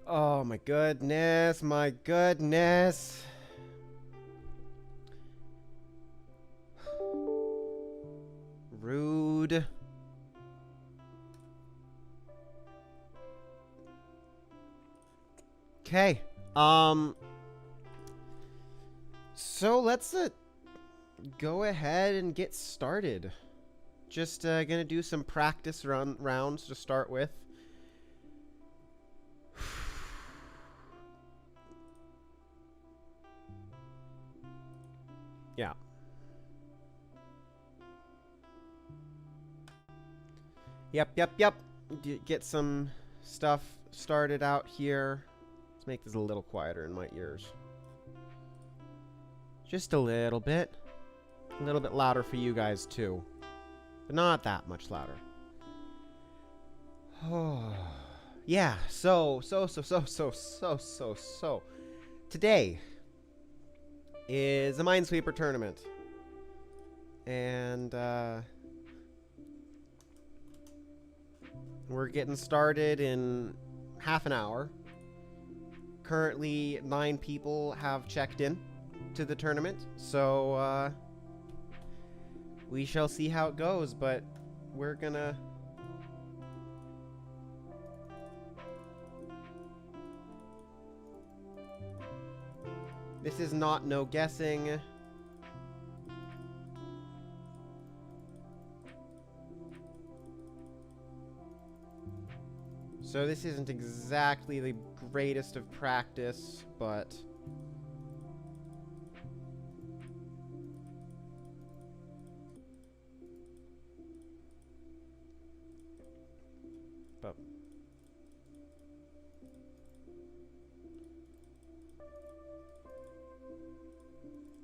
Oh my goodness, my goodness. Rude. Okay. So let's go ahead and get started. Just gonna do some practice rounds to start with. Yeah. Yep. Get some stuff started out here. Let's make this a little quieter in my ears. Just a little bit. A little bit louder for you guys too. But not that much louder. Oh. Yeah, so. Today is a Minesweeper tournament. And we're getting started in half an hour. Currently, 9 people have checked in to the tournament, so we shall see how it goes, but we're gonna... This is not no guessing. So this isn't exactly the greatest of practice, but...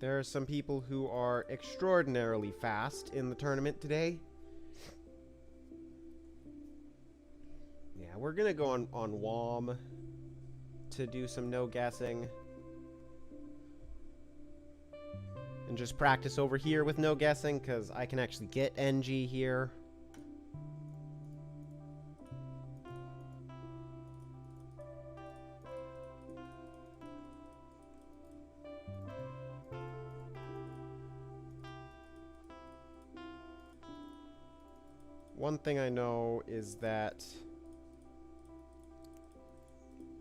There are some people who are extraordinarily fast in the tournament today. Yeah, we're gonna go on WOM to do some no guessing. And just practice over here with no guessing, because I can actually get NG here. One thing I know is that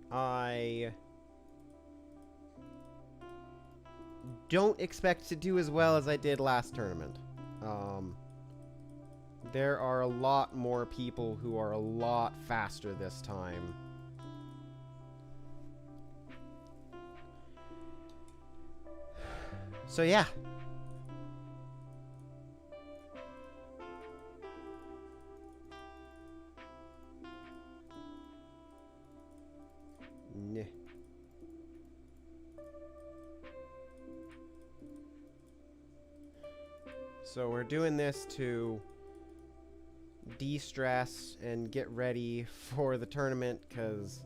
I don't expect to do as well as I did last tournament. There are a lot more people who are a lot faster this time. So yeah. So we're doing this to de-stress and get ready for the tournament, because...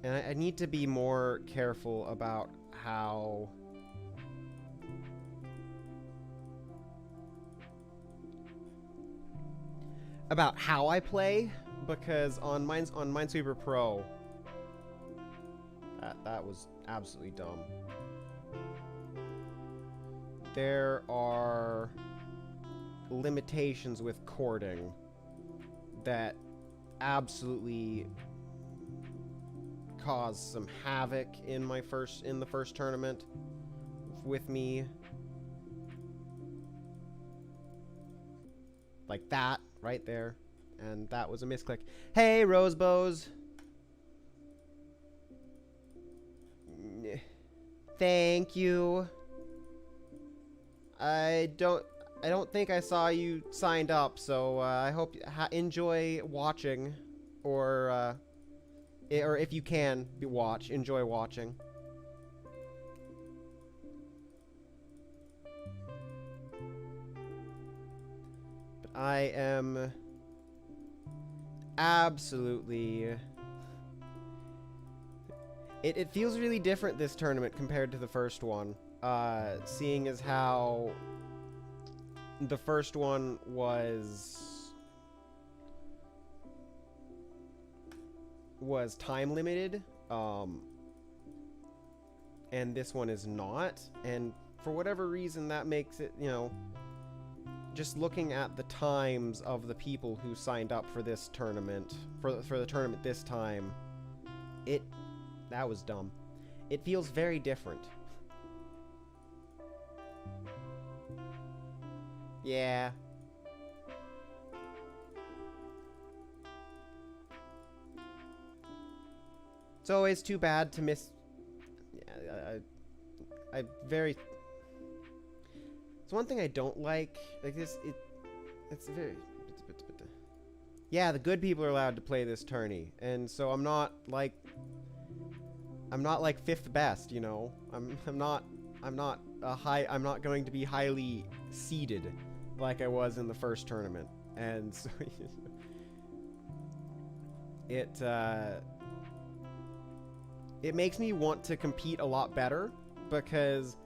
And I need to be more careful about how... I play, because on Minesweeper Pro, that was absolutely dumb. There are limitations with chording that absolutely caused some havoc in the first tournament with me. Like that right there. And that was a misclick. Hey, Rosebows. Thank you. I don't think I saw you signed up, so I hope you enjoy watching, or if you can enjoy watching. But I am absolutely... It feels really different this tournament compared to the first one. Seeing as how the first one was was time limited, and this one is not, and for whatever reason that makes it, you know, just looking at the times of the people who signed up for this tournament, for the tournament this time, that was dumb. It feels very different. Yeah. It's always too bad to miss. Yeah, I very. It's one thing I don't like this. It's very. Yeah, the good people are allowed to play this tourney, and so I'm not like fifth best, you know. I'm not going to be highly seeded like I was in the first tournament, and so it makes me want to compete a lot better, because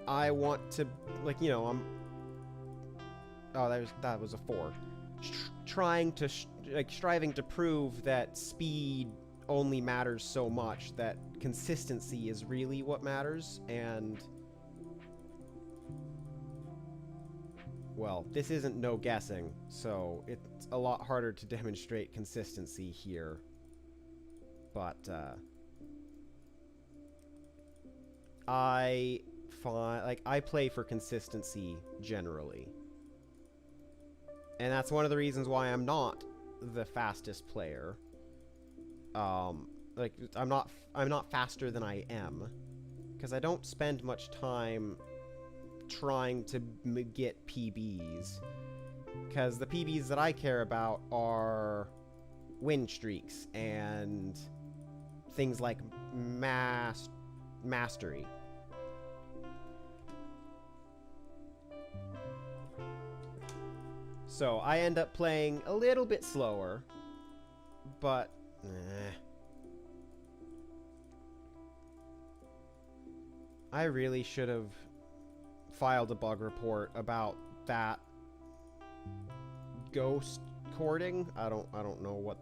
I want to, like, you know, that was a 4. Striving to prove that speed only matters so much, that consistency is really what matters, and well, this isn't no guessing, so it's a lot harder to demonstrate consistency here, but I play for consistency generally. And that's one of the reasons why I'm not the fastest player. I'm not faster than I am, because I don't spend much time trying to get PBs, because the PBs that I care about are win streaks and things like mastery. So I end up playing a little bit slower, but I really should have filed a bug report about that ghost chording. I don't know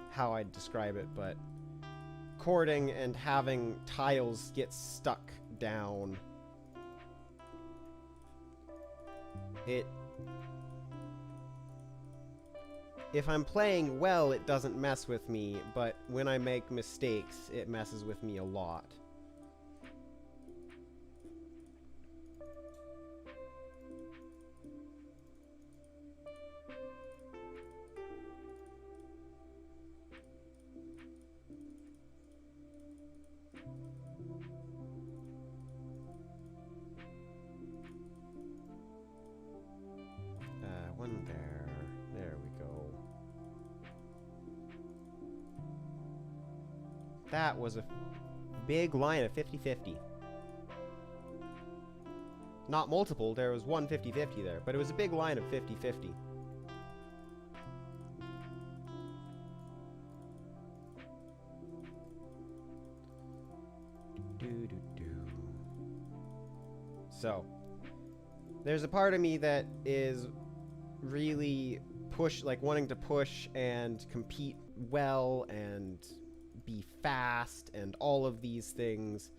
how I'd describe it, but chording and having tiles get stuck down. If I'm playing well, it doesn't mess with me, but when I make mistakes, it messes with me a lot. One there. There we go. That was a big line of 50-50. Not multiple, there was one 50-50 there, but it was a big line of 50-50. So, there's a part of me that is really wanting to push and compete well and be fast and all of these things,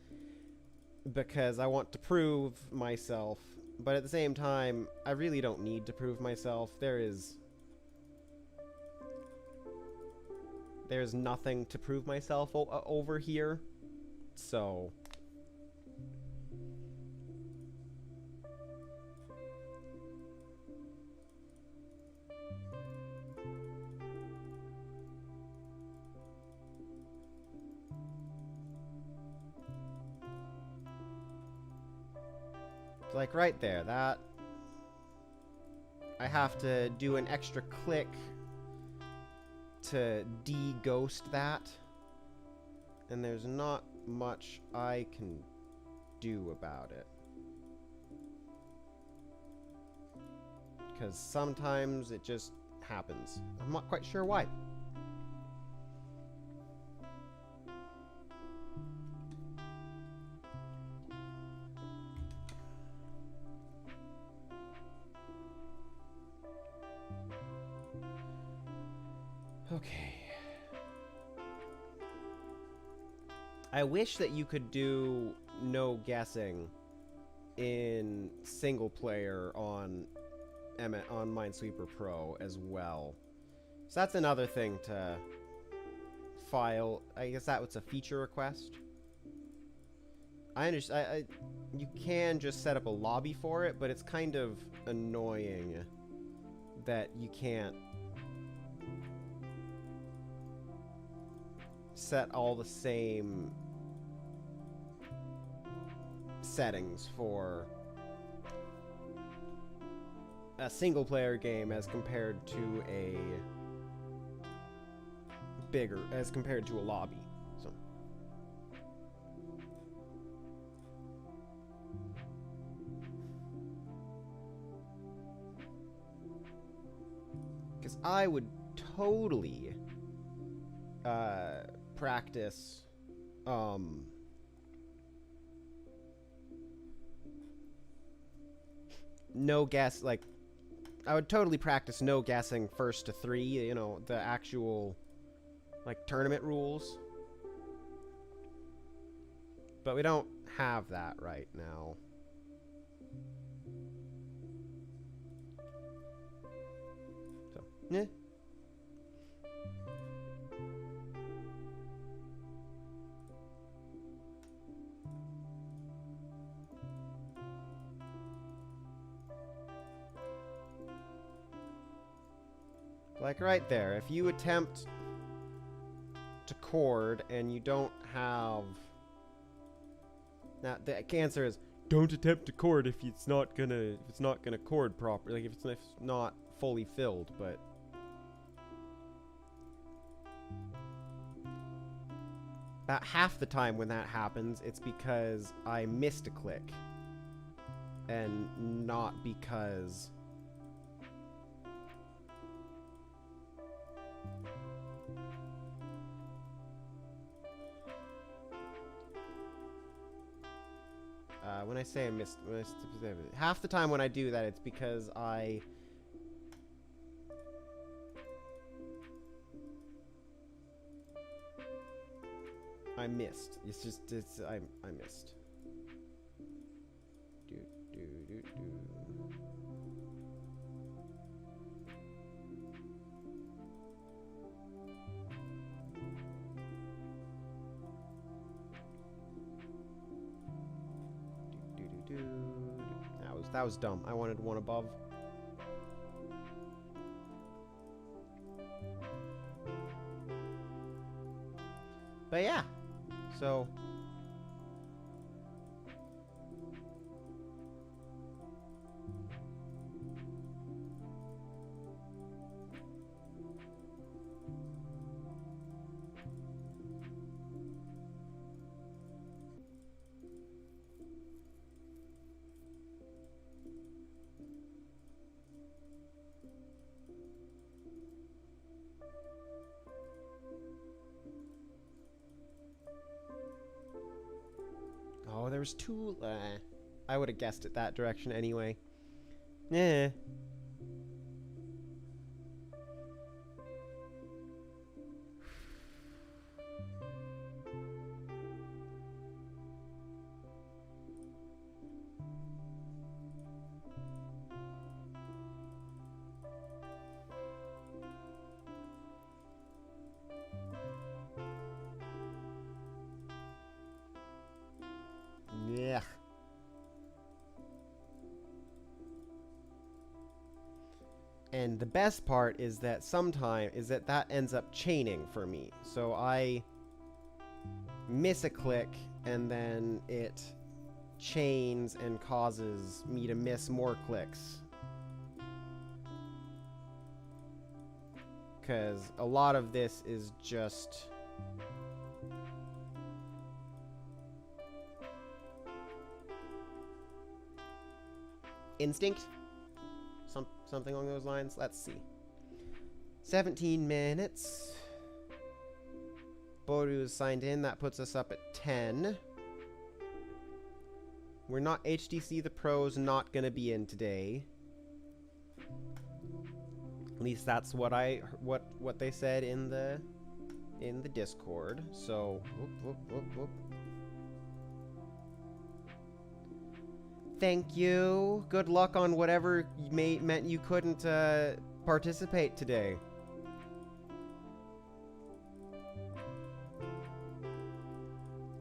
because I want to prove myself, but at the same time, I really don't need to prove myself. There's nothing to prove myself over here, so like right there, that I have to do an extra click to de-ghost that, and there's not much I can do about it, because sometimes it just happens. I'm not quite sure why. Okay. I wish that you could do no guessing in single player on Minesweeper Pro as well. So that's another thing to file. I guess that was a feature request. I understand. You can just set up a lobby for it, but it's kind of annoying that you can't set all the same settings for a single player game as compared to a lobby. So because I would totally practice no guess, like I would totally practice no guessing first to 3, you know, the actual like tournament rules. But we don't have that right now. So, yeah. Like right there, if you attempt to chord and you don't have... Now, the answer is, don't attempt to chord if it's not gonna chord properly, like if it's not fully filled, but... About half the time when that happens, it's because I missed a click. And not because... when I say I missed, half the time when I do that, it's because I missed. I missed. That was dumb. I wanted one above. But yeah. So oh, there was two... I would have guessed it that direction anyway. Yeah. Yeah. And the best part is that that ends up chaining for me. So I miss a click and then it chains and causes me to miss more clicks. Because a lot of this is just... instinct? Something along those lines. Let's see. 17 minutes. Boru is signed in. That puts us up at 10. We're not... HDC the Pro's not going to be in today. At least that's what they said in the in the Discord. So, whoop, whoop, whoop, whoop. Thank you. Good luck on whatever meant you couldn't participate today.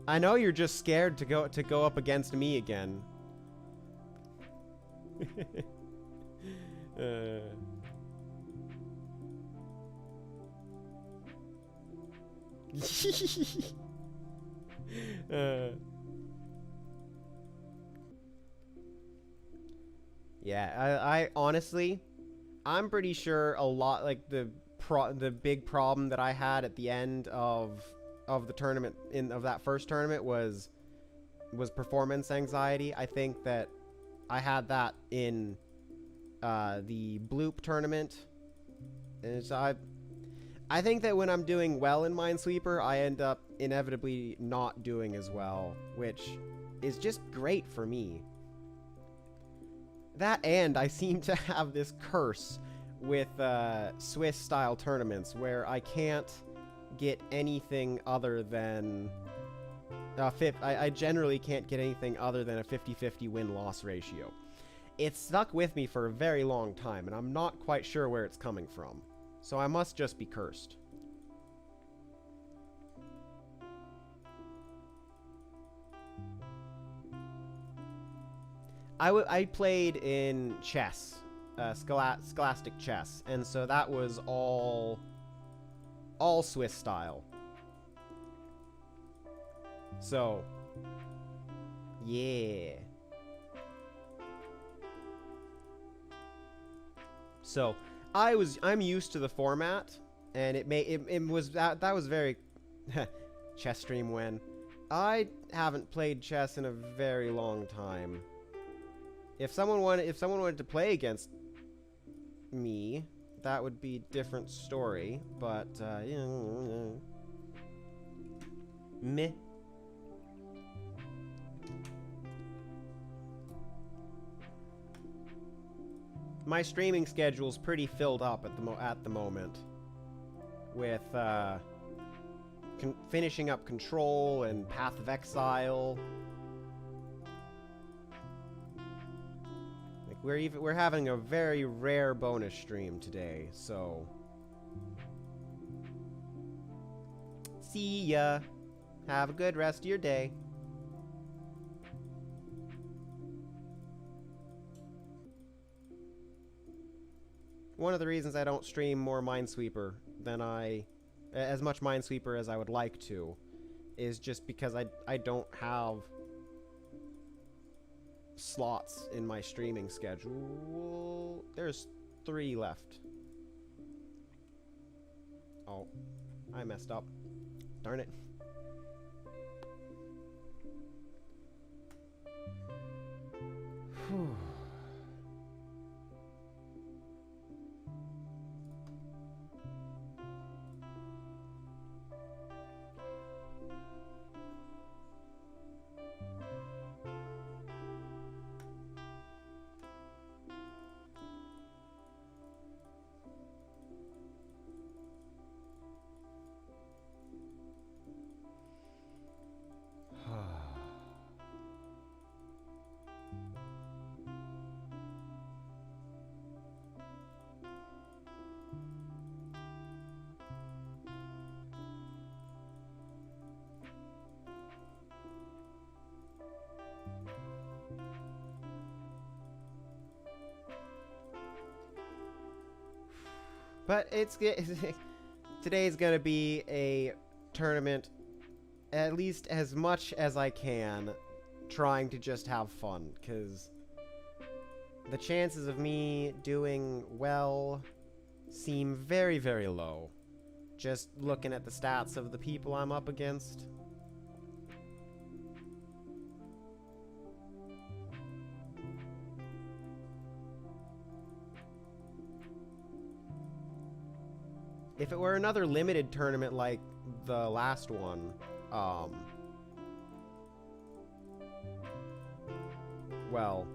I know you're just scared to go up against me again. Yeah, I honestly, I'm pretty sure a lot, like the big problem that I had at the end of the tournament, of that first tournament, was performance anxiety. I think that I had that in the Bloop tournament, and so I think that when I'm doing well in Minesweeper, I end up inevitably not doing as well, which is just great for me. That, and I seem to have this curse with Swiss-style tournaments where I can't get anything other than... I generally can't get anything other than a 50-50 win-loss ratio. It's stuck with me for a very long time, and I'm not quite sure where it's coming from. So I must just be cursed. I played in chess, scholastic chess, and so that was all Swiss style. So, yeah. So I'm used to the format, and it was that was very chess stream when I haven't played chess in a very long time. If someone wanted to play against me, that would be a different story, but meh. My streaming schedule's pretty filled up at the moment, with finishing up Control and Path of Exile. Like we're having a very rare bonus stream today, so see ya. Have a good rest of your day. One of the reasons I don't stream more Minesweeper than as much Minesweeper as I would like to, is just because I don't have slots in my streaming schedule. There's 3 left. Oh, I messed up. Darn it. Whew. But today's gonna be a tournament, at least as much as I can, trying to just have fun, because the chances of me doing well seem very, very low, just looking at the stats of the people I'm up against. If it were another limited tournament like the last one, well,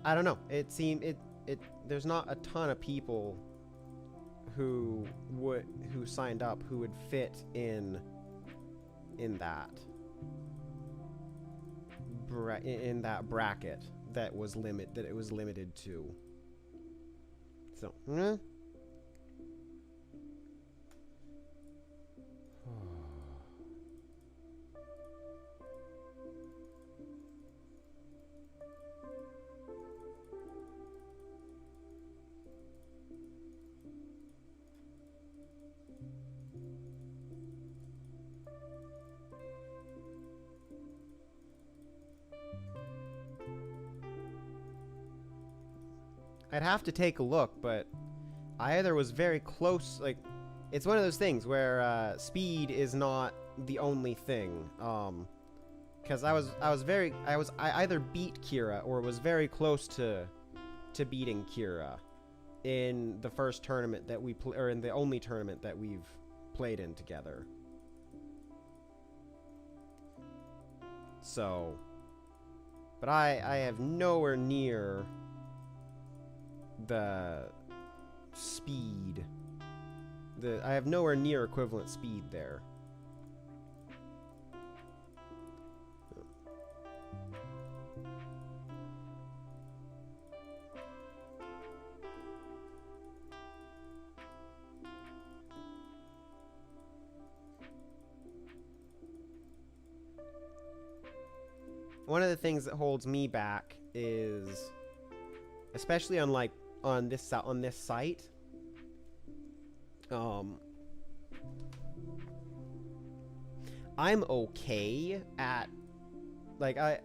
I don't know. It seemed there's not a ton of people who signed up who would fit in that bracket that it was limited to. So, I'd have to take a look, but I either was very close, like, it's one of those things where speed is not the only thing. Because I either beat Kira or was very close to beating Kira in the first tournament that we or in the only tournament that we've played in together. So, but I have nowhere near the speed. I have nowhere near equivalent speed there. One of the things that holds me back is, especially on this site, I'm okay at, like, I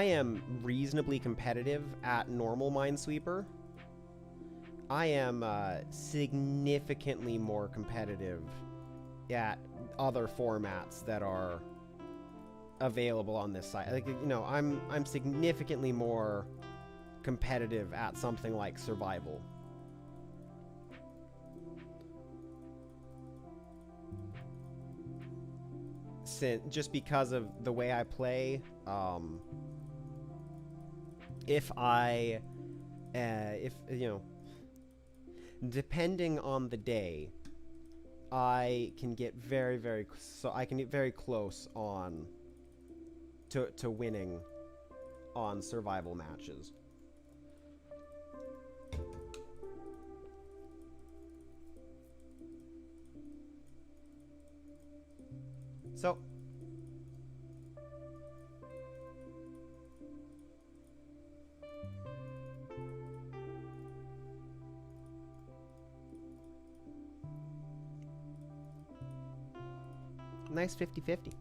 am reasonably competitive at normal Minesweeper. I am significantly more competitive at other formats that are available on this site. Like, you know, I'm significantly more competitive at something like survival. Just because of the way I play, if you know, depending on the day, I can get very close on to winning on survival matches. So, nice 50-50.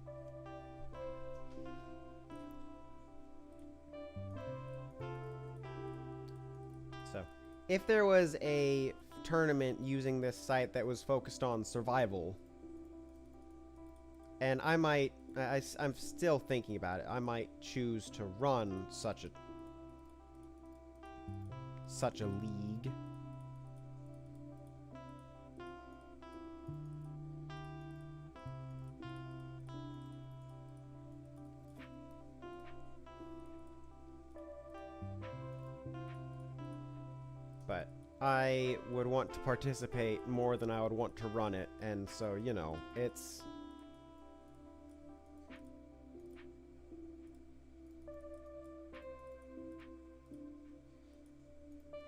So, if there was a tournament using this site that was focused on survival, and I might, I'm still thinking about it, I might choose to run such a league. But I would want to participate more than I would want to run it, and so, you know, it's...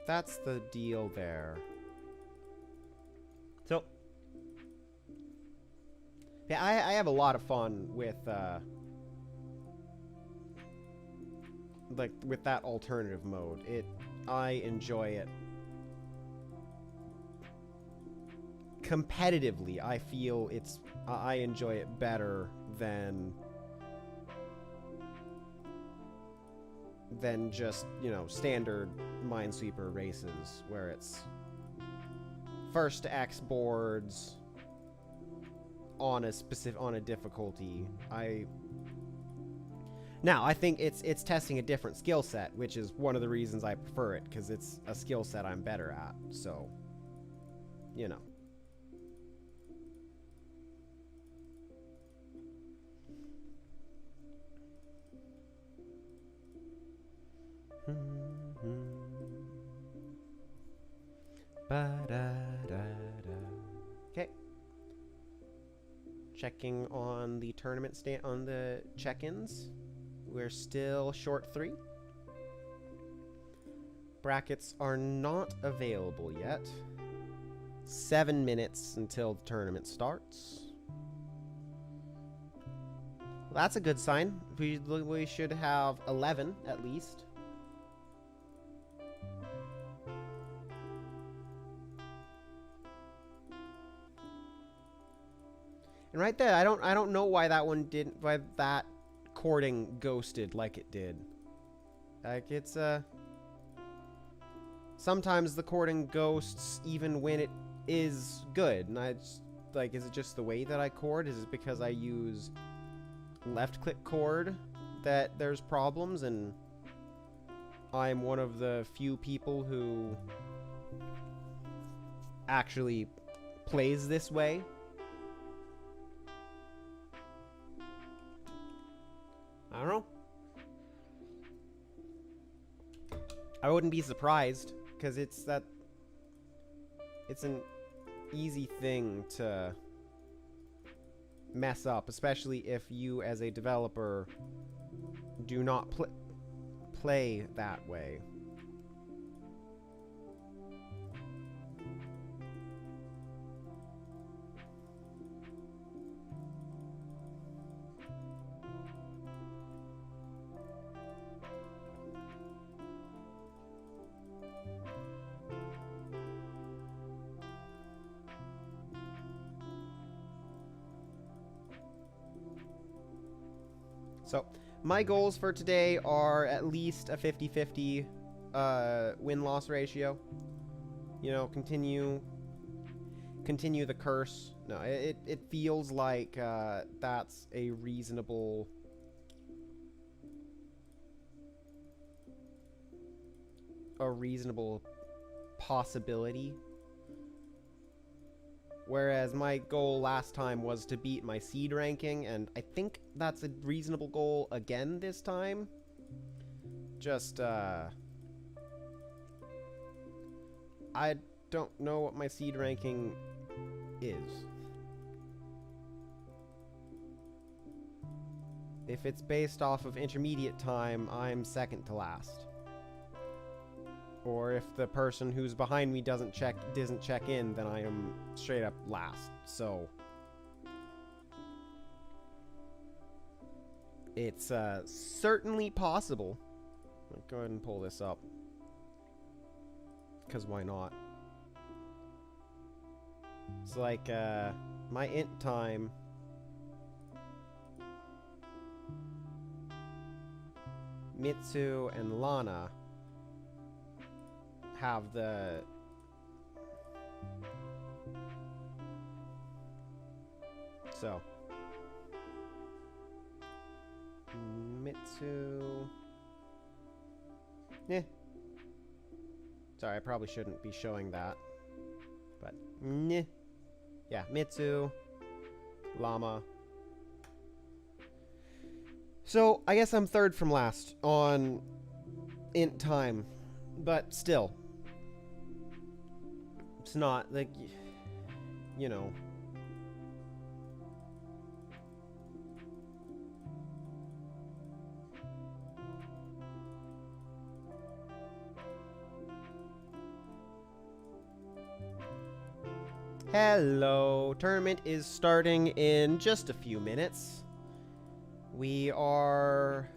That's the deal there. So, yeah, I have a lot of fun with, like, with that alternative mode. I enjoy it. Competitively, I feel I enjoy it better than just, you know, standard Minesweeper races where it's first to X boards on a difficulty. Now, I think it's testing a different skill set, which is one of the reasons I prefer it, because it's a skill set I'm better at, so, you know. Okay. Checking on the tournament on the check-ins. We're still short 3. Brackets are not available yet. 7 minutes until the tournament starts. Well, that's a good sign. We should have 11 at least. And right there, I don't know why that one didn't, why that chording ghosted like it did. Like it's sometimes the chording ghosts even when it is good, and I just, like, is it just the way that I chord? Is it because I use left click chord that there's problems, and I'm one of the few people who actually plays this way? I don't know. I wouldn't be surprised, because it's an easy thing to mess up, especially if you as a developer do not play that way. So, my goals for today are at least a 50-50 win-loss ratio. You know, continue the curse. No, it feels like that's a reasonable possibility. Whereas my goal last time was to beat my seed ranking, and I think that's a reasonable goal again this time. Just, I don't know what my seed ranking is. If it's based off of intermediate time, I'm second to last. Or if the person who's behind me doesn't check in, then I am straight up last. So it's certainly possible. I'll go ahead and pull this up, because why not? It's like my int time Mitsu and Lana have the Mitsu. Sorry, I probably shouldn't be showing that, but yeah, Mitsu, Llama. So I guess I'm third from last on int time, but still. It's not, like, you know. Hello. Tournament is starting in just a few minutes. We are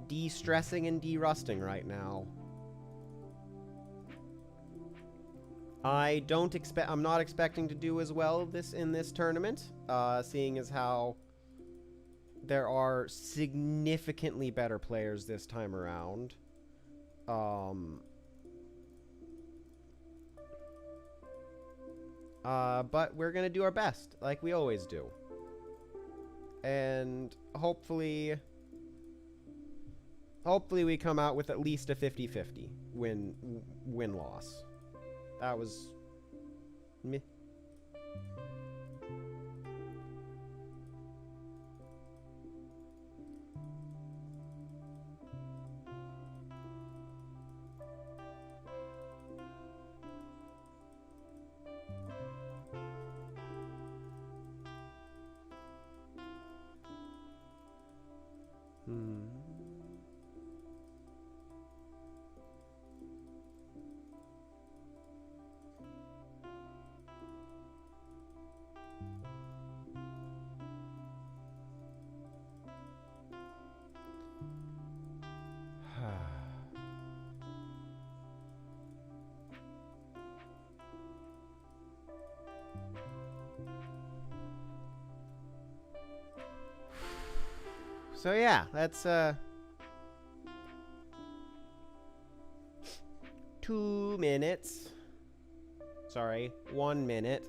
de-stressing and de-rusting right now. I'm not expecting to do as well in this tournament, seeing as how there are significantly better players this time around. But we're gonna do our best, like we always do. And hopefully we come out with at least a 50-50 win-loss. That was meh. So yeah, that's 2 minutes. Sorry, 1 minute.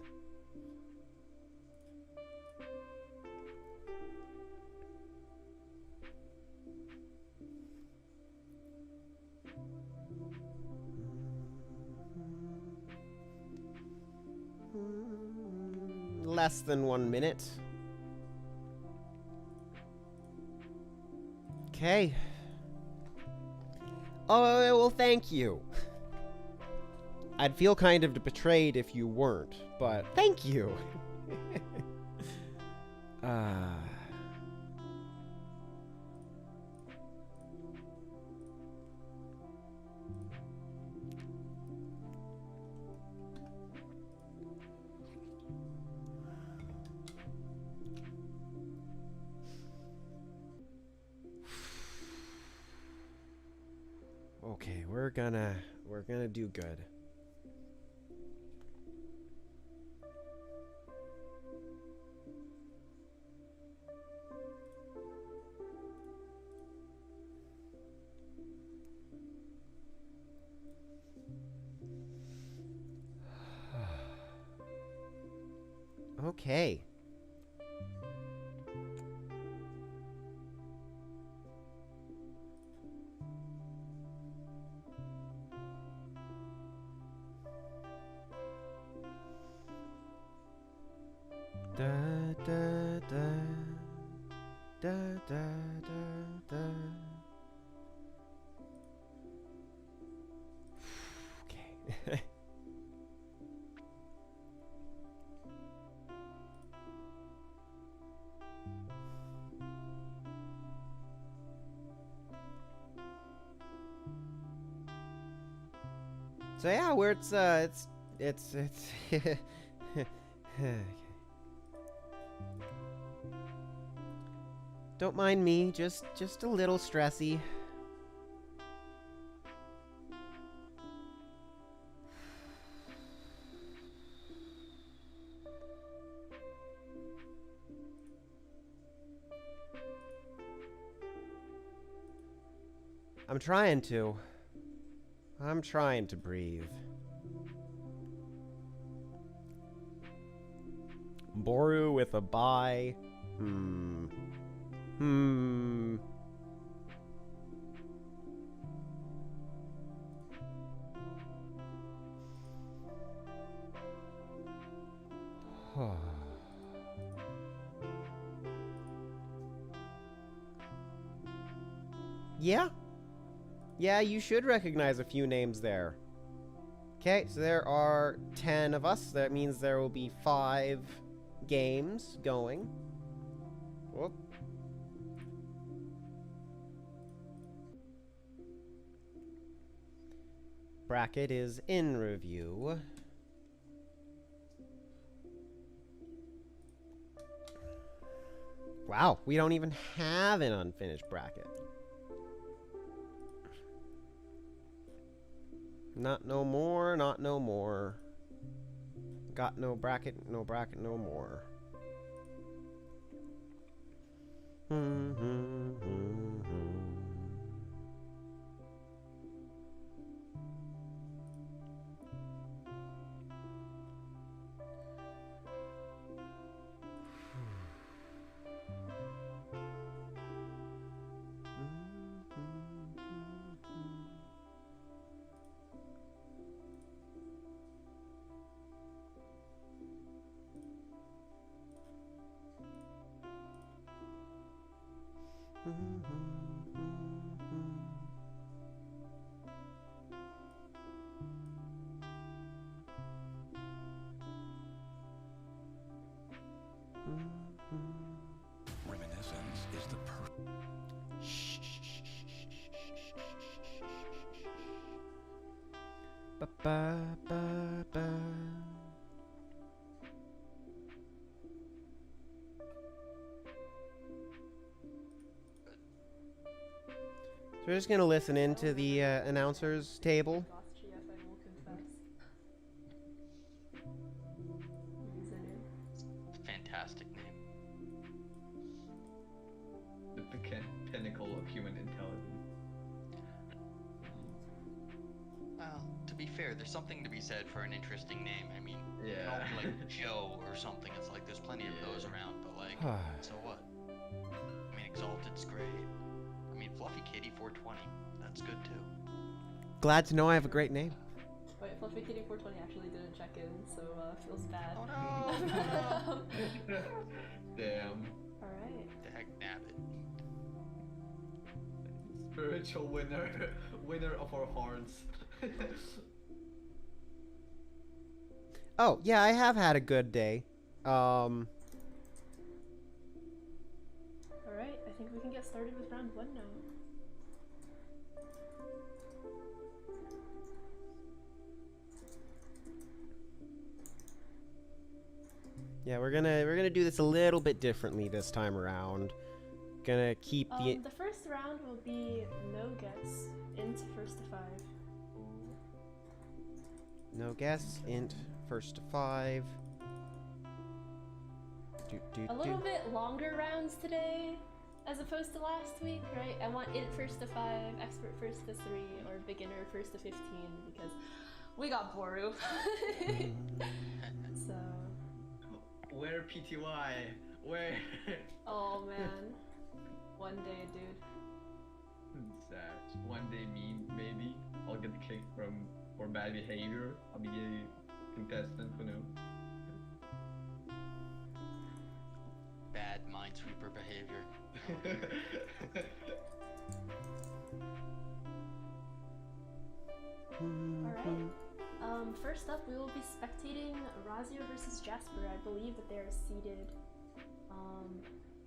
Less than 1 minute. Okay. Oh, well, thank you. I'd feel kind of betrayed if you weren't, but thank you. Okay, we're gonna do good. Okay. Da da da da da da da. Okay. So yeah, where it's Don't mind me, just a little stressy. I'm trying to breathe. Boru with a bye. Yeah? Yeah, you should recognize a few names there. Okay, so there are 10 of us. That means there will be 5 games going. Whoop. Bracket is in review. Wow, we don't even have an unfinished bracket. Not no more, not no more. Got no bracket, no more. Reminiscence is the So we're just gonna listen into the announcers table. Fantastic name. Okay. fair, there's something to be said for an interesting name. I mean, it can all be like Joe or something. It's like there's plenty of those around, but like, so what? I mean, Exalted's great. I mean, Fluffy Kitty 420, that's good too. Glad to know I have a great name. Wait, Fluffy Kitty 420 actually didn't check in, so feels bad. Oh no! Damn. Alright. Dagnabbit. Spiritual winner of our hearts. Oh, yeah, I have had a good day. Alright, I think we can get started with round 1 now. Yeah, we're gonna do this a little bit differently this time around. Gonna keep The first round will be no guess, int first to 5. no guess, int first to 5. A little bit longer rounds today, as opposed to last week, right? I want int first to 5, expert first to 3, or beginner first to 15, because we got Boru. So... Where PTY? Where? Oh man. One day, dude. Sad. One day me, maybe. I'll get kicked for bad behavior. I'll be a contestant, who knows? Bad Minesweeper behavior. Alright. First up, we will be spectating Razio versus Jasper. I believe that they are seeded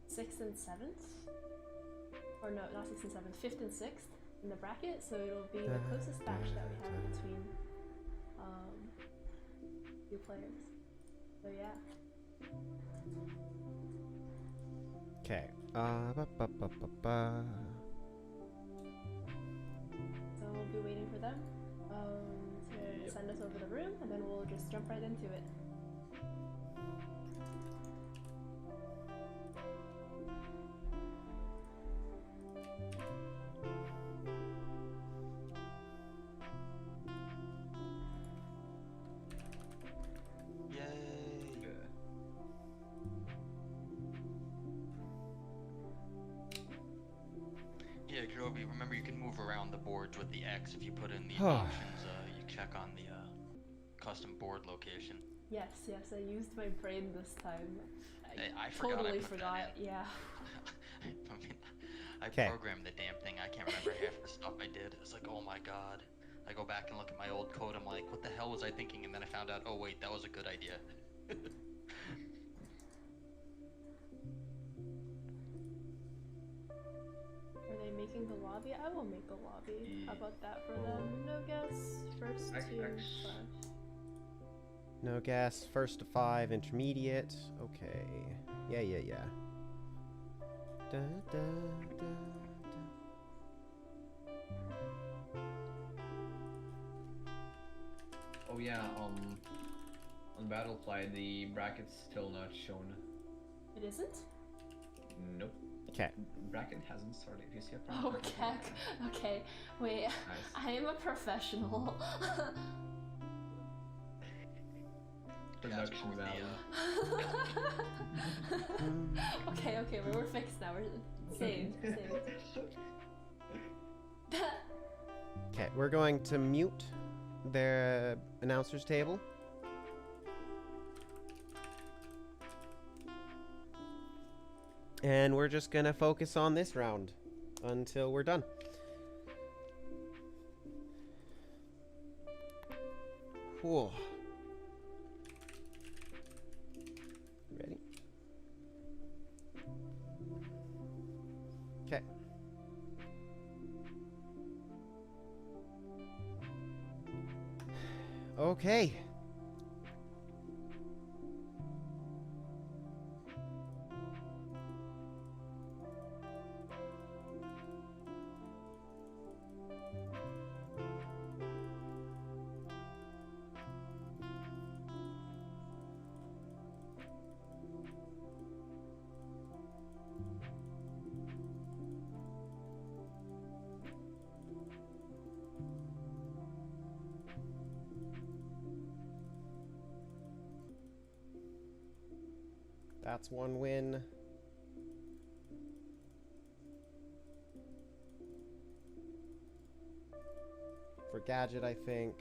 6th and 7th. Or no, not 6th and 7th, 5th and 6th in the bracket, so it'll be the closest match that we have between two players. So yeah. Okay. So we'll be waiting for them to send us over the room, and then we'll just jump right into it. Yeah, Jovi, remember you can move around the boards with the X if you put in the options, you check on the custom board location. Yes, I used my brain this time. I totally forgot. Yeah. I mean, I programmed the damn thing. I can't remember half the stuff I did. It's like, oh my god. I go back and look at my old code. I'm like, what the hell was I thinking? And then I found out, oh wait, that was a good idea. Are they making the lobby? I will make the lobby. How about that for them? No guess. First to 5. No guess, first to 5, intermediate. Okay. Yeah. Da, da, da, Oh yeah, on Battlefly the bracket's still not shown. It isn't? Nope. Okay. Bracket hasn't started. You see a Okay. Wait. Nice. I am a professional. Production value. Okay, we're fixed now. We're saved. Okay, we're going to mute their announcer's table. And we're just gonna focus on this round until we're done. Cool. Ready? Okay. Okay. That's one win. For Gadget, I think.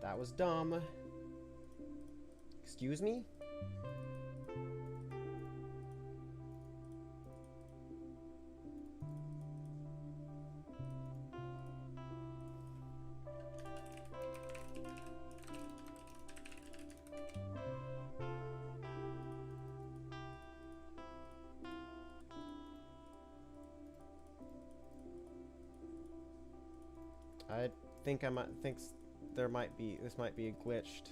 That was dumb. Excuse me? I think there might be, this might be glitched.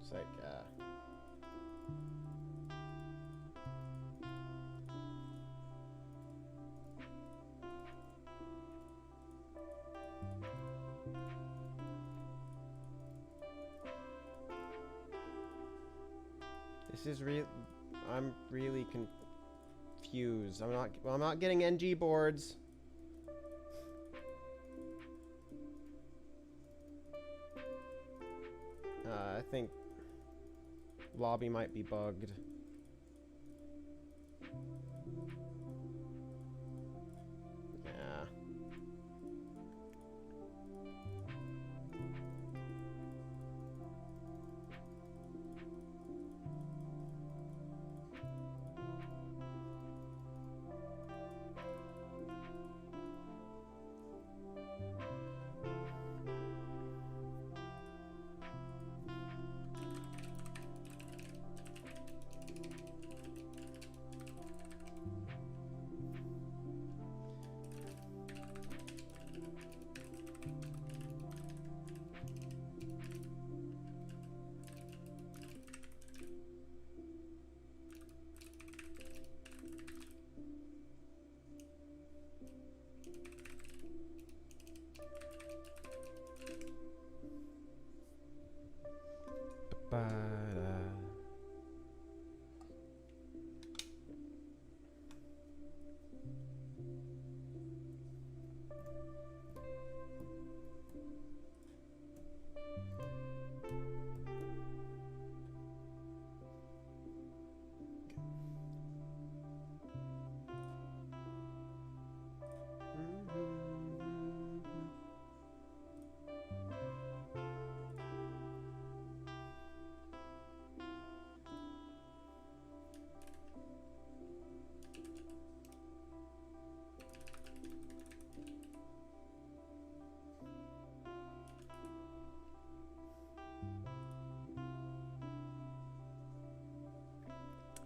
It's like, this is I'm really confused. I'm not getting NG boards. I think lobby might be bugged. Yeah.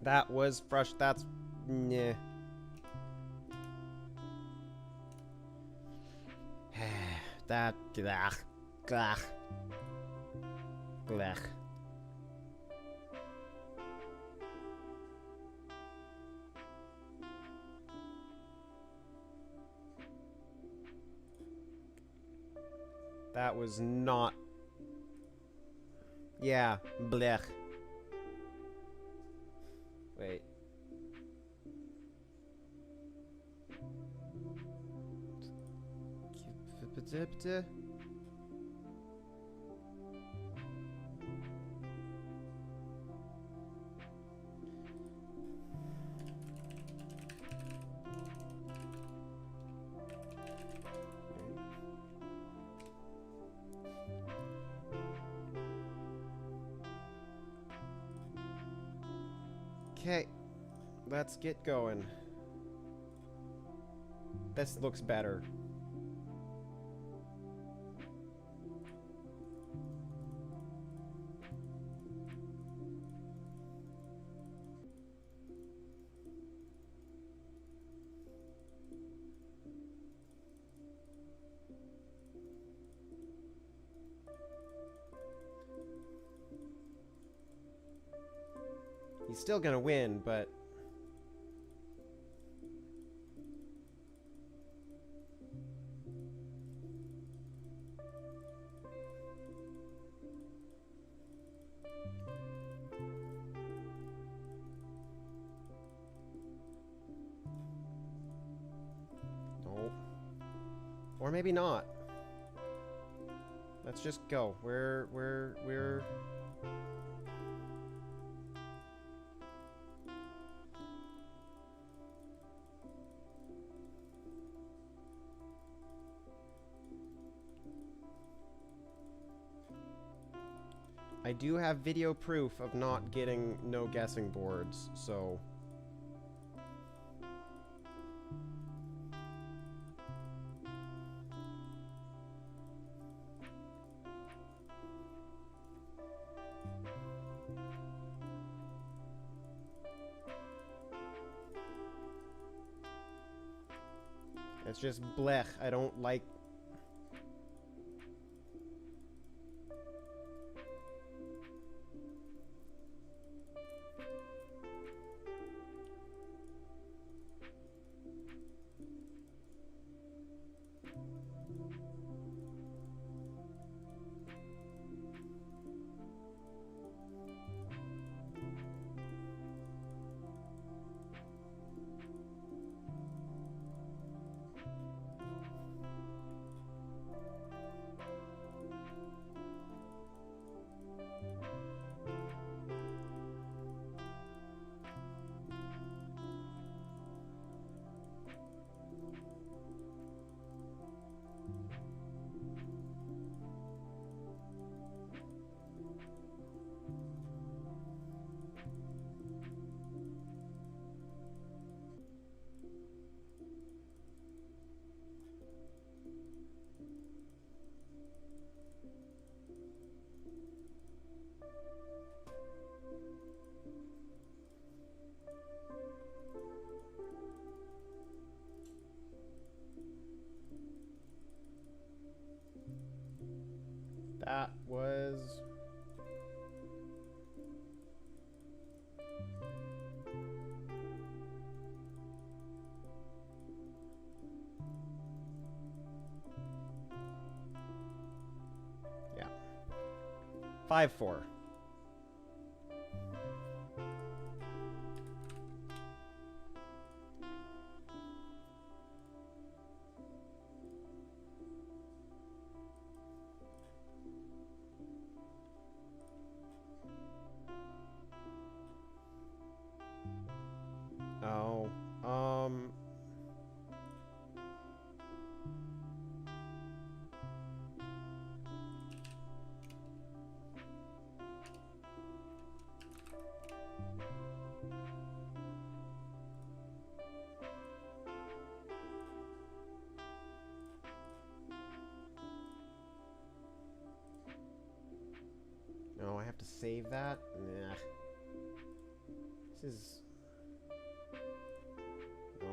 That was that's nah. That glach. That was not. Yeah, blech. Wait. Okay, let's get going. This looks better. He's still gonna win, but Or maybe not. Let's just go. We're... I do have video proof of not getting no guessing boards, so... It's just blech. I don't like... That was... Yeah. 5-4. Oh, No, I have to save that? Nah. This is... No.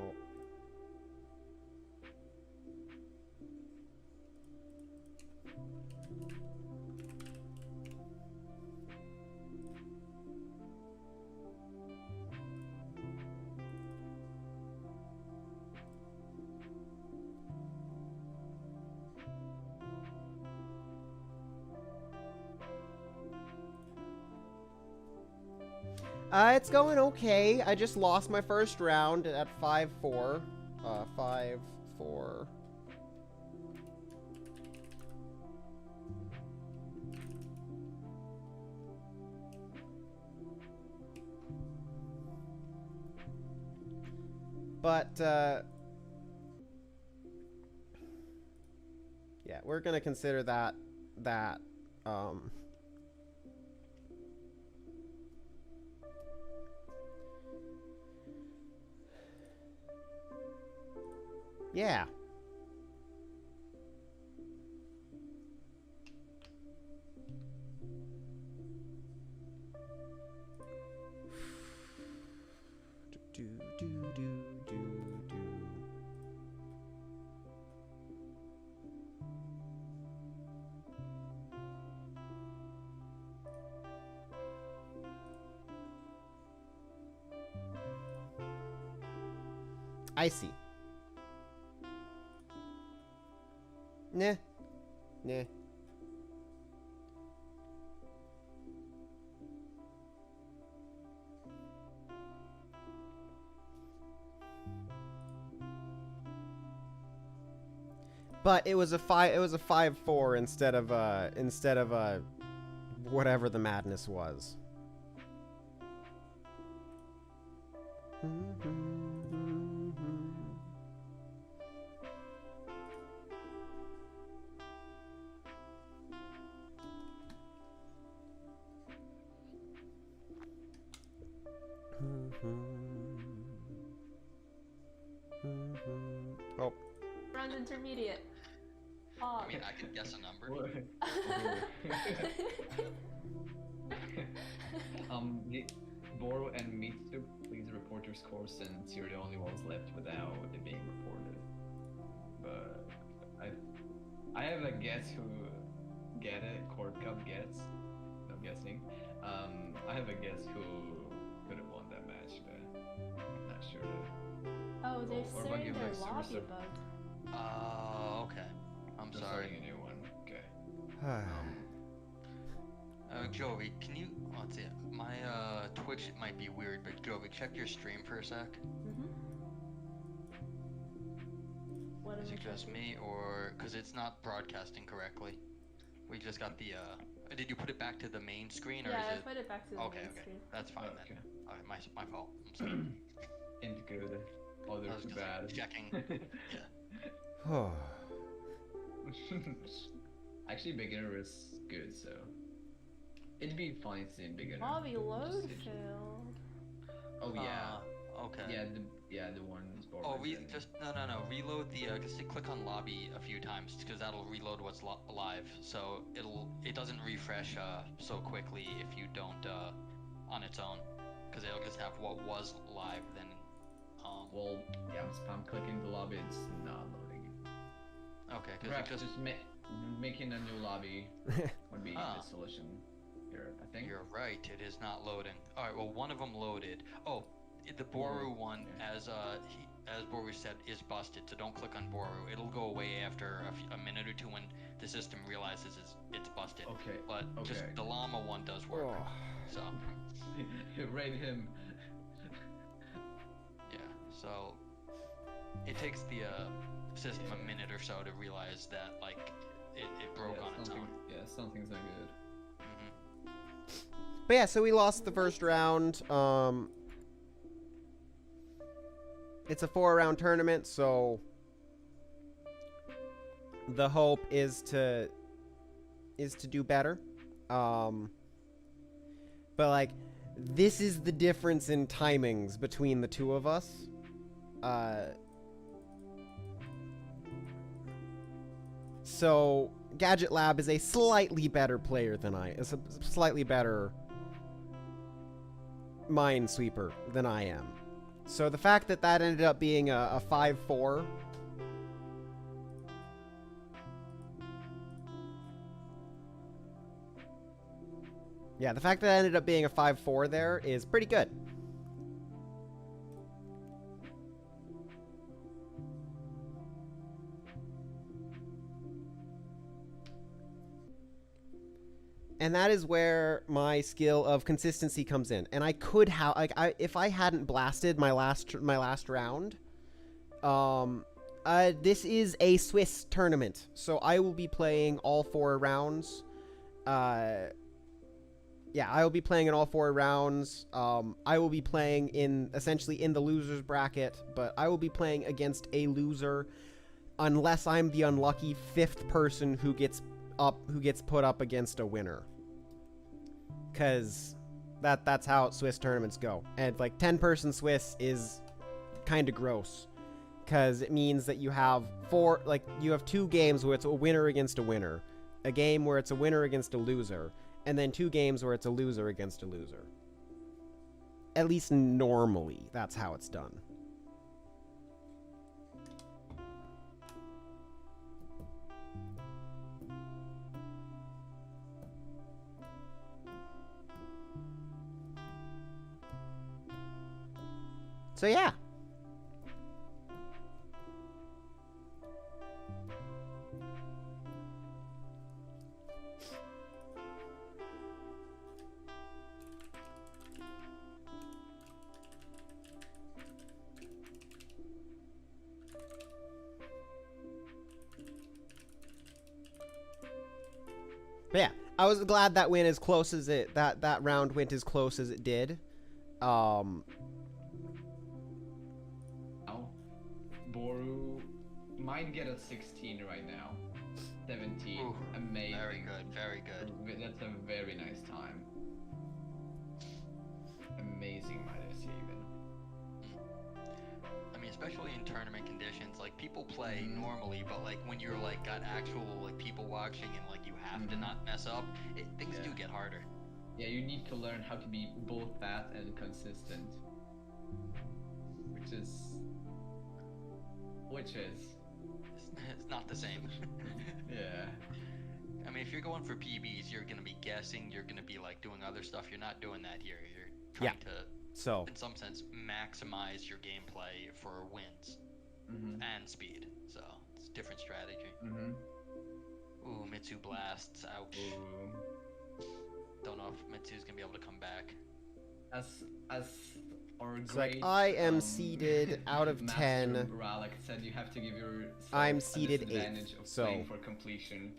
It's going okay. I just lost my first round at 5-4. 5-4. But, yeah, we're gonna consider that, yeah. Do, do, do, do, do. I see. Nah. Nah. But it was a 5-4 instead of whatever the madness was. Oh. Bronze intermediate. Oh. I mean, I could guess a number. Boro and Mitsu, please report your scores since you're the only ones left without it being reported. But I have a guess who get it. Chord Cup gets. No guessing. I have a guess who could have won that match, but I'm not sure. Oh, they're Or starting like their Super lobby Sub. bug. Okay. I'm They're sorry. starting a new one. Okay. Jovi, can you? Let's see. My Twitch might be weird, but Jovi, check your stream for a sec. What Is am I it just checking? me, or because it's not broadcasting correctly? We just got the. Did you put it back to the main screen, or Yeah, is I it? put it back to the Okay, main okay, screen. that's fine Okay. then. Alright, my fault. I'm sorry. Ain't good. Other I was too just bad. checking. Yeah. Actually, beginner is good, so it'd be fine seeing beginner. Lobby load Just- failed. Oh yeah, Okay. yeah, the one. Oh, no. Reload the. Just click on lobby a few times because that'll reload what's live. So it doesn't refresh so quickly if you don't on its own, because it'll just have what was live then. Well, yeah, I'm spam clicking the lobby. It's not loading. Okay, because Perhaps it just making a new lobby would be the solution here. I think. You're right. It is not loading. All right. Well, one of them loaded. Oh, the Boru one, as Boru said, is busted. So don't click on Boru. It'll go away after a minute or two when the system realizes it's busted. Okay. But just the llama one does work. Oh. So Raid him. yeah. So it takes the system a minute or so to realize that like it broke on its own. Yeah, something's not good. But yeah, so we lost the first round. It's a 4-round tournament, so the hope is to do better. But like, this is the difference in timings between the two of us. So Gadget Lab is a slightly better player than is a slightly better Minesweeper than I am. So the fact that ended up being a 5-4. Yeah, the fact that it ended up being a 5-4 there is pretty good. And that is where my skill of consistency comes in. And I could have, like, if I hadn't blasted my last round, this is a Swiss tournament, so I will be playing all 4 rounds. Yeah, I will be playing in all 4 rounds. I will be playing essentially in the losers bracket, but I will be playing against a loser, unless I'm the unlucky 5th person who gets put up against a winner. Because that's how Swiss tournaments go. And like 10-person Swiss is kind of gross, because it means that you have 2 games where it's a winner against a winner, a game where it's a winner against a loser, and then 2 games where it's a loser against a loser. At least normally, that's how it's done. So yeah. But yeah, I was glad that went as close as that round went as close as it did. Now, Boru might get a 16 right now. 17. Ooh, amazing. Very good, very good. That's a very nice time. Amazing minus even. I mean, especially in tournament conditions, like people play normally, but like when you're like got actual like people watching and like you have to not mess up, things do get harder. Yeah, you need to learn how to be both fast and consistent. Which is It's not the same. yeah. I mean, if you're going for PBs, you're gonna be guessing. You're gonna be like doing other stuff. You're not doing that here. You're trying to, in some sense, maximize your gameplay for wins and speed. So it's a different strategy. Ooh, Mitsu blasts. Ouch. Don't know if Mitsu's gonna be able to come back. As our It's great, like I am seeded out of 10. Ralek said you have to give yourself I'm seeded a disadvantage 8th, of so playing for completion.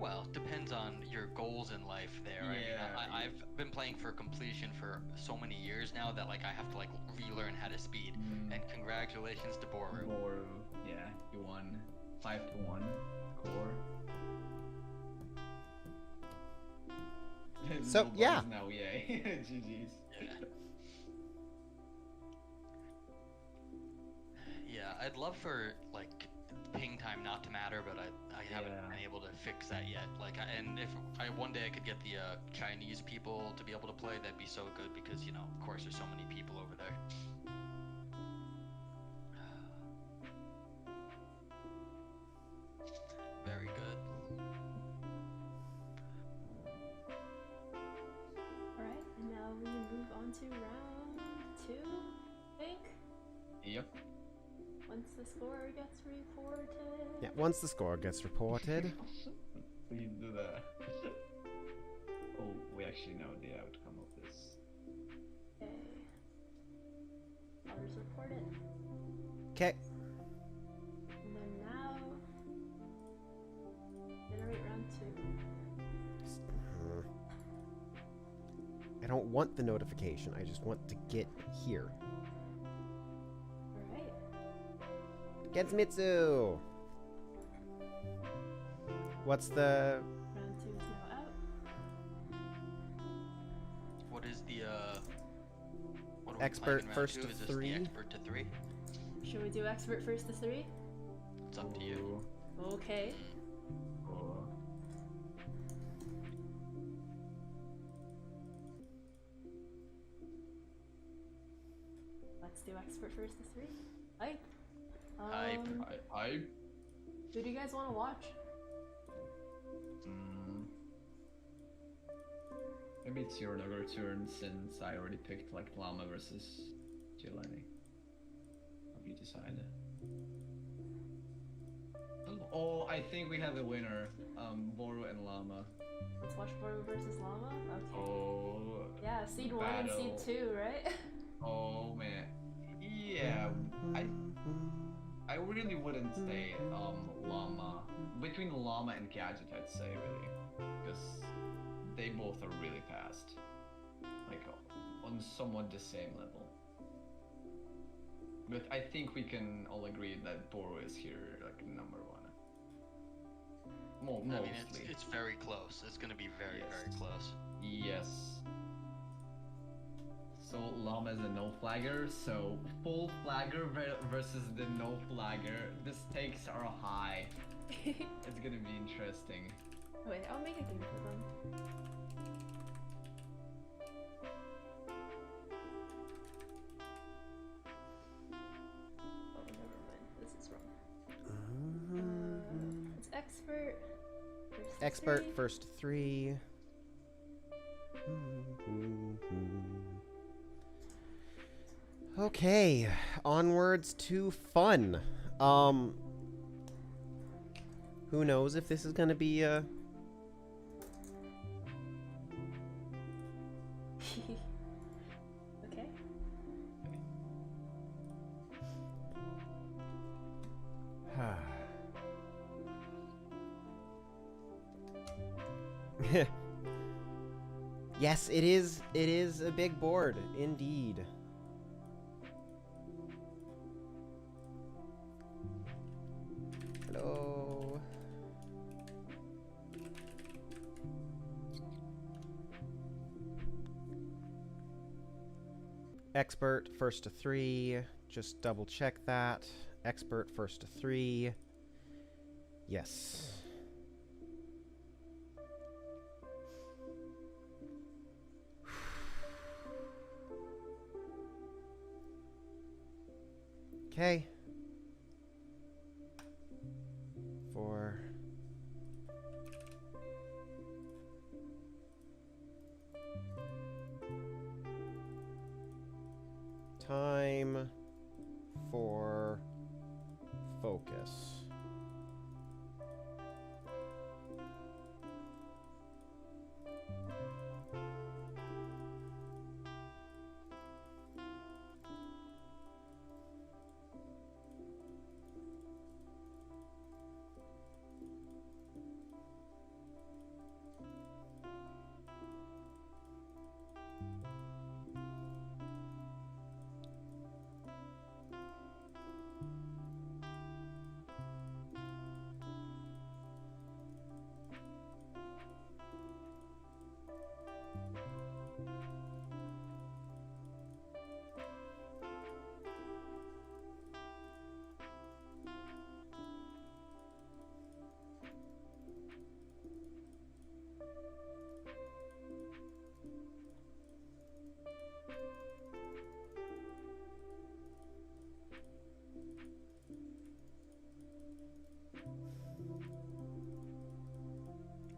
Well, depends on your goals in life there. Yeah. I mean, I've been playing for completion for so many years now that like I have to like relearn how to speed. And congratulations to Boru. Boru, yeah, you won 5-1 core. So, Nobody's yeah. Now, yay. GG's. Yeah, I'd love for like ping time not to matter, but I haven't been able to fix that yet. Like, and if one day I could get the Chinese people to be able to play, that'd be so good because you know, of course, there's so many people over there. Very good. Alright, and now we move on to round 2, I think? Yep. Once the score gets reported. Yeah, once the score gets reported. Please do that. Oh, we actually know the outcome of this. Okay. I'll just report it. Okay. And then now, generate round 2. I don't want the notification. I just want to get here. Alright. Gets Mitsu! What's the... Round 2 is now out. What is the what are we Expert playing in round first 2? to Is this 3? the expert to 3? Should we do expert first to 3? It's up to you. Okay. Oh. Let's do expert first to 3. Hype. Hype. Hype. Who do you guys want to watch? Maybe it's your turn since I already picked like Llama versus Jelani. Have you decided? Oh, I think we have a winner. Boru and Llama. Let's watch Boru versus Llama? Okay. Oh. Yeah, seed 1 and seed 2, right? Oh man. Yeah. I really wouldn't say Llama. Between Llama and Gadget, I'd say really, because they both are really fast, like on somewhat the same level. But I think we can all agree that Boru is here like number 1. Mostly. I mean, it's very close. It's gonna be very close. Yes. So Llama is a no flagger, so full flagger versus the no flagger. The stakes are high. It's gonna be interesting. Wait, I'll make a game for them. Oh, never mind. This is wrong. It's expert. Expert first 3. Okay, onwards to fun. Who knows if this is gonna be a... Okay. Yes, it is. It is a big board, indeed. Hello. Expert, first to 3. Just double check that. Expert, first to 3. Yes. Okay. 4. Time for focus.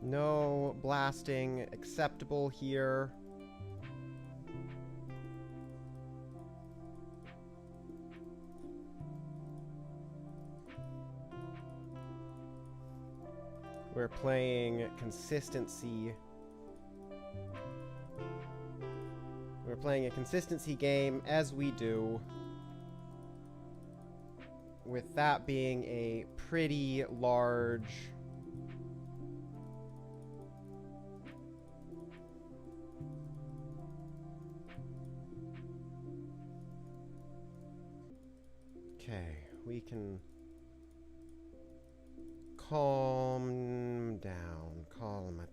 No blasting acceptable here. We're playing consistency. We're playing a consistency game, as we do. With that being a pretty large... Okay, we can calm down, calmate.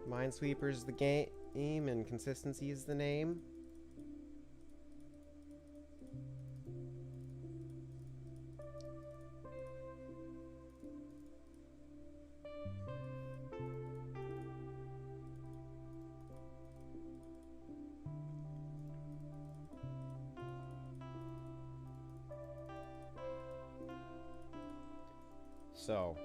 Minesweeper's the game, and consistency is the name. So,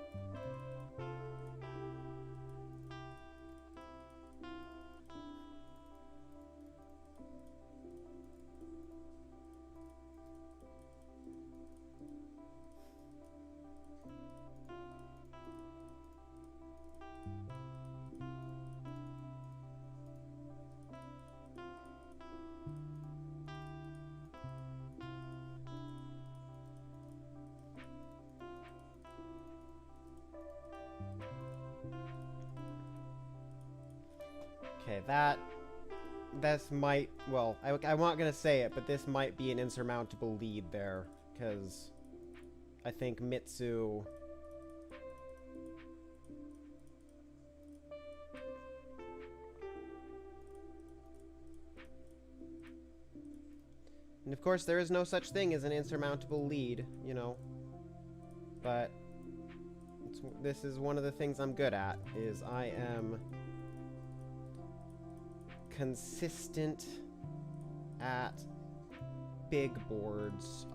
okay, this might, well, I'm not gonna say it, but this might be an insurmountable lead there, because I think Mitsu... And of course, there is no such thing as an insurmountable lead, you know, but this is one of the things I'm good at, is I am consistent at big boards.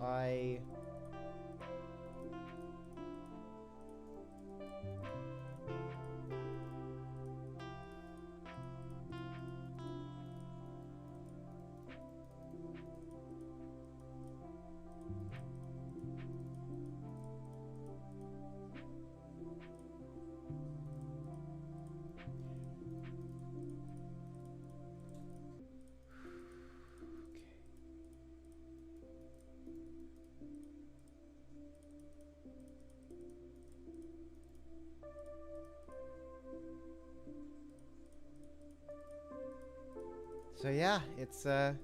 So yeah, it's the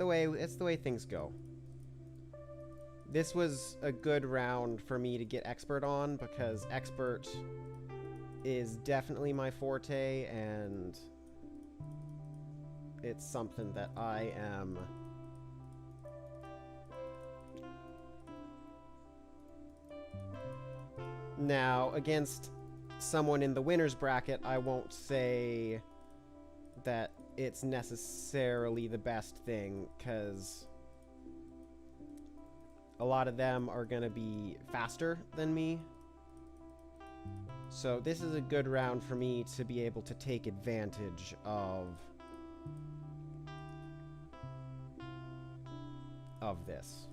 way things go. This was a good round for me to get expert on because expert is definitely my forte, and it's something that I am now against someone in the winner's bracket. I won't say that it's necessarily the best thing, because a lot of them are going to be faster than me. So this is a good round for me to be able to take advantage of this.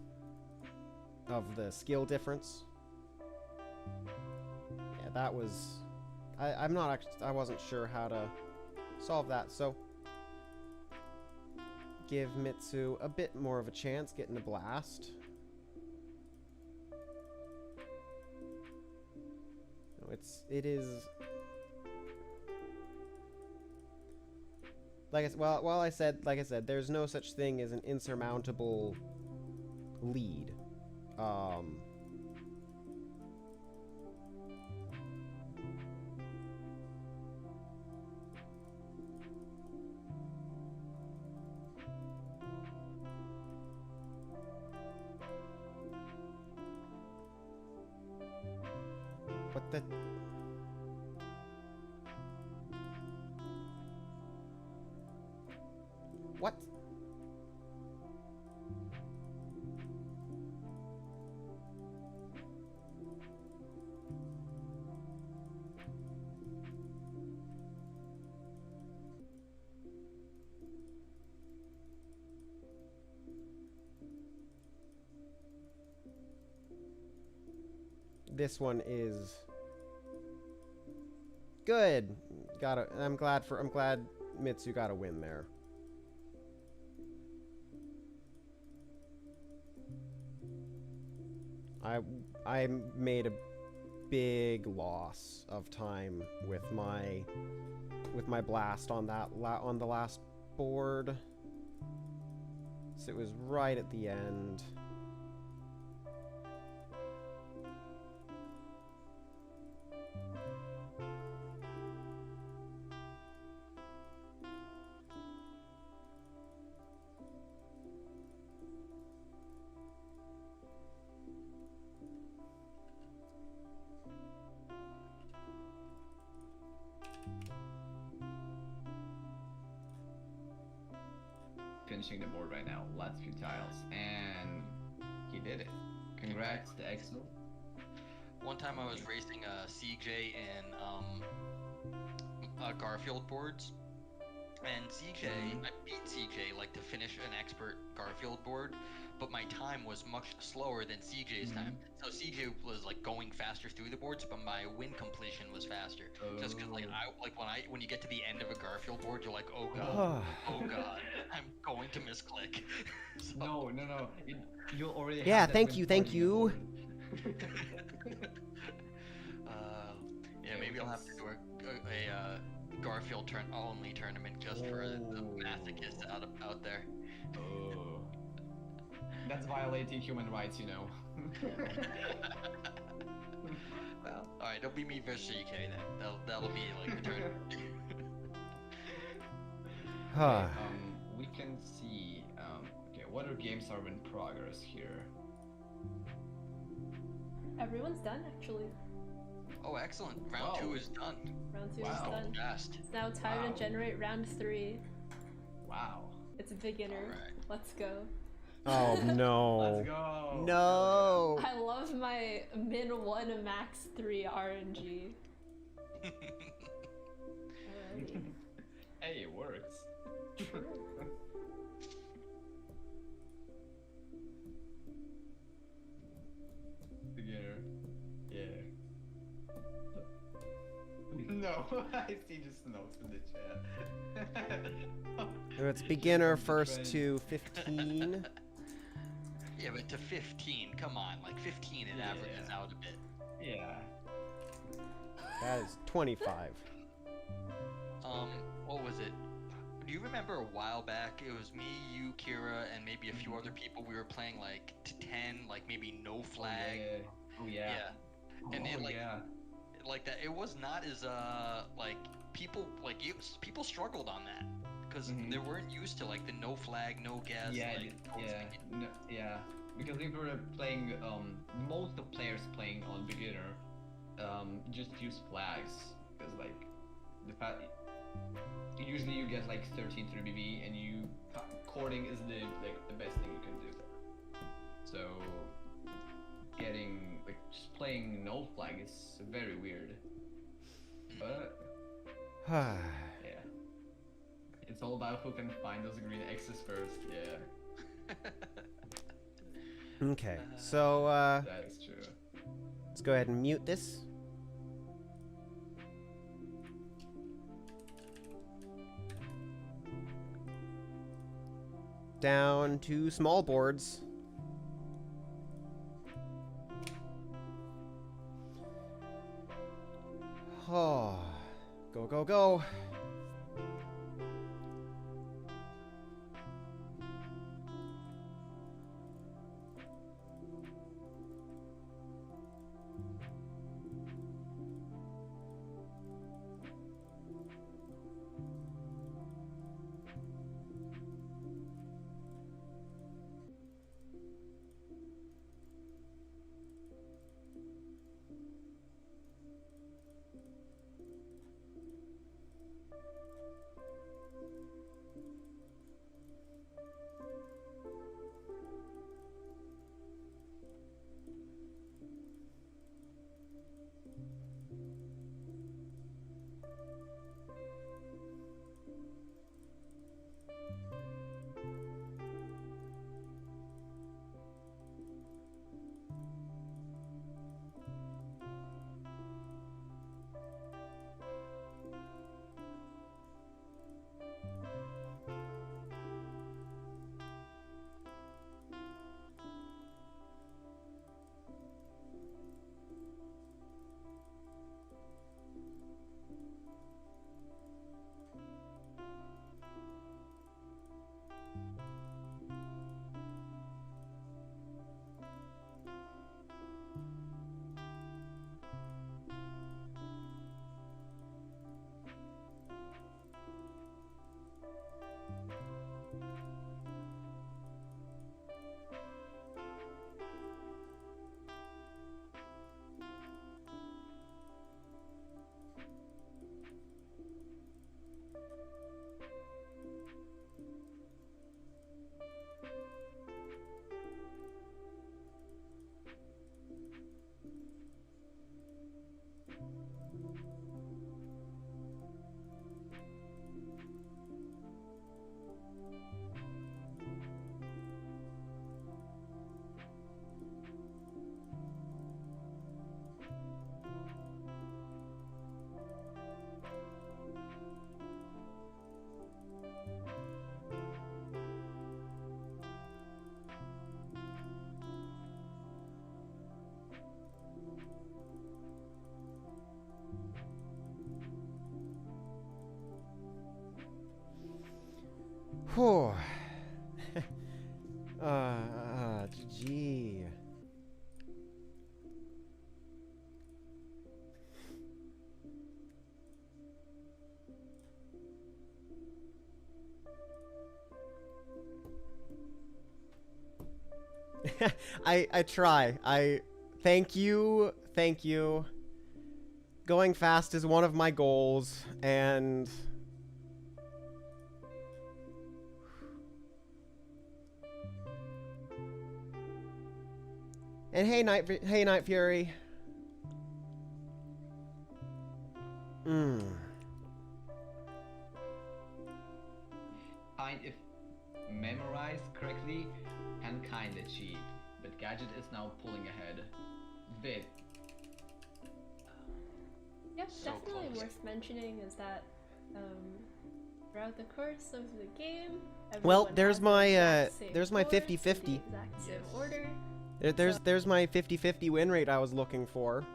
Of the skill difference. Yeah, that was... I wasn't sure how to solve that, so give Mitsu a bit more of a chance getting a blast. No, it is like I said, there's no such thing as an insurmountable lead. What the... What? This one is good. I'm glad Mitsu got a win there. I made a big loss of time with my blast on the last board. So it was right at the end. Finishing the board right now, last few tiles, and he did it. Congrats to Exo. One time I was racing a CJ in Garfield boards, and CJ, I beat CJ like to finish an expert Garfield board, but my time was much slower than CJ's time. So CJ was like going faster through the boards, but my win completion was faster. Just because when you get to the end of a Garfield board, you're like, oh god, oh god, I'm going to misclick. So, no, you already. Yeah, have that thank you. Yeah, maybe I'll have to do a Garfield only tournament just for the masochists out there. Oh. That's violating human rights, you know. Well, alright, it'll be me versus CK then. That'll be like the tournament. Okay, we can see, okay, what other games are in progress here? Everyone's done, actually. Oh, excellent. Round 2 is done. Round 2 is done. Fast. It's now time to generate round 3. Wow. It's a beginner. Alright. Let's go. Oh no. Let's go. No. I love my min 1 max 3 RNG. Alrighty. Hey, it works. Together. Yeah. No, I see just notes in the chat. It's beginner first to 15. Yeah, but to 15, come on, like 15 it averages out a bit. Yeah. That is 25. what was it? Do you remember a while back? It was me, you, Kira, and maybe a few other people. We were playing like to 10, like maybe no flag. Oh yeah. Yeah. And it like that. It was not as like people people struggled on that because they weren't used to like the no flag, no gas. Because if we were playing, most of players playing on beginner, just use flags because like usually you get like 13 through BB and chording is the best thing you can do. So getting just playing no flag is very weird. But yeah, it's all about who can find those green X's first. Yeah. Okay, so that is true. Let's go ahead and mute this. Down to small boards. Oh, go, go, go. Whew. GG. I try. Thank you. Going fast is one of my goals, and hey Night Fury. If memorized correctly and kinda cheap, but Gadget is now pulling ahead. Bit. Yep, So definitely close. worth mentioning is that throughout the course of the game, Well, everyone there's has the my exact same there's my course in 50-50. the exact same order. There's my 50-50 win rate I was looking for.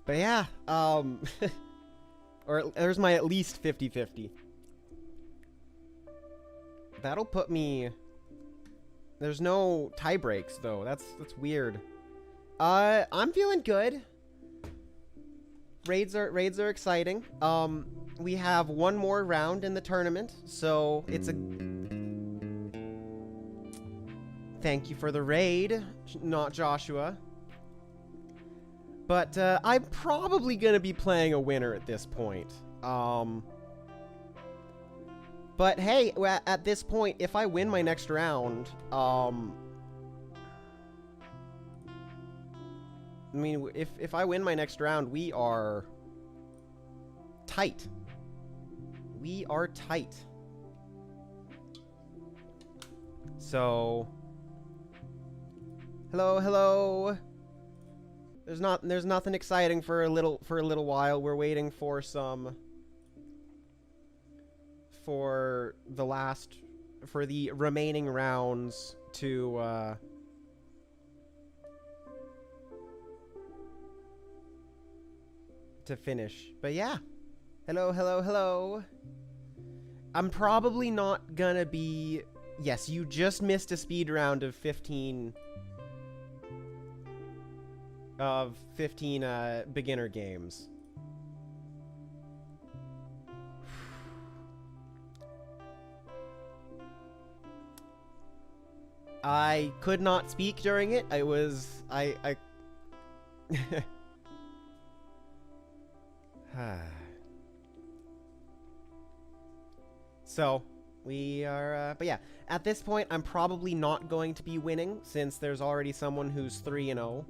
But yeah, or there's my at least 50-50. That'll put me... There's no tie breaks though. That's weird. I'm feeling good. Raids are exciting. We have one more round in the tournament, so it's a... Thank you for the raid, not Joshua. But I'm probably gonna be playing a winner at this point. But hey, at this point, if I win my next round, I mean, if I win my next round, we are tight. We are tight. So, hello. There's nothing exciting for a little while. We're waiting for the remaining rounds to finish. But yeah. Hello. I'm probably not gonna be... Yes, you just missed a speed round of 15 beginner games. I could not speak during it. I So, we are, but yeah, at this point, I'm probably not going to be winning, since there's already someone who's 3-0.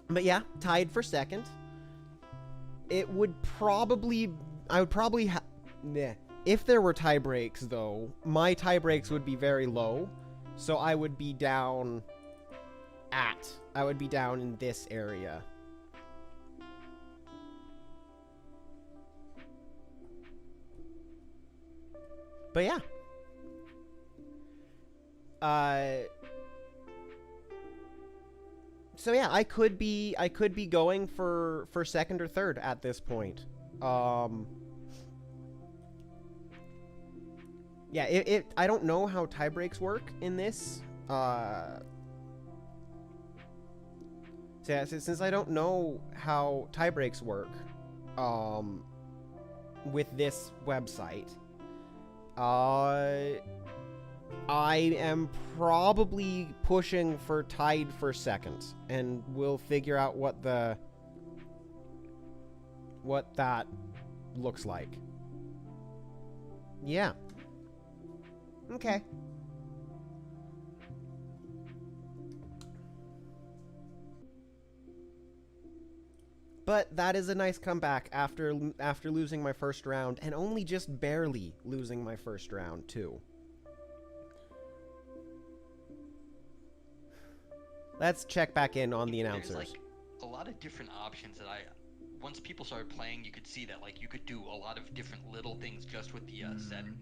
But yeah, tied for second. I would probably if there were tie breaks, though, my tie breaks would be very low, so I would be down in this area. But yeah. So yeah, I could be going for second or third at this point. Yeah, I don't know how tie breaks work in this. So yeah, since I don't know how tie breaks work, with this website, I am probably pushing for tied for second, and we'll figure out what that looks like. Yeah. Okay. But that is a nice comeback after losing my first round, and only just barely losing my first round, too. Let's check back in on the announcers. There's like a lot of different options that once people started playing, you could see that like you could do a lot of different little things just with the settings,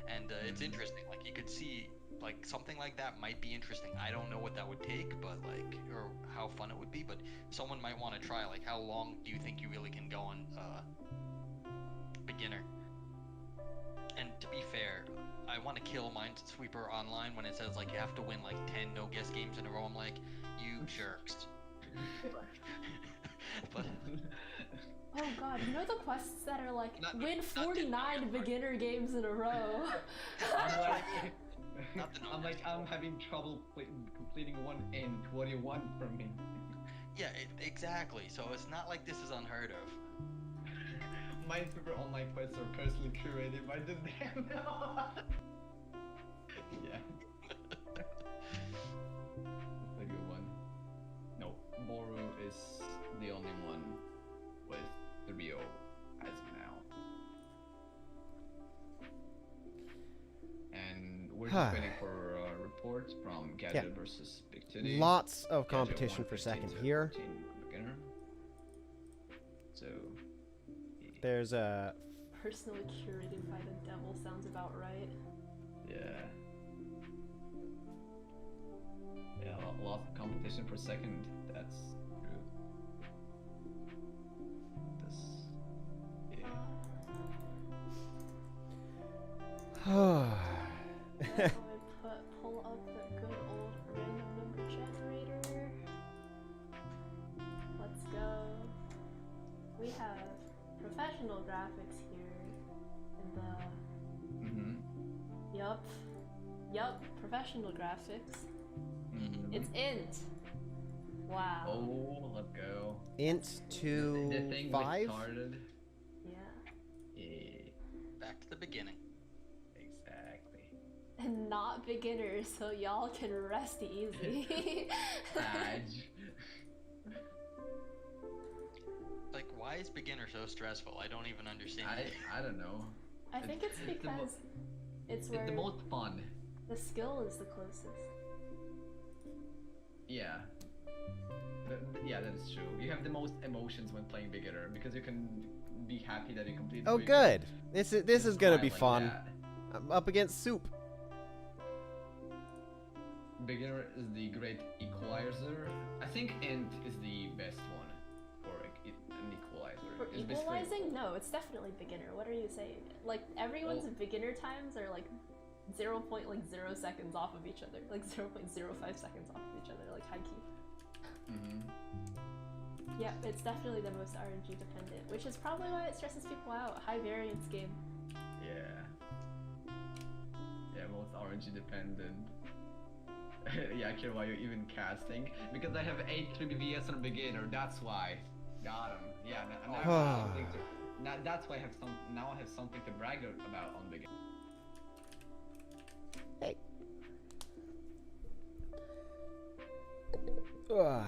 and it's interesting. Like you could see like something like that might be interesting. I don't know what that would take, but like, or how fun it would be, but someone might want to try. Like, how long do you think you really can go on beginner? And to be fair, I want to kill Minesweeper online when it says like you have to win like 10 no guess games in a row. I'm like, you jerks. But oh god, you know the quests that are like win 49 beginner games in a row? I'm like, I'm having trouble completing one end. What do you want from me? Yeah, exactly. So it's not like this is unheard of. Minesweeper online quests are personally curated by the damn. Yeah. That's a good one. No, Boru is the only one with 3-0 as of now. And we're just waiting for reports from Gadget versus Big Titty. Lots of competition for second here. Beginner. So there's a personally curated by the devil sounds about right. Yeah. Yeah, lost competition for second. That's true. This, Now I pull up the good old random number generator. Let's go. We have professional graphics here in the Yup, professional graphics. It's int. Wow. Oh, let's go. Int to the thing 5? Retarded. Yeah. Back to the beginning. Exactly. And not beginners, so y'all can rest easy. Badge. Like, why is beginner so stressful? I don't even understand. I don't know. I think it's because it's where it's the most fun. the skill is the closest. Yeah. Yeah, that is true. You have the most emotions when playing beginner because you can be happy that you completed. Oh, good. This is gonna be fun. I'm up against Soup. Beginner is the great equalizer. I think int is the best one for an equalizer. For It's equalizing? No, it's definitely beginner. What are you saying? Like, everyone's beginner times are like 0.0 seconds off of each other. Like 0.05 seconds off of each other, like high key. Yeah, it's definitely the most RNG dependent, which is probably why it stresses people out. High variance game. Yeah. Yeah, most RNG dependent. Yeah, I care why you're even casting. Because I have 8 3BVS on beginner, that's why. Got him. Yeah, that's why I have now I have something to brag about on beginner. Hey. You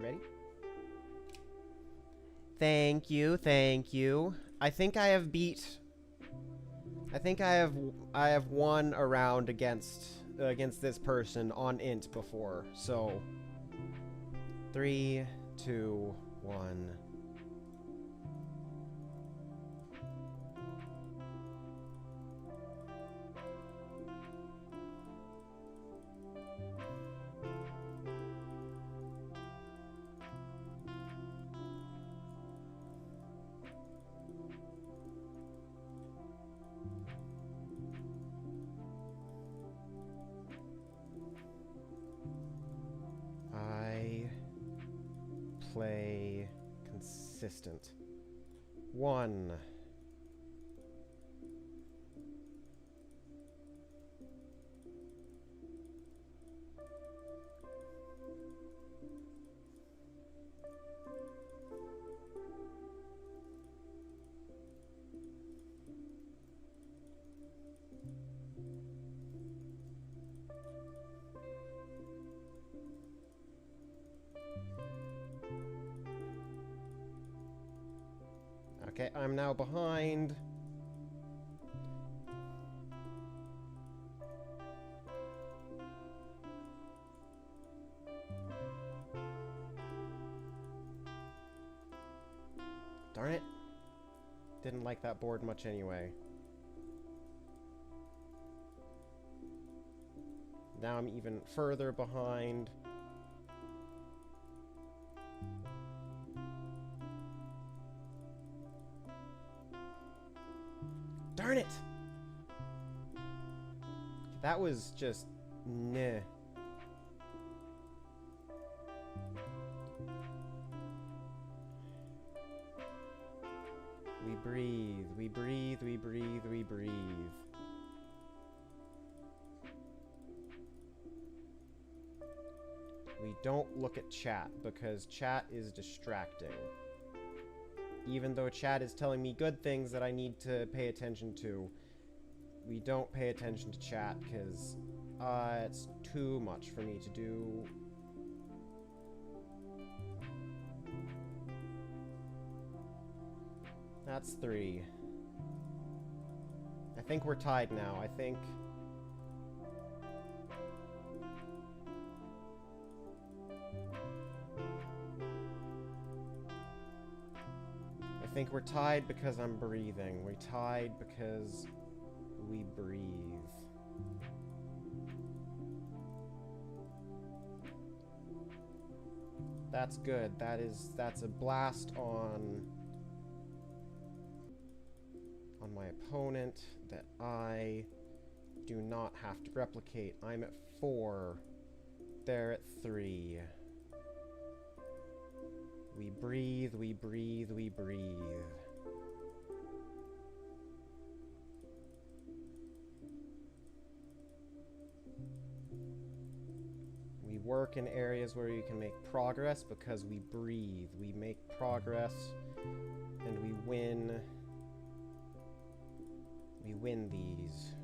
ready? Thank you. I think I have won a round against this person on int before. So 3, 2, 1. Play consistent. 1. Okay, I'm now behind. Darn it. Didn't like that board much anyway. Now I'm even further behind. Darn it! That was just... Nah. We breathe, we breathe, we breathe, we breathe. We don't look at chat, because chat is distracting. Even though chat is telling me good things that I need to pay attention to, we don't pay attention to chat, because it's too much for me to do. That's 3. I think we're tied now. I think we're tied because I'm breathing. We're tied because we breathe. That's good. That's a blast on my opponent that I do not have to replicate. I'm at 4. They're at 3. We breathe, we breathe, we breathe. We work in areas where you can make progress because we breathe. We make progress and we win. We win these.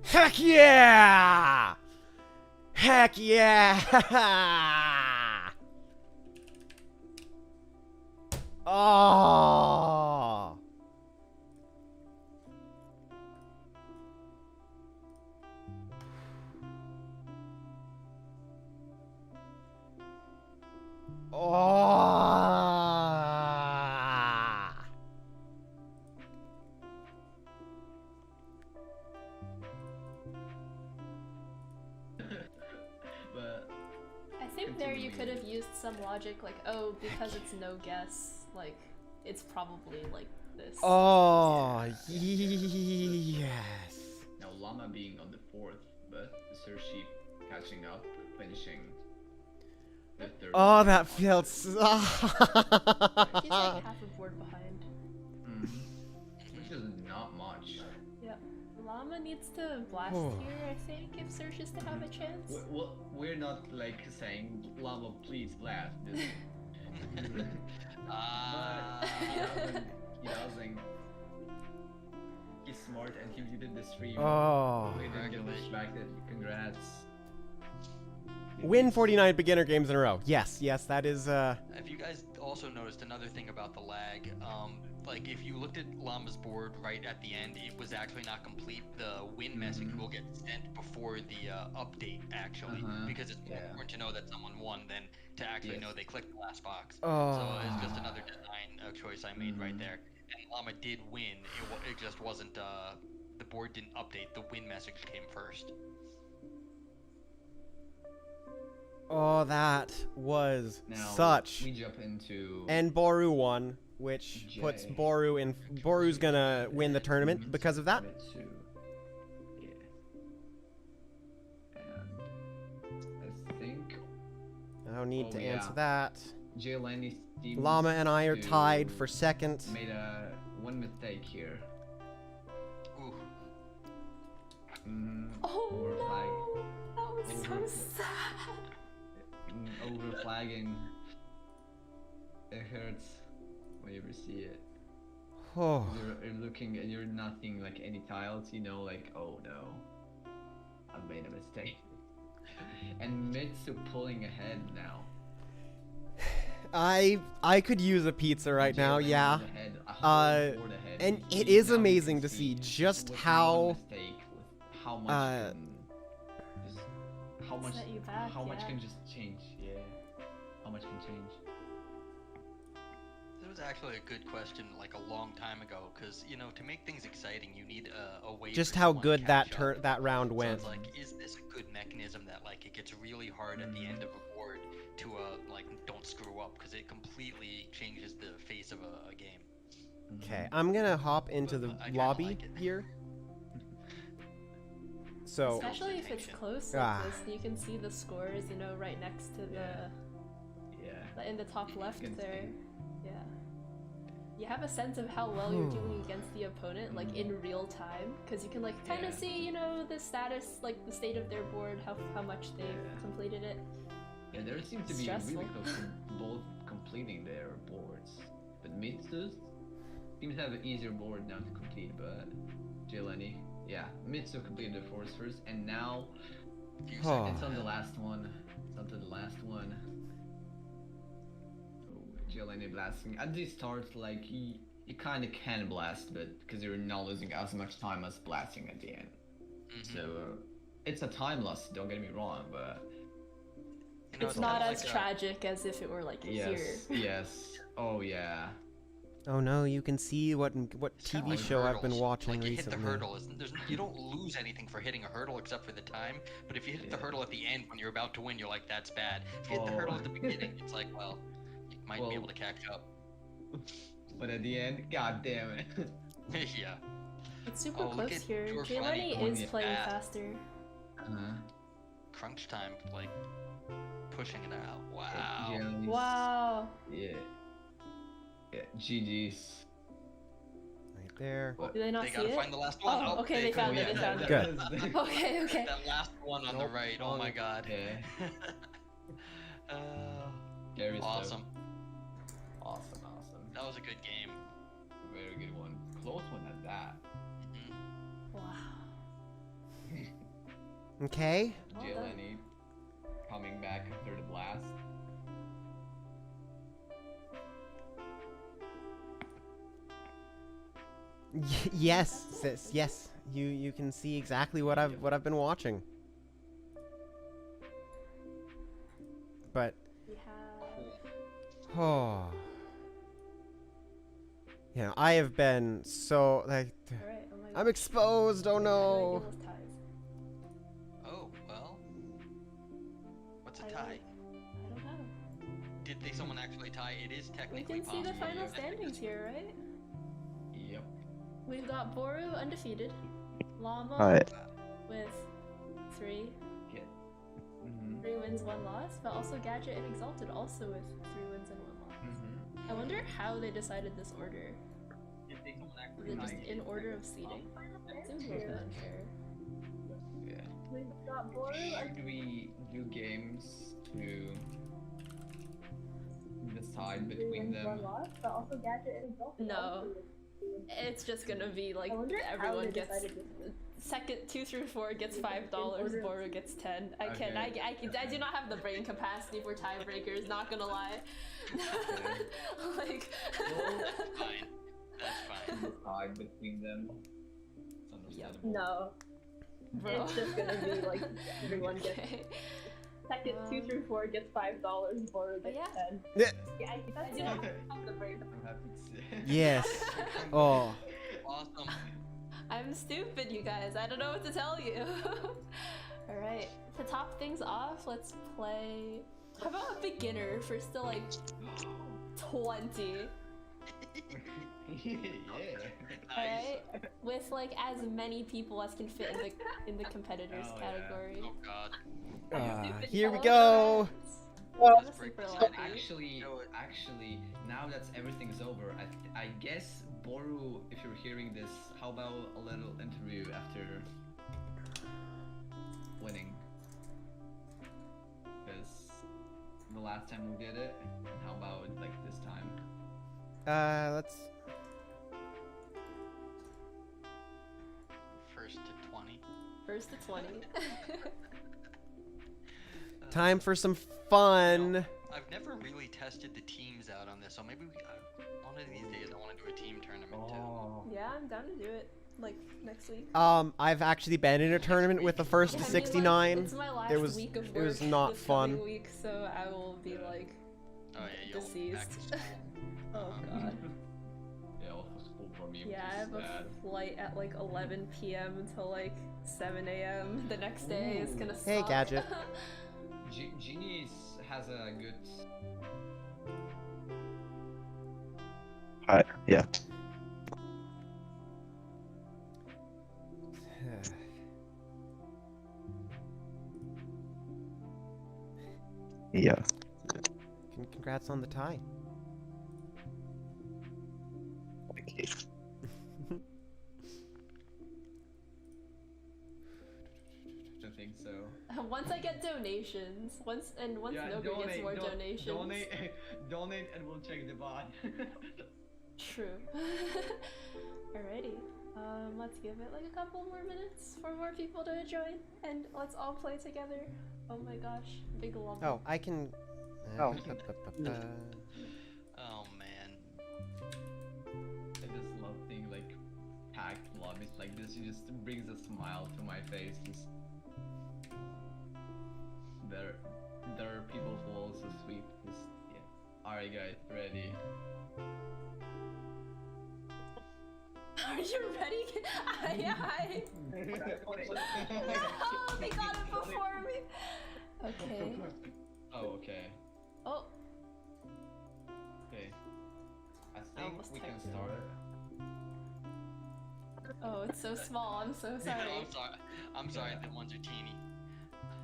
Heck yeah! Heck yeah! Oh! Oh! But I think there you could have used some logic, like, oh, because it's no guess, like, it's probably like this. Oh, yes. now Llama being on the 4th, but Cersei catching up, finishing the 3rd. Oh, that felt He's like half a board behind. Which is not much. Yep. Llama needs to blast here, I think, if Cersei's to have a chance. We're not like saying Llama, please blast. But he doesn't. He's smart and he did the stream. Oh. He didn't get distracted. Congrats. Win 49 beginner games in a row. Yes, yes, that is, Have you guys also noticed another thing about the lag? Like, if you looked at Llama's board right at the end, it was actually not complete. The win message will get sent before the update, actually, because it's more important to know that someone won than to actually know they clicked the last box. So it's just another design choice I made right there. And Llama did win. It just wasn't, the board didn't update. The win message came first. oh, that was such. We jump into. And Boru won, which puts Boru in. Boru's gonna win the tournament because of that. Yeah. And I think. I don't need to answer that. Jelani seems Llama and I are to tied for second. Made one mistake here. Ooh. Oh Overflag. no! That was so sad. Overflagging. It hurts when you ever see it. Oh. You're looking and you're not seeing like any tiles, you know, like, oh no, I've made a mistake. And Mitsu pulling ahead now. I could use a pizza right now, yeah. Ahead. And it is amazing to see just how how much Set you back, how much yeah. can just change, how much can change. That was actually a good question, like a long time ago, because you know, to make things exciting, you need a way. just for how someone to good that catch up. that round went. So it's like, is this a good mechanism that like it gets really hard at the end of a board to like don't screw up, because it completely changes the face of a game. Okay, I'm gonna hop into the I kinda lobby like it. here. So Especially if it's close like this, you can see the scores, you know, right next to the in the top left there. Yeah. You have a sense of how well you're doing against the opponent, like in real time, because you can like kind of see, you know, the status, like the state of their board, how much they've completed it. Yeah, there seems to be Stressful. really close to both completing their boards. But Mitsu seems to have an easier board now to complete, but Jelani, yeah, Mitsu completed the force first, and now it's on the last one. It's on to the last one. Oh, Jelani blasting. At the start, like, you kind of can blast, but because you're not losing as much time as blasting at the end. So, it's a time loss, don't get me wrong, but... You know, It's not kinda as like tragic as if it were like here. Yes. Oh, yeah. Oh no, you can see what TV show I've been watching like you recently. hit the hurdle. You don't lose anything for hitting a hurdle except for the time. But if you hit the hurdle at the end when you're about to win, you're like, that's bad. If you hit the hurdle at the beginning, it's like, well, you might be able to catch up. But at the end, god damn it. Yeah. It's super close here. J-Money is playing faster. Crunch time, like pushing it out. Wow. Wow. Yeah. Yeah. GG's. Right there. Do they not see it? They gotta find the last one. Oh, okay, they found it. They found it. Good. Okay, okay. That last one on the right. Oh my god. Yeah. Awesome. Awesome. That was a good game. Very good one. Close one at that. Wow. Okay. Jelani coming back after the blast. Yes, sis. Yes. You can see exactly what I've been watching. But oh. Yeah, I have been so like I'm exposed. Oh no. Oh, well. What's a tie? I don't know. Did someone actually tie? It is technically We can see the final standings here, right? Yep. We've got Boru undefeated, Llama with 3 wins, 1 loss, but also Gadget and Exalted also with 3 wins and 1 loss. I wonder how they decided this order. Is it just in order of seeding? Seems a little bit unfair. Yeah. We've got Boru. Should we do games to decide between them? No. It's just gonna be like everyone gets second 2 through 4 gets $5, Boru gets 10. I do not have the brain capacity for tiebreakers, not gonna lie. Like fine. That's fine. Decide between them. It's understandable. No. Bro. It's just gonna be like everyone gets second 2 through 4 gets $5, Boru gets 10. Yeah. I do not have the brain. I'm happy to see. Yes. Oh. Awesome. I'm stupid, you guys. I don't know what to tell you. Alright, to top things off, let's play... How about a beginner for still like 20? Yeah. Alright, with like as many people as can fit in the competitors category. Oh god. Here we go. Actually, now that everything's over, I guess Boru, if you're hearing this, how about a little interview after winning? Because the last time we did it, how about like this time? Let's. First to 20. First to 20. Time for some fun. I've never really tested the teams out on this, so maybe one of these days I want to do a team tournament too. Yeah, I'm down to do it. Like next week. I've actually been in a tournament with the first to 69. It's my last week of work. It was not fun. Week, so I will be like deceased. Oh god. Yeah, also school for me. Yeah, I have a flight at like 11 p.m. until like 7 a.m. the next day. It's gonna suck. Hey, Gadget. Genie has a good. Yeah. Yeah. Congrats on the tie. Thank you. I think so. Once I get donations, once Noga gets more donations. Donate and we'll check the bot. True. Alrighty. Let's give it like a couple more minutes for more people to join, and let's all play together. Oh my gosh, big lump. Oh, I can. Oh. Oh man. I just love seeing like packed lobbies like this. It just brings a smile to my face. There are people who also sweep. Yeah. Alright guys, ready. Are you ready? Aye. No, they got it before me. Okay. Oh, okay. Oh. Okay. I think we can typed it. start. Oh, it's so small. I'm so sorry. I'm sorry. I'm sorry. The ones are teeny.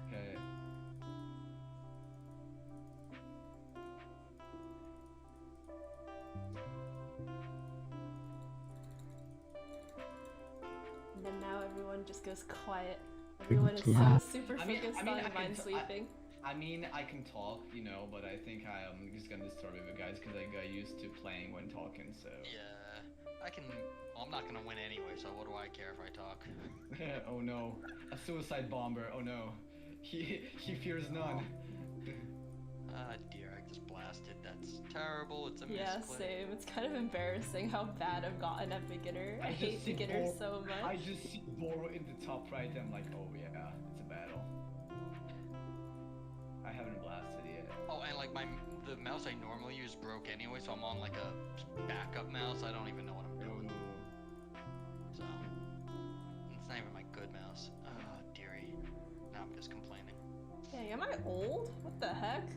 Okay. And then now everyone just goes quiet. Everyone is so super focused on minesweeping. I mean, I can talk, you know, but I think I'm just gonna disturb you guys because I got used to playing when talking, so. Yeah, I can. Well, I'm not gonna win anyway, so what do I care if I talk? Oh no, a suicide bomber. Oh no, he fears none. Ah, dear, I just blasted. That's terrible. It's a Yeah, misclick. same. It's kind of embarrassing how bad I've gotten at beginner. I hate beginner so much. I just see Boro in the top right. I'm like, oh yeah, it's a battle. I haven't blasted yet. Oh, and like the mouse I normally use broke anyway, so I'm on like a backup mouse. I don't even know what I'm doing. So it's not even my good mouse. Oh, dearie. Now I'm just complaining. Hey, am I old? What the heck?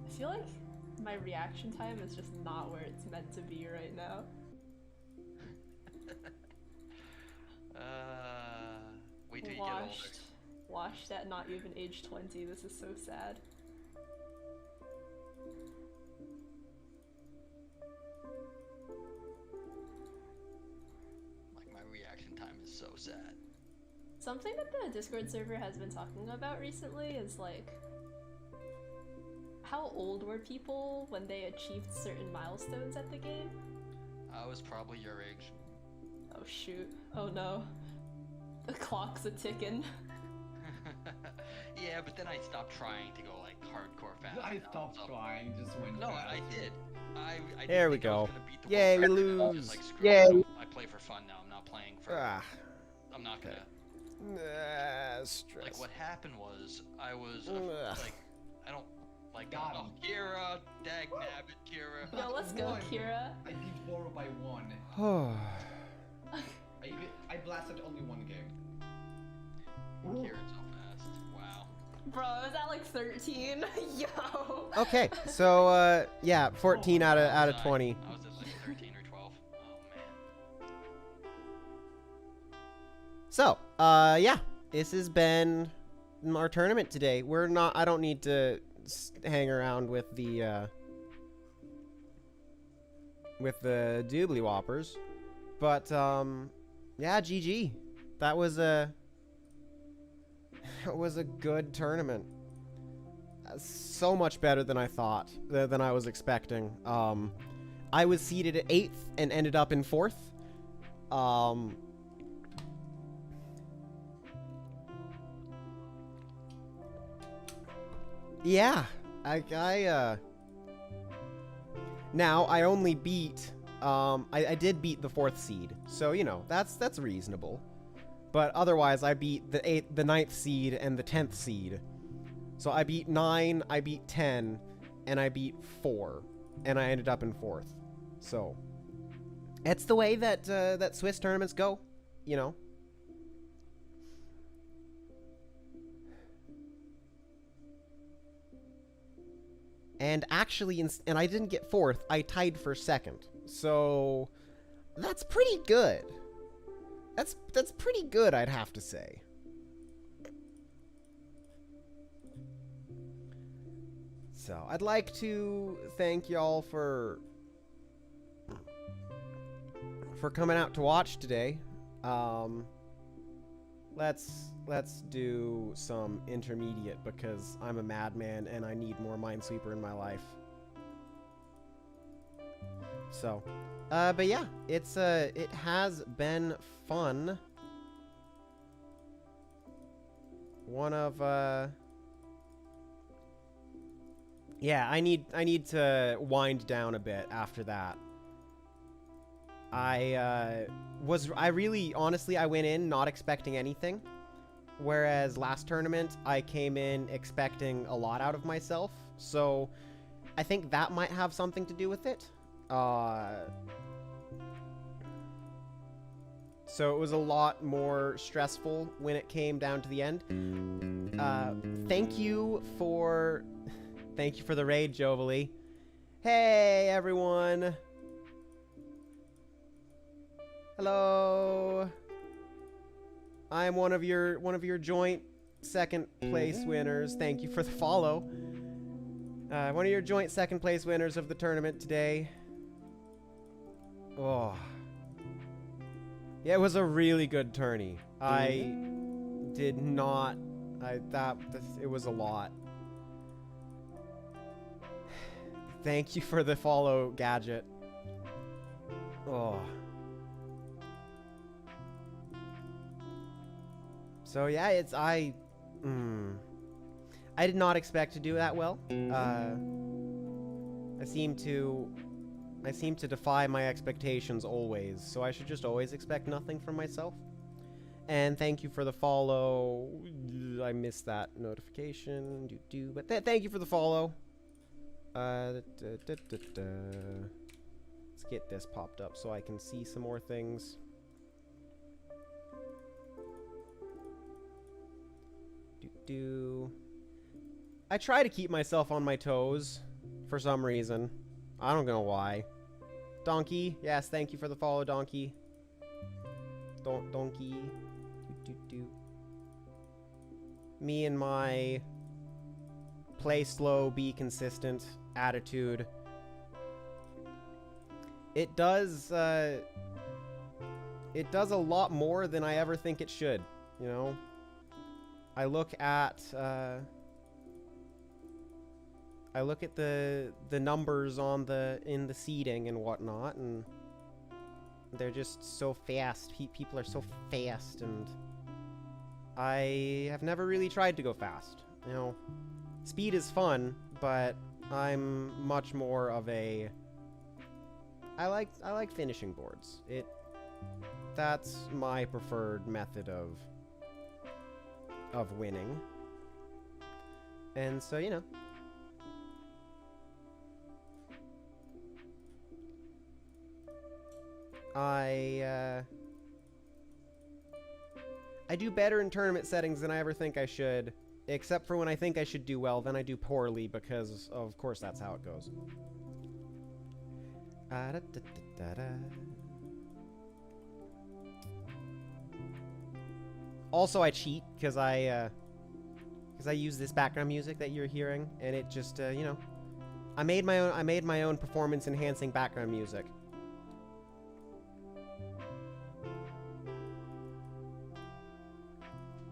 I feel like my reaction time is just not where it's meant to be right now. Wait till you get older. Washed at not even age 20. This is so sad. Like, my reaction time is so sad. Something that the Discord server has been talking about recently is like, how old were people when they achieved certain milestones at the game? I was probably your age. Oh shoot. Oh no. The clock's a ticking. Yeah, but then I stopped trying to go like hardcore fast. I stopped trying, just went No, fast. I did. I There didn't we think I was go. gonna beat the Yay, world we record. I was lose. just like, screw Yay. it. I play for fun now. I'm not playing for. I'm not gonna. Stress. Like what happened was I was like, I don't like. Got Oh, him. Kira, dag nabbit, Kira. Yo, let's go, One. Kira. I beat Boro by 1. I blasted only 1 game. Kira so fast. Wow. Bro, I was at like 13. Yo. Okay, so yeah, 14 out of 20. I was at like 13 or 12. Oh man. So, yeah, this has been our tournament today. I don't need to hang around with the doobly whoppers, but yeah, GG. That was a good tournament. So much better than I thought, than I was expecting. I was seeded at 8th and ended up in 4th. Yeah, now I only beat, I did beat the 4th seed, so, you know, that's reasonable. But otherwise, I beat the 9th seed and the 10th seed. So I beat 9, I beat 10, and I beat 4, and I ended up in 4th. So, it's the way that, that Swiss tournaments go, you know. And actually, and I didn't get 4th, I tied for 2nd. So, that's pretty good. That's pretty good, I'd have to say. So, I'd like to thank y'all for coming out to watch today. Let's do some intermediate because I'm a madman and I need more Minesweeper in my life. So, but yeah, it has been fun. Yeah, I need to wind down a bit after that. I really, honestly, I went in not expecting anything. Whereas last tournament, I came in expecting a lot out of myself. So, I think that might have something to do with it. So it was a lot more stressful when it came down to the end. Thank you for the raid, Jovalie. Hey, everyone. Hello. I'm one of your joint second place winners. Thank you for the follow. One of your joint second place winners of the tournament today. Oh. Yeah, it was a really good tourney. I did not... it was a lot. Thank you for the follow, Gadget. Oh. So yeah, I did not expect to do that well. I seem to defy my expectations always, so I should just always expect nothing from myself. And thank you for the follow. I missed that notification. But thank you for the follow. Let's get this popped up so I can see some more things. I try to keep myself on my toes for some reason. I don't know why. Donkey, yes, thank you for the follow, Donkey. Donkey. Me and my play slow, be consistent attitude. It does a lot more than I ever think it should, you know? I look at the numbers in the seeding and whatnot, and they're just so fast. People are so fast, and I have never really tried to go fast. You know, speed is fun, but I'm much more of a... I like finishing boards. That's my preferred method of winning. And so, you know. I do better in tournament settings than I ever think I should, except for when I think I should do well, then I do poorly, because of course that's how it goes. Also, I cheat because I use this background music that you're hearing, and it just you know, I made my own performance enhancing background music.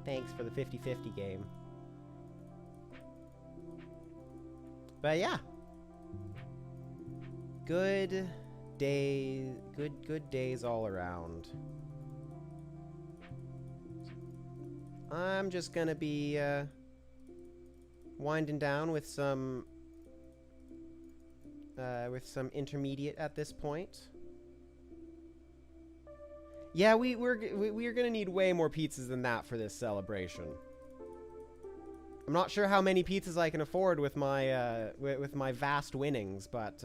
Thanks for the 50-50 game. But yeah. Good days all around. I'm just gonna be winding down with some intermediate at this point. Yeah, we're gonna need way more pizzas than that for this celebration. I'm not sure how many pizzas I can afford with my vast winnings, but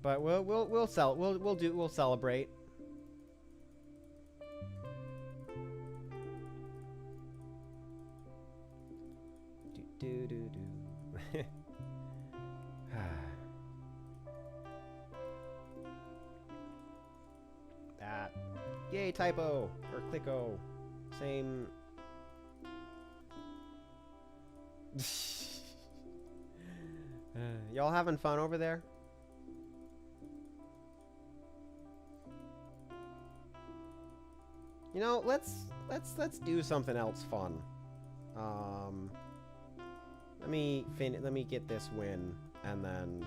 we'll celebrate. Do. That. Yay, typo or clicko. Same. Y'all having fun over there? You know, let's do something else fun. Let me get this win and then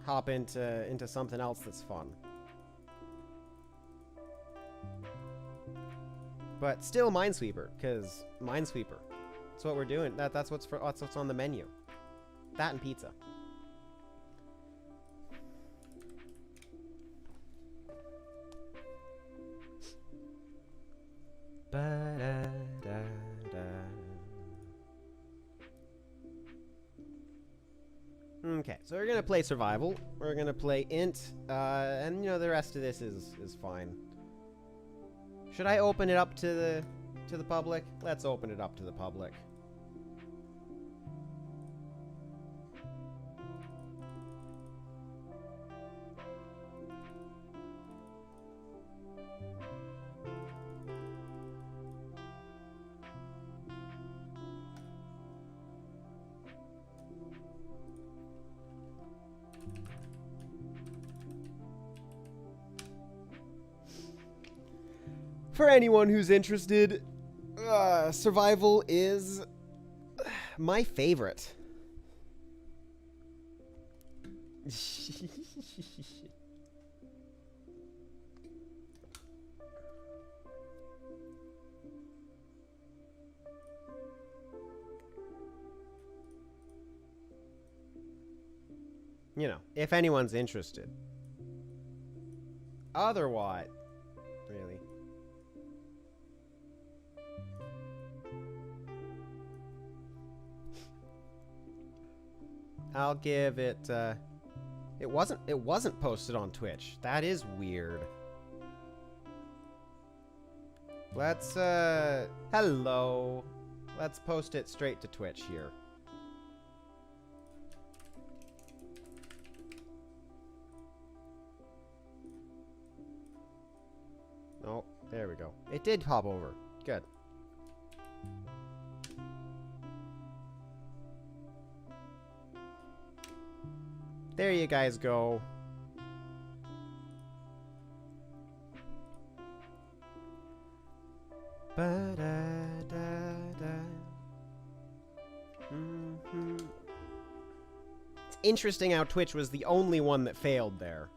hop into something else that's fun. But still Minesweeper, because Minesweeper. That's what we're doing. That's what's on the menu. That and pizza. Ba-da-da-da. Okay, so we're gonna play survival. We're gonna play int, and you know the rest of this is fine. Should I open it up to the public? Let's open it up to the public. For anyone who's interested, survival is my favorite. You know, if anyone's interested. Otherwise, really. I'll give it, it wasn't posted on Twitch. That is weird. Let's, hello. Let's post it straight to Twitch here. Oh, there we go. It did hop over. Good. There you guys go. It's interesting how Twitch was the only one that failed there.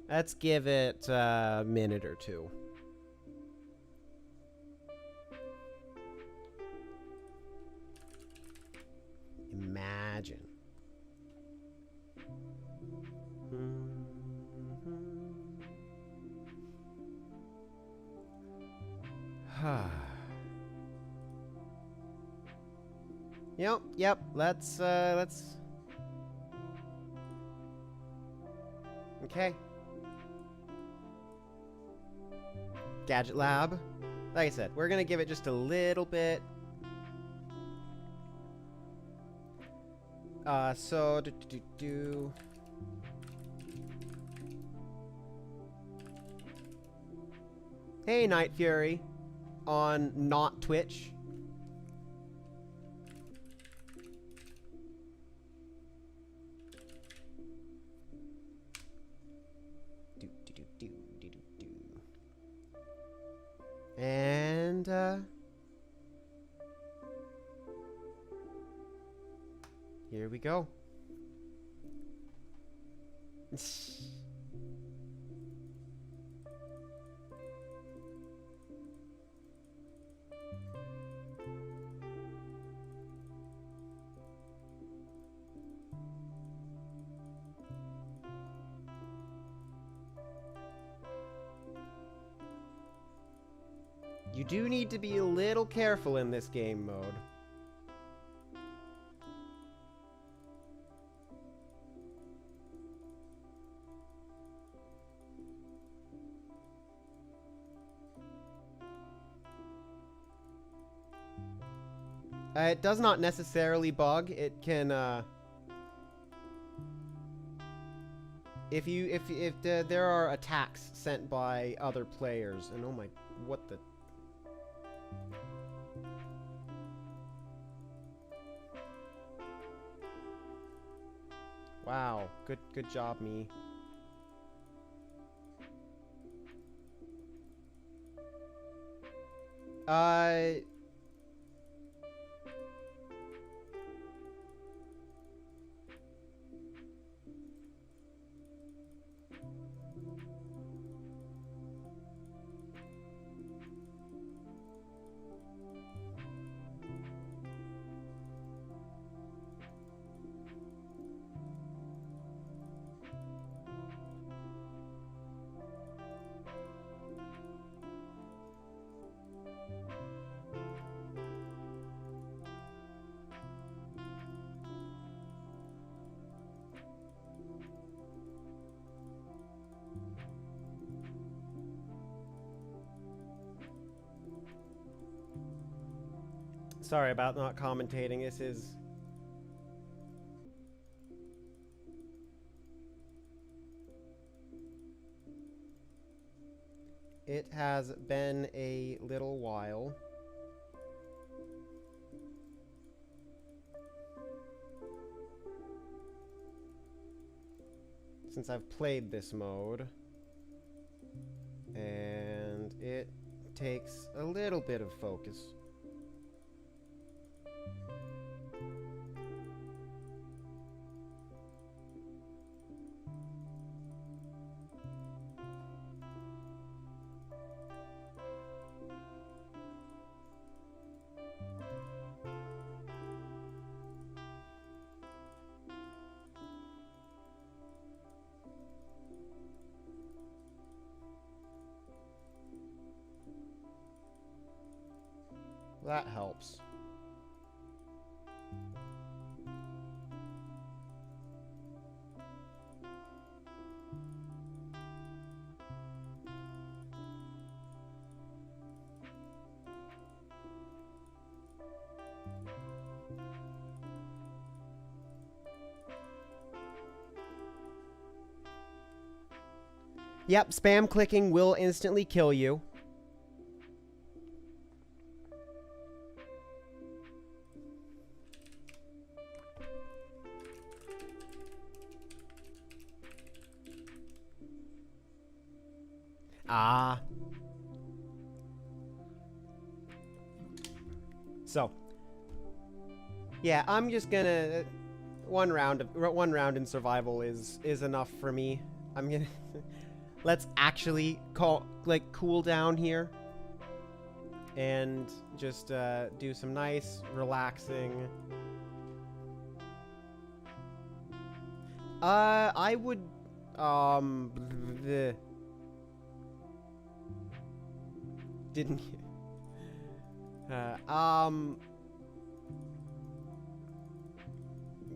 Let's give it a minute or two. Imagine. Yep, let's okay. Gadget Lab. Like I said, we're gonna give it just a little bit. So Hey, Night Fury, on not Twitch. And here we go. You do need to be a little careful in this game mode. It does not necessarily bug. It can, if there are attacks sent by other players, and oh my, what the... Wow, good job, me. Sorry about not commentating. This is... It has been a little while. Since I've played this mode. And it takes a little bit of focus. That helps. Yep, spam clicking will instantly kill you. Ah. So. Yeah, I'm just gonna... one round in survival is enough for me. I'm gonna... Let's actually cool down here. And just do some nice, relaxing... I would... Didn't...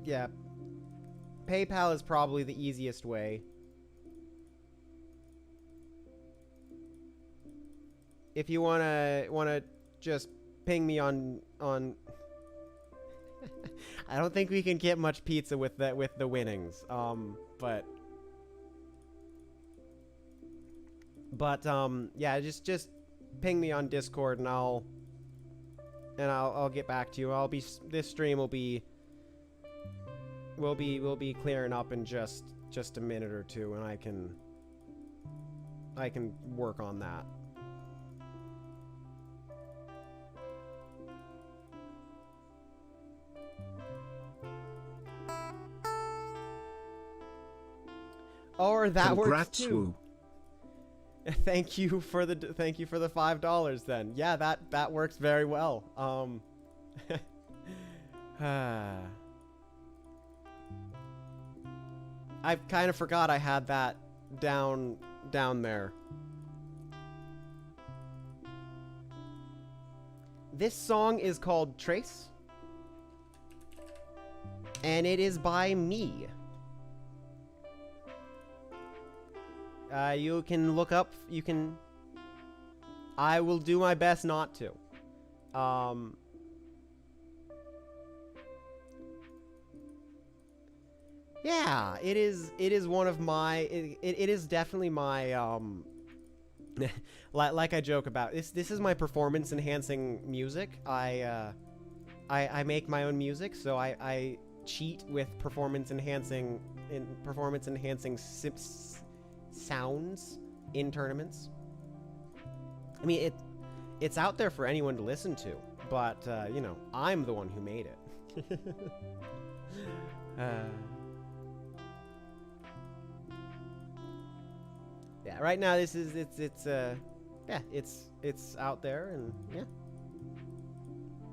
Yeah. PayPal is probably the easiest way. If you wanna just ping me on I don't think we can get much pizza with the winnings. Yeah, just ping me on Discord and I'll get back to you. This stream will be clearing up in just a minute or two, and I can work on that. Or that works too. Thank you for the $5 then. Yeah, that works very well. I kind of forgot I had that down there. This song is called Trace, and it is by me. You can look up, I will do my best not to. Yeah, it is one of my, it is definitely my, like I joke about, this is my performance enhancing music. I make my own music, so I cheat with performance enhancing sounds in tournaments. I mean, it's out there for anyone to listen to, but you know, I'm the one who made it. Yeah, right now it's out there, and yeah,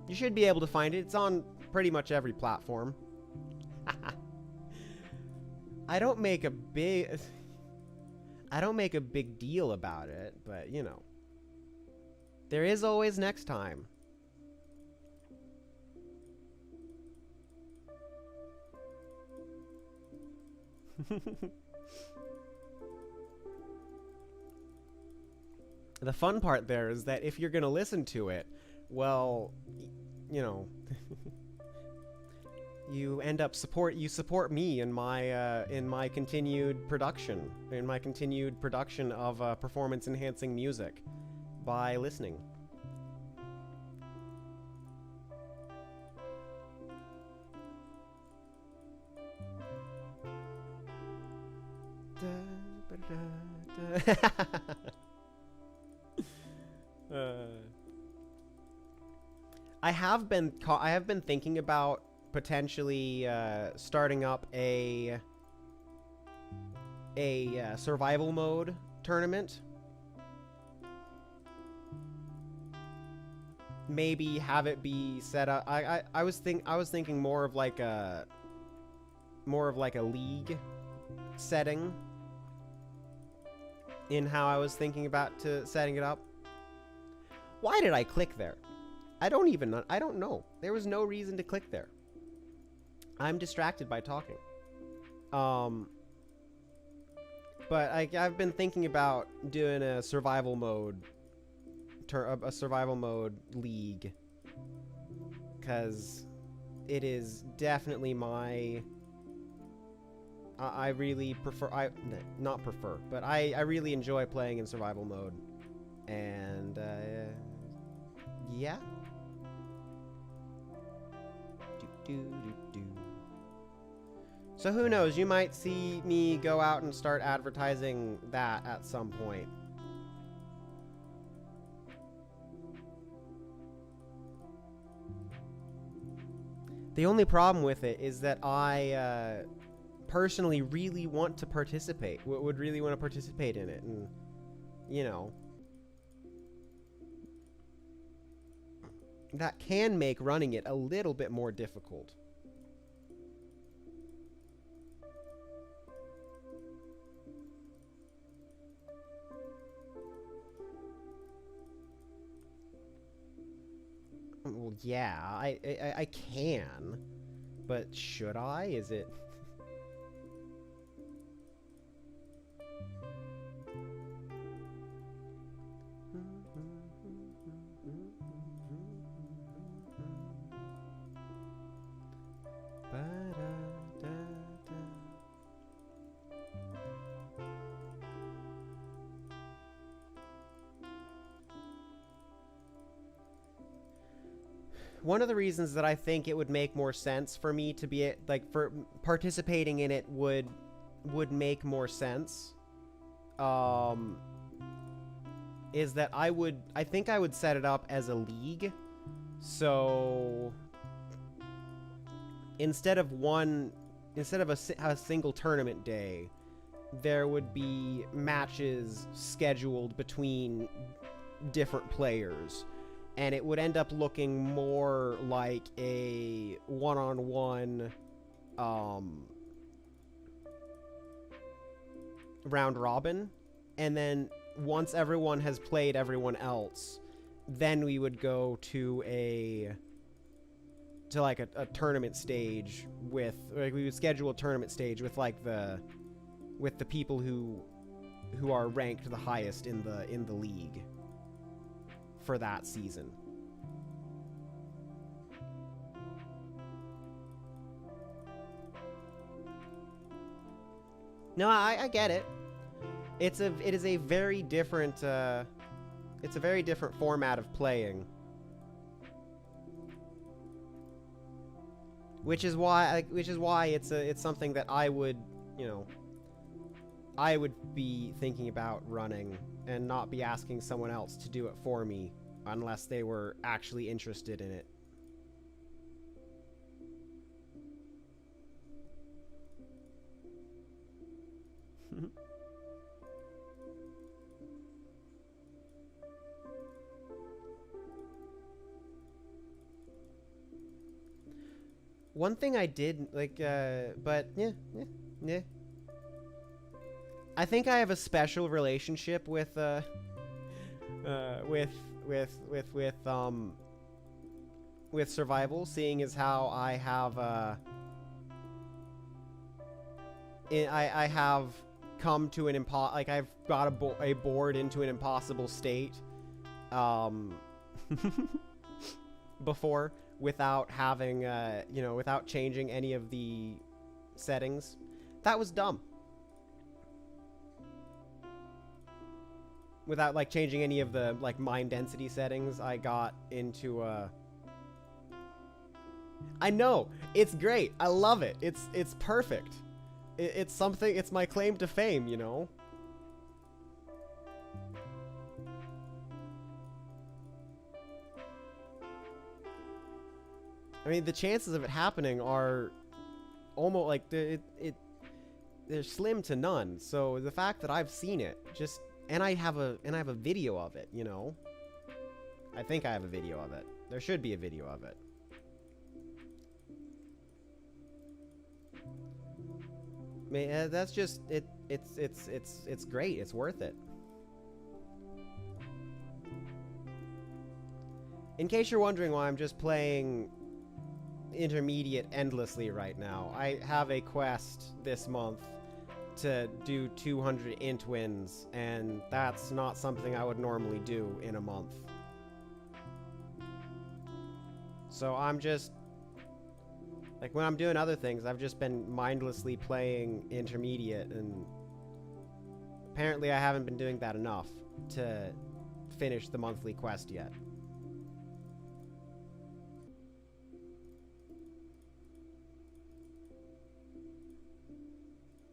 you should be able to find it. It's on pretty much every platform. I don't make a big deal about it, but you know, there is always next time. The fun part there is that if you're gonna listen to it, well, you know, you end up support me in my continued production of performance enhancing music by listening. I have been thinking about potentially starting up a survival mode tournament. Maybe have it be set up. I was thinking more of like a league setting in how I was thinking about setting it up. Why did I click there? I don't know. There was no reason to click there. I'm distracted by talking. But I've been thinking about doing a survival mode league, because it is definitely my I really prefer not prefer, but I really enjoy playing in survival mode, and yeah. So who knows, you might see me go out and start advertising that at some point. The only problem with it is that I personally really want to participate, would really want to participate in it, and you know, that can make running it a little bit more difficult. Well, yeah, I can, but should I? Is it... One of the reasons that I think it would make more sense for me to be for participating in it would make more sense, is that I think I would set it up as a league. So instead of a single tournament day, there would be matches scheduled between different players. And it would end up looking more like a one-on-one round robin. And then once everyone has played everyone else, then we would go to a tournament stage with, we would schedule a tournament stage with the people who are ranked the highest in the league for that season. No, I get it. It is a very different format of playing. Which is why it's something that I would, I would be thinking about running and not be asking someone else to do it for me unless they were actually interested in it. One thing I did, but yeah. I think I have a special relationship with survival, seeing as how I have I have come to an I've got a board into an impossible state before, without having, you know, without changing any of the settings. That was dumb. Without, like, changing any of the, like, mine density settings, I got into, I know! It's great! I love it! It's perfect! It's something, it's my claim to fame, you know? I mean, the chances of it happening are almost, like, they're slim to none, so the fact that I've seen it, just... And I have a video of it, you know? I think I have a video of it. There should be a video of it. I mean, that's just it's great. It's worth it. In case you're wondering why I'm just playing intermediate endlessly right now, I have a quest this month to do 200 int wins, and that's not something I would normally do in a month. So I'm just, like, when I'm doing other things, I've just been mindlessly playing intermediate, and apparently I haven't been doing that enough to finish the monthly quest yet.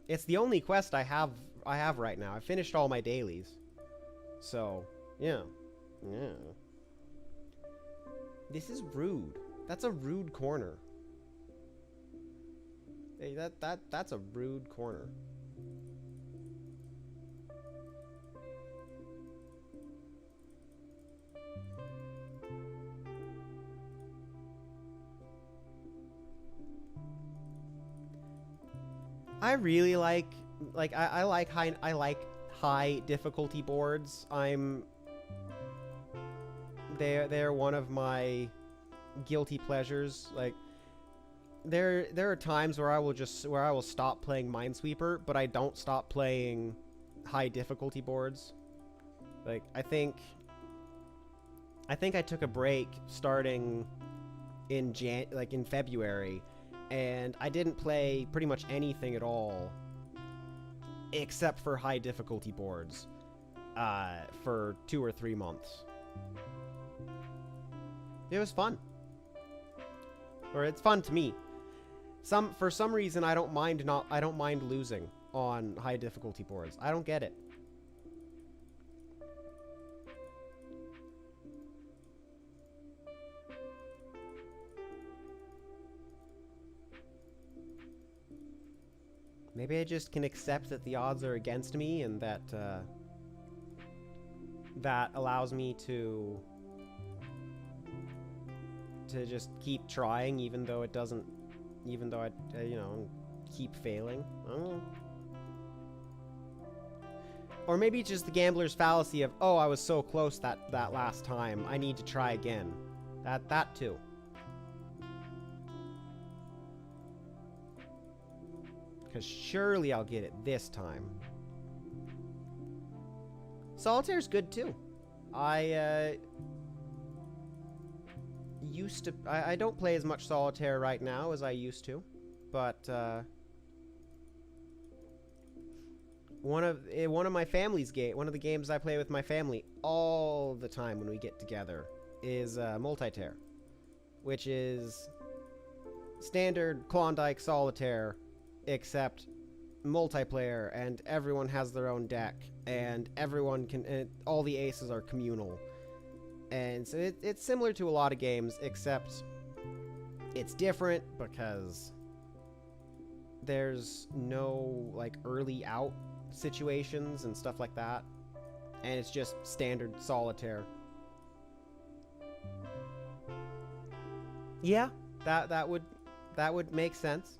It's the only quest I have right now. I finished all my dailies. So, yeah. Yeah. This is rude. That's a rude corner. Hey, that's a rude corner. I really like I like high difficulty boards. They're one of my guilty pleasures. Like, there are times where I will stop playing Minesweeper, but I don't stop playing high difficulty boards. Like, I think I took a break starting in February, and I didn't play pretty much anything at all except for high difficulty boards for 2 or 3 months. It was fun. Or it's fun to me. For some reason I don't mind losing on high difficulty boards. I don't get it. Maybe I just can accept that the odds are against me, and that that allows me to just keep trying, even though I you know, keep failing. I don't know. Or maybe it's just the gambler's fallacy of, oh, I was so close that last time, I need to try again. That too. Because surely I'll get it this time. Solitaire's good too. I don't play as much Solitaire right now as I used to, but one of the games I play with my family all the time when we get together is Multitaire, which is standard Klondike Solitaire, except multiplayer, and everyone has their own deck, and all the aces are communal. And so it's similar to a lot of games, except it's different because there's no, like, early out situations and stuff like that, and it's just standard Solitaire. Yeah, that would make sense.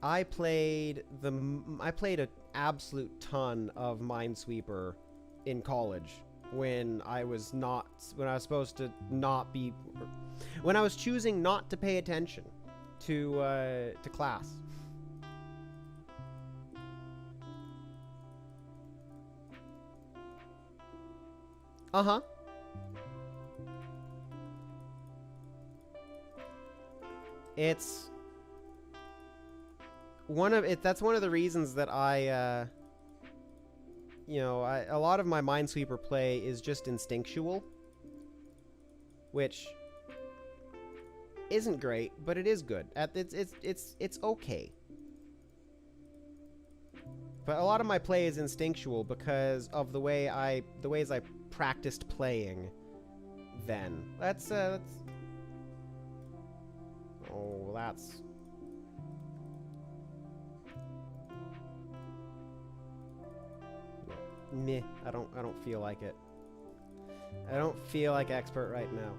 I played an absolute ton of Minesweeper in college when I was choosing not to pay attention to class. It's that's one of the reasons that I you know, a lot of my Minesweeper play is just instinctual, which isn't great, but it is good. It's okay. But a lot of my play is instinctual because of the ways I practiced playing then. That's oh, that's meh. I don't feel like it. I don't feel like expert right now.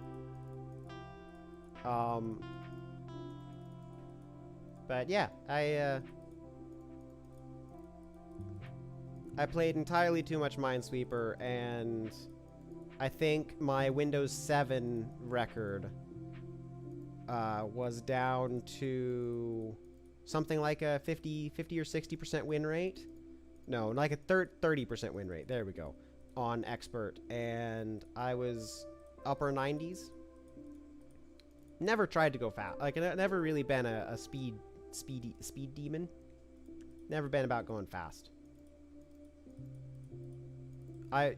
But yeah, I played entirely too much Minesweeper, and I think my Windows 7 record was down to something like a 50 or 60% win rate. No, like a 30% win rate. There we go. On expert, and I was upper 90s. Never tried to go fast. Like, I've never really been a speed demon. Never been about going fast.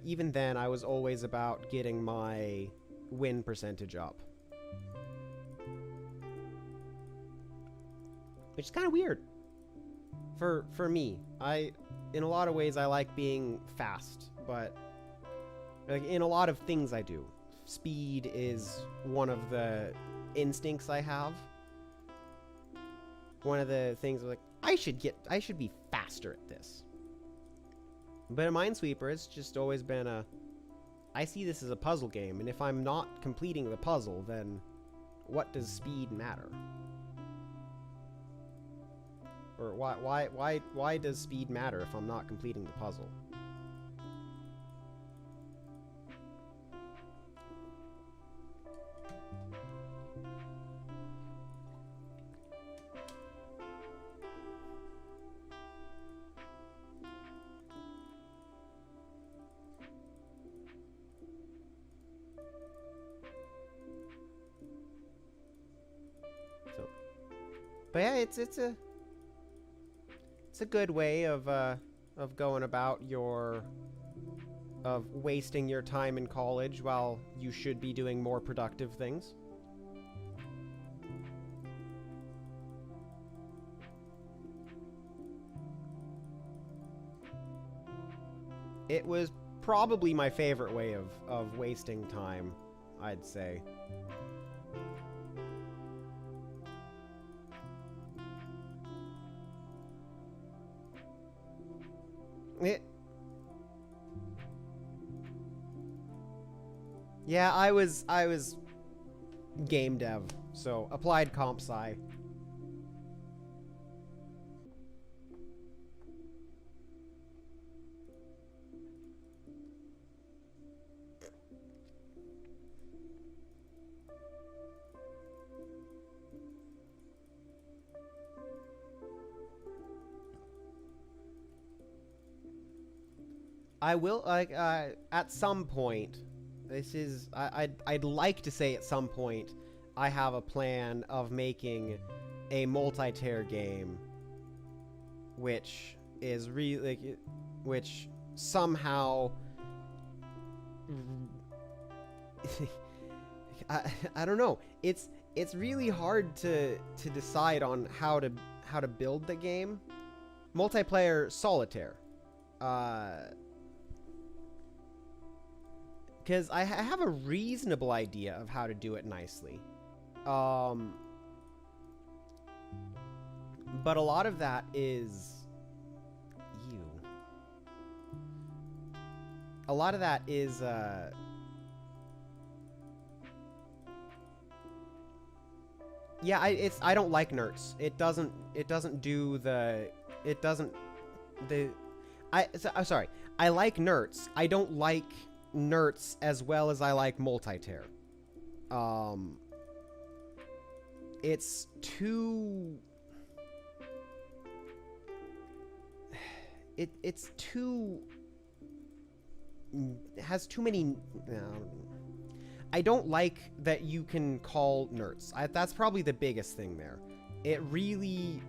Even then, I was always about getting my win percentage up. Which is kind of weird. For me. In a lot of ways, I like being fast, but like, in a lot of things I do. Speed is one of the instincts I have. One of the things like, I should be faster at this. But in Minesweeper, it's just always been I see this as a puzzle game, and if I'm not completing the puzzle, then what does speed matter? Or why does speed matter if I'm not completing the puzzle? But yeah, it's a good way of going about wasting your time in college while you should be doing more productive things. It was probably my favorite way of wasting time, I'd say. Yeah, I was game dev, so applied comp sci. I will, like, at some point, I'd like to say at some point, I have a plan of making a multi-tier game, which is really, which somehow, I don't know, it's really hard to decide on how to build the game. Multiplayer solitaire. Because I have a reasonable idea of how to do it nicely. But a lot of that is... A lot of that is... Yeah, I don't like nerds. It doesn't do the... It doesn't... I'm sorry. I like nerds. I don't like nerds as well as I like multi-tier. It's too... It's too... It has too many... I don't like that you can call nerds. That's probably the biggest thing there. It really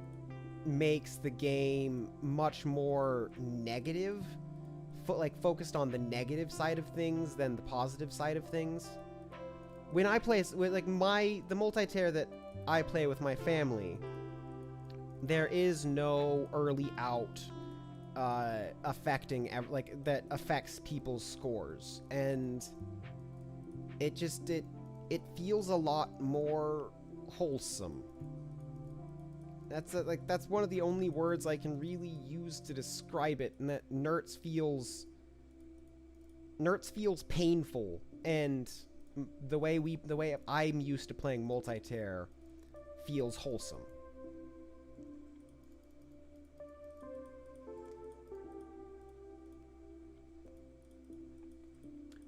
makes the game much more negative, like focused on the negative side of things than the positive side of things. When I play with like the multi-tier that I play with my family, there is no early out affecting that affects people's scores, and it feels a lot more wholesome. That's one of the only words I can really use to describe it, and that nerds feels painful, and the way I'm used to playing multi-tier feels wholesome.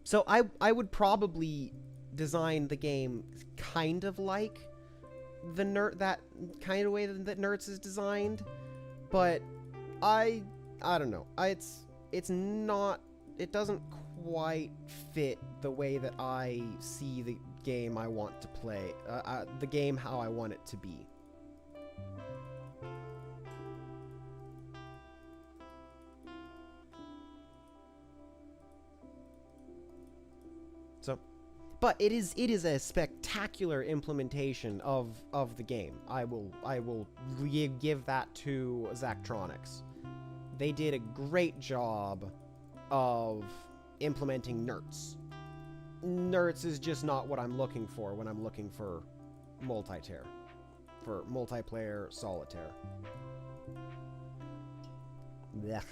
So I would probably design the game kind of like that kind of way that Nerds is designed, but I don't know. It doesn't quite fit the way that I see the game I want to play, the game how I want it to be. So, but it is a spectacular implementation of the game. I will give that to Zachtronics. They did a great job of implementing nerds. Nerds is just not what I'm looking for when I'm looking for multi-tier, for multiplayer solitaire. Blech.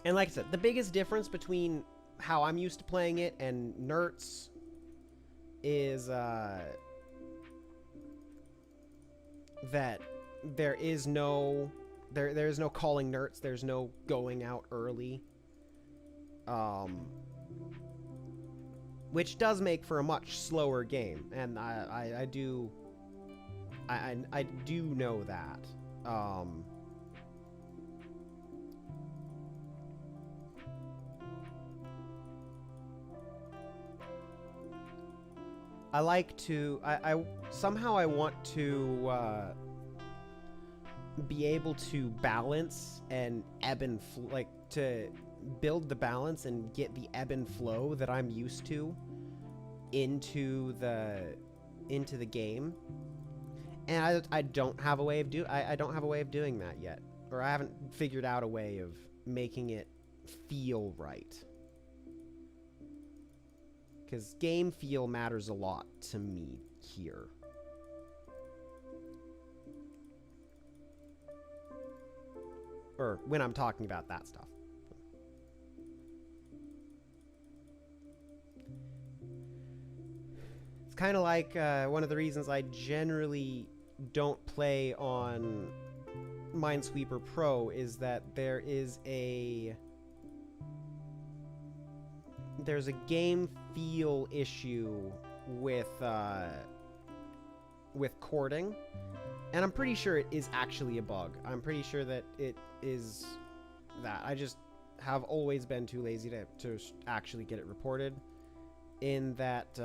And like I said, the biggest difference between how I'm used to playing it and Nerds is that there is no calling Nerds, there's no going out early. Which does make for a much slower game, and I do know that. I like to, somehow I want to be able to balance and ebb and like to build the balance and get the ebb and flow that I'm used to into the game, and I don't have a way of I don't have a way of doing that yet, or I haven't figured out a way of making it feel right. Because game feel matters a lot to me here. Or when I'm talking about that stuff. It's kind of like one of the reasons I generally don't play on Minesweeper Pro is that there's a game feel issue with chording, and I'm pretty sure it is actually a bug. I'm pretty sure that it is that. I just have always been too lazy to actually get it reported. In that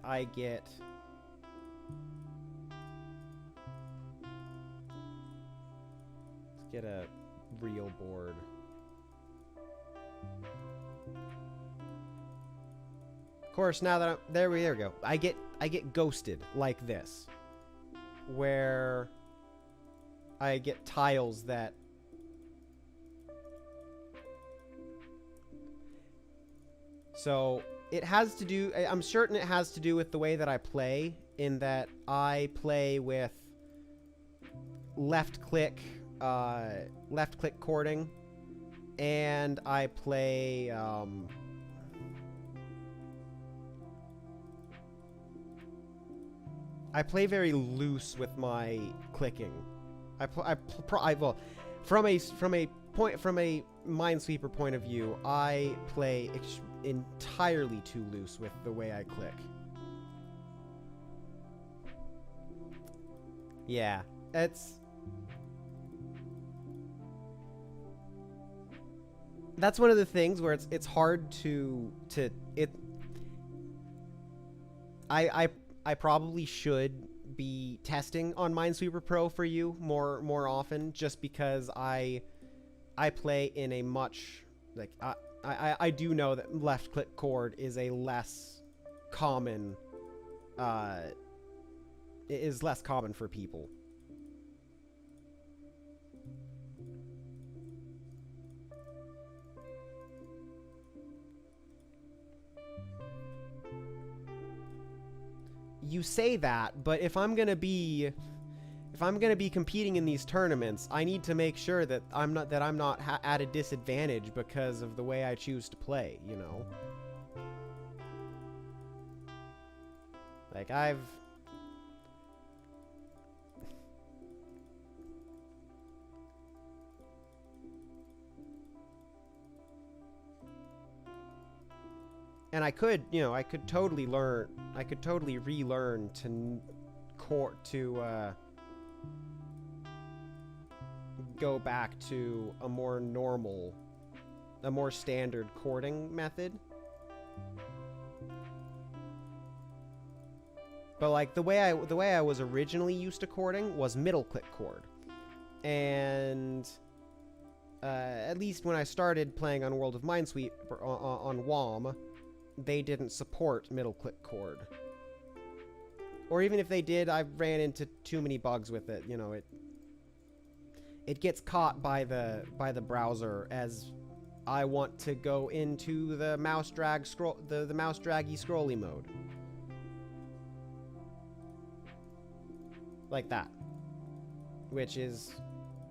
I get get a real board. Of course, now that there we go. I get ghosted like this, where I get tiles that so it has to do. I'm certain it has to do with the way that I play. In that I play with left click chording, and I play very loose with my clicking. Well, from a Minesweeper point of view, I play entirely too loose with the way I click. Yeah, that's one of the things where it's hard to it. I probably should be testing on Minesweeper Pro for you more often, just because I play in a much, like, I do know that left click chord is a less common is less common for people. You say that, but if I'm gonna be competing in these tournaments, I need to make sure that I'm not at a disadvantage because of the way I choose to play, you know? Like, and I could, you know, I could totally relearn to go back to a more standard chording method. But like the way I was originally used to chording was middle click chord. And at least when I started playing on World of Minesweeper on WOM, they didn't support middle click chord. Or even if they did, I ran into too many bugs with it. You know, it gets caught by the browser as I want to go into the mouse draggy scrolly mode. Like that. Which is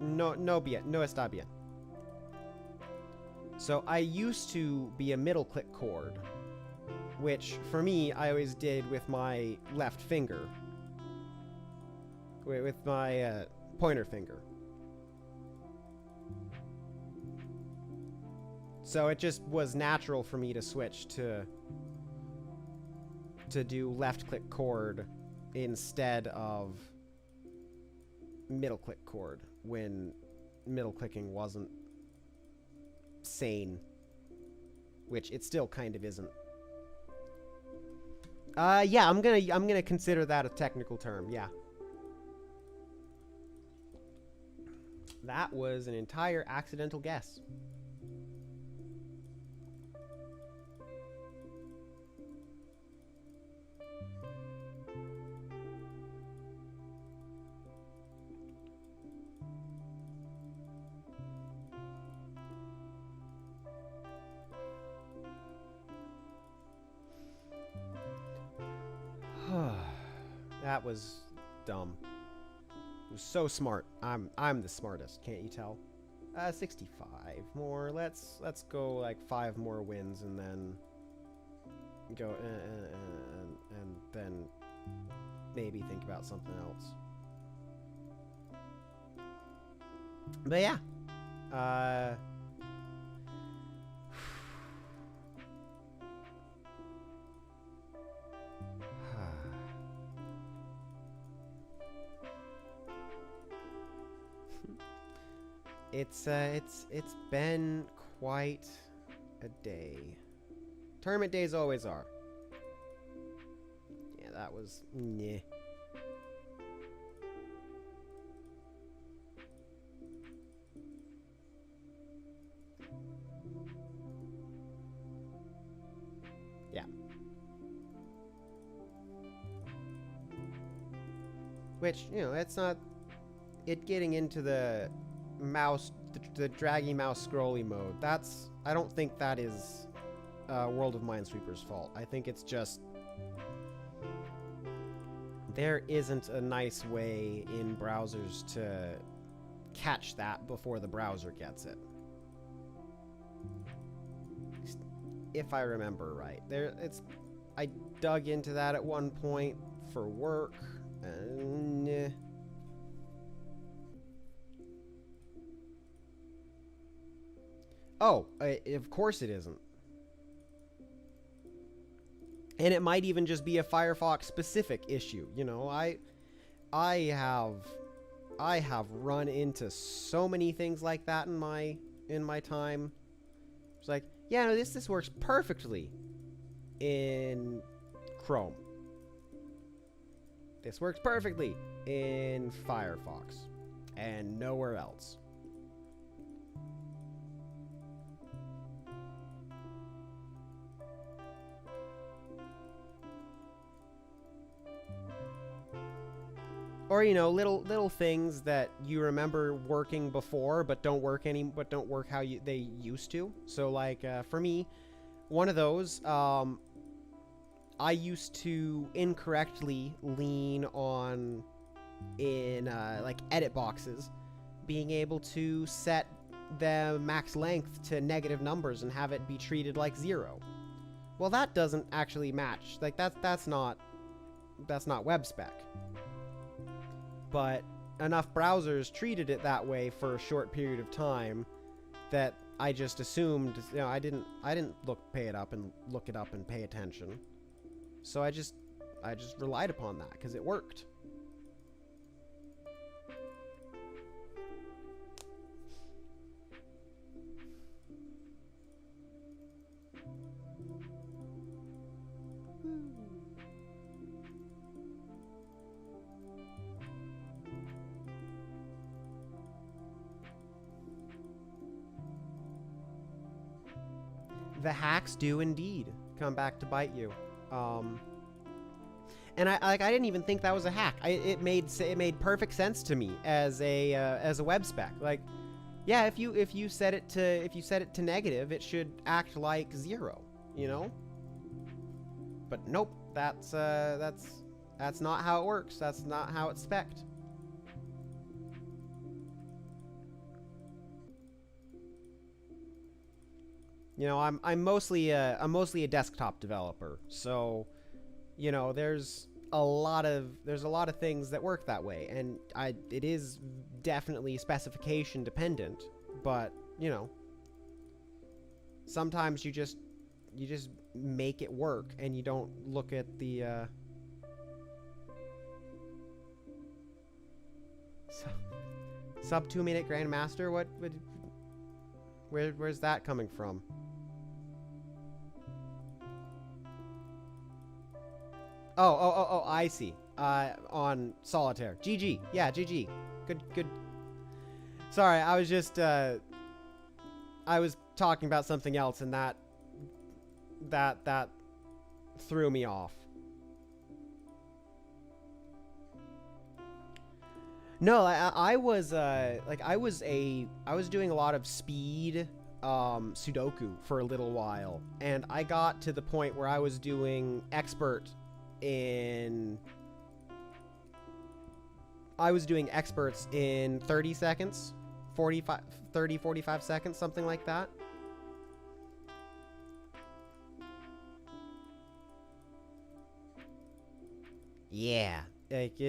no está bien. So I used to be a middle click chord, which for me I always did with my left finger, with my pointer finger. So it just was natural for me to switch to do left click chord instead of middle click chord when middle clicking wasn't sane, which it still kind of isn't. Yeah, I'm gonna consider that a technical term. Yeah, that was an entire accidental guess. That was dumb. It was so smart. I'm the smartest, can't you tell? 65 more. Let's go like 5 more wins and then go and then maybe think about something else. But yeah. It's been quite a day. Tournament days always are. Yeah, that was meh. Yeah. Which, you know, it's not it getting into the mouse, the draggy mouse scrolly mode. I don't think that is World of Minesweeper's fault. I think it's just there isn't a nice way in browsers to catch that before the browser gets it. If I remember right. I dug into that at one point for work and oh, of course it isn't. And it might even just be a Firefox specific issue. You know, I have run into so many things like that in my time. It's like, yeah, no, this works perfectly in Chrome. This works perfectly in Firefox and nowhere else. Or, you know, little things that you remember working before but don't work how they used to. So like for me, one of those, I used to incorrectly lean on in like edit boxes being able to set the max length to negative numbers and have it be treated like 0. Well, that doesn't actually match. Like that's not web spec. But enough browsers treated it that way for a short period of time that I just assumed, you know, I didn't look it up and pay attention. So I just relied upon that because it worked. The hacks do indeed come back to bite you. And I didn't even think that was a hack. It made perfect sense to me as a web spec. Like, yeah, if you set it to negative, it should act like 0, you know? But nope, that's not how it works. That's not how it's spec'd. You know, I'm mostly a desktop developer, so you know, there's a lot of things that work that way, and it is definitely specification dependent, but you know, sometimes you just make it work and you don't look at the sub 2-minute Grandmaster. Where's that coming from? Oh, I see. On Solitaire. GG. Yeah, GG. Good. Sorry, I was just, I was talking about something else, and that threw me off. No, I was doing a lot of speed Sudoku for a little while, and I got to the point where I was doing experts in 30 seconds, 45 seconds, something like that. Yeah, like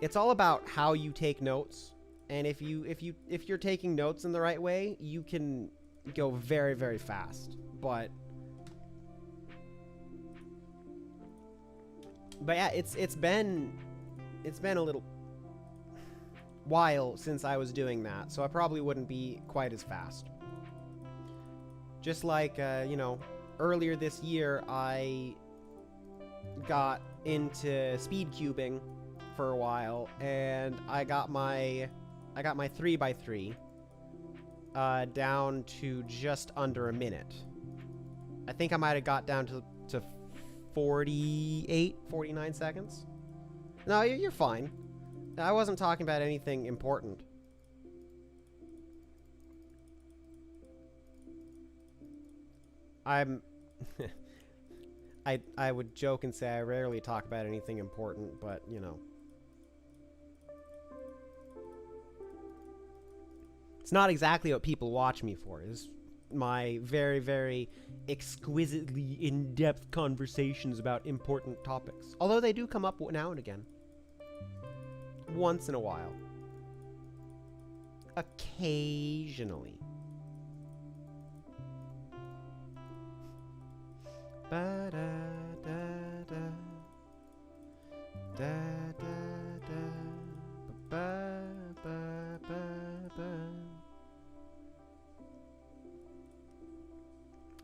it's all about how you take notes, and if you're taking notes in the right way, you can go very, very fast. But yeah, it's been a little while since I was doing that, so I probably wouldn't be quite as fast. Just like you know, earlier this year I got into speed cubing for a while, and I got my 3x3 down to just under a minute. I think I might have got down to 49 seconds. No, you're fine. I wasn't talking about anything important. I would joke and say I rarely talk about anything important, but you know. It's not exactly what people watch me for. It's my very, very exquisitely in-depth conversations about important topics. Although they do come up now and again. Once in a while. Occasionally. Ba-da-da.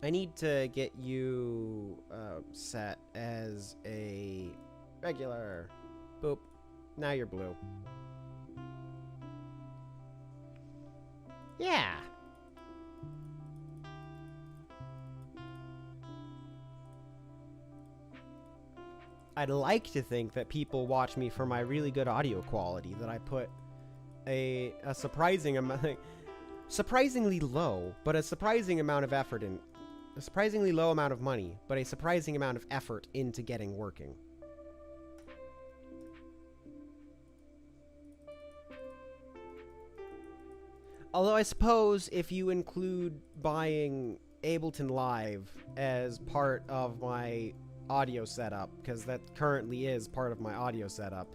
I need to get you set as a regular. Boop. Now you're blue. Yeah. I'd like to think that people watch me for my really good audio quality, that I put a surprising amount, surprisingly low, but a surprising amount of effort in, a surprisingly low amount of money, but a surprising amount of effort into getting working. Although I suppose if you include buying Ableton Live as part of my audio setup, because that currently is part of my audio setup,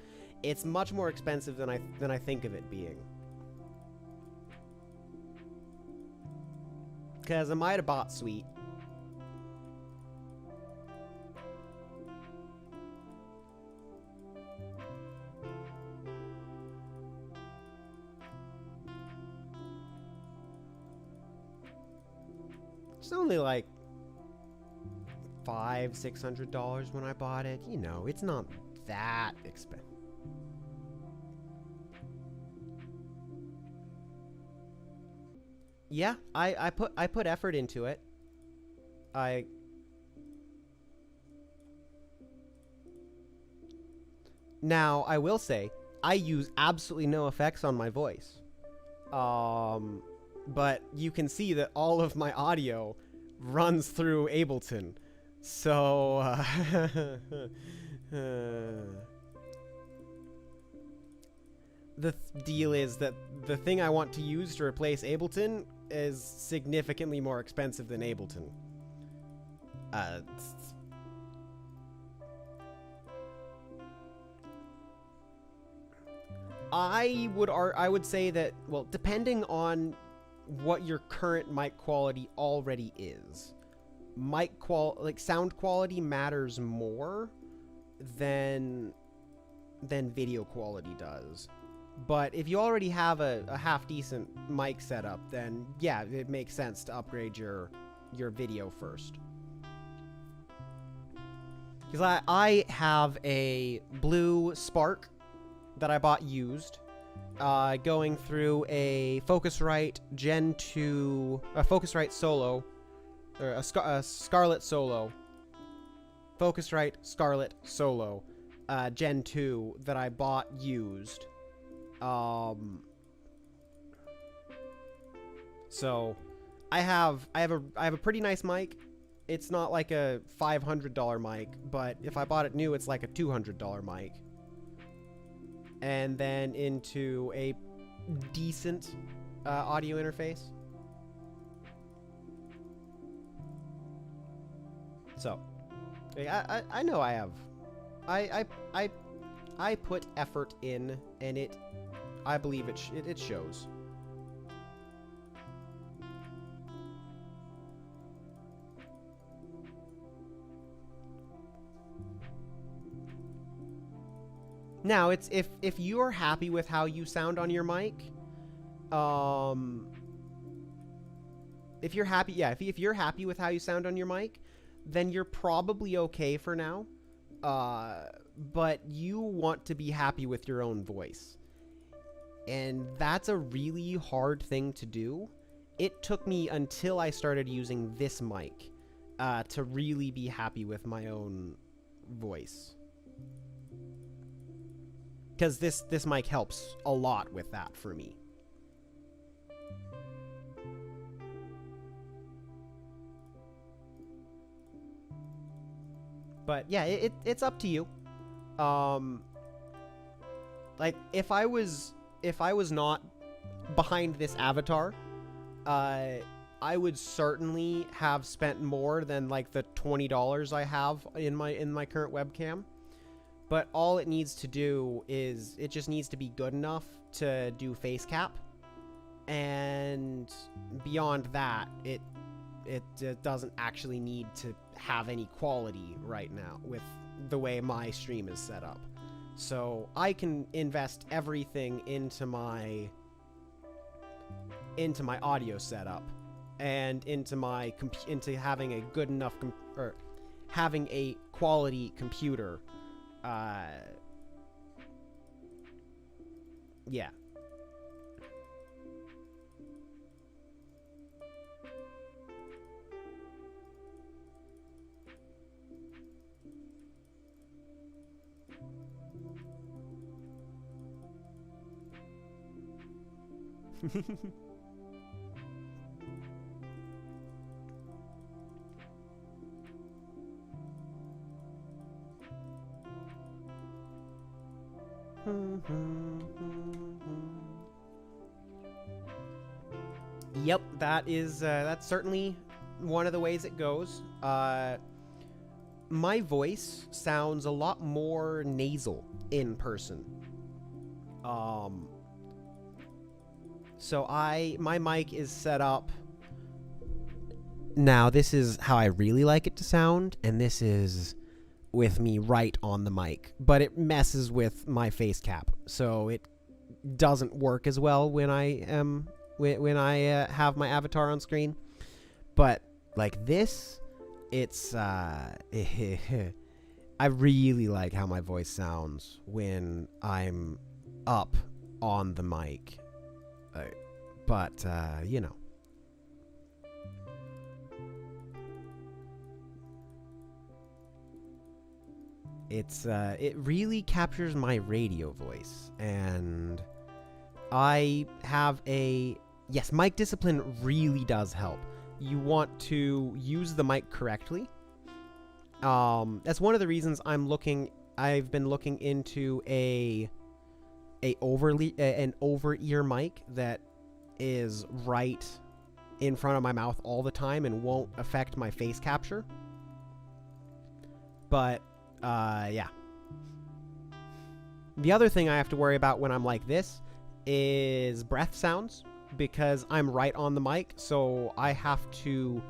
it's much more expensive than I think of it being. Because I might have bought Suite. It's only like $500-600 when I bought it. You know, it's not that expensive. Yeah, I put effort into it. Now, I will say, I use absolutely no effects on my voice. But you can see that all of my audio runs through Ableton. So, the deal is that the thing I want to use to replace Ableton is significantly more expensive than Ableton. I would say that, well, depending on what your current mic quality already is, sound quality matters more than video quality does. But if you already have a half-decent mic setup, then yeah, it makes sense to upgrade your video first. Because I have a blue Spark that I bought used, going through a Focusrite Gen 2, a Focusrite Solo, or a Scarlett Solo, Focusrite Scarlett Solo, Gen 2 that I bought used. So I have a pretty nice mic. It's not like a $500 mic, but if I bought it new, it's like a $200 mic. And then into a decent audio interface. So I know I have. I put effort in, and I believe it shows. Now, it's if you're happy with how you sound on your mic, if you're happy with how you sound on your mic, then you're probably okay for now. But you want to be happy with your own voice. And that's a really hard thing to do. It took me until I started using this mic to really be happy with my own voice. Because this mic helps a lot with that for me. But yeah, it's up to you. Like if I was not behind this avatar, I would certainly have spent more than like the $20 I have in my current webcam. But all it needs to do is, it just needs to be good enough to do face cap. And beyond that, it doesn't actually need to have any quality right now with the way my stream is set up. So I can invest everything into my audio setup and into into having a good enough or having a quality computer. Yeah. Yep, that's certainly one of the ways it goes. My voice sounds a lot more nasal in person. So my mic is set up. Now, this is how I really like it to sound, and this is with me right on the mic, but it messes with my face cap, so it doesn't work as well when I have my avatar on screen. But like this, it's I really like how my voice sounds when I'm up on the mic. But you know. It really captures my radio voice, and I have yes, mic discipline really does help. You want to use the mic correctly. That's one of the reasons I've been looking into an over-ear mic that is right in front of my mouth all the time and won't affect my face capture. But yeah. The other thing I have to worry about when I'm like this is breath sounds, because I'm right on the mic, so I have to,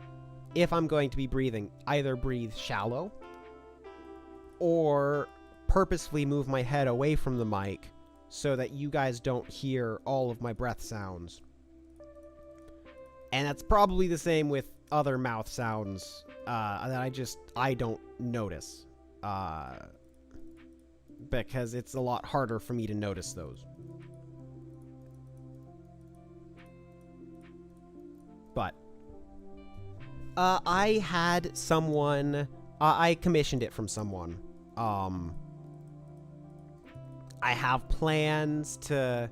if I'm going to be breathing, either breathe shallow or purposefully move my head away from the mic so that you guys don't hear all of my breath sounds. And that's probably the same with other mouth sounds that I don't notice. Because it's a lot harder for me to notice those. But I had someone, I commissioned it from someone. I have plans to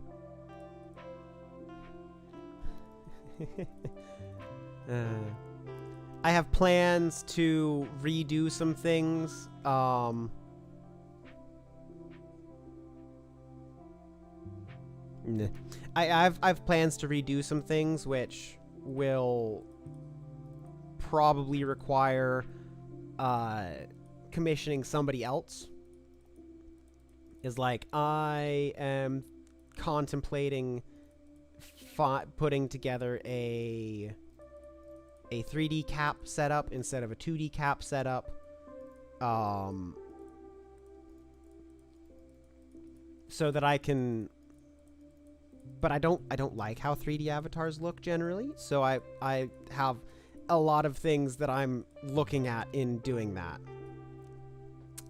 I have plans to redo some things. I've plans to redo some things which will probably require commissioning somebody else. Is like, I am contemplating putting together a 3D cap setup instead of a 2D cap setup. So that I can, but I don't like how 3D avatars look generally, so I have a lot of things that I'm looking at in doing that.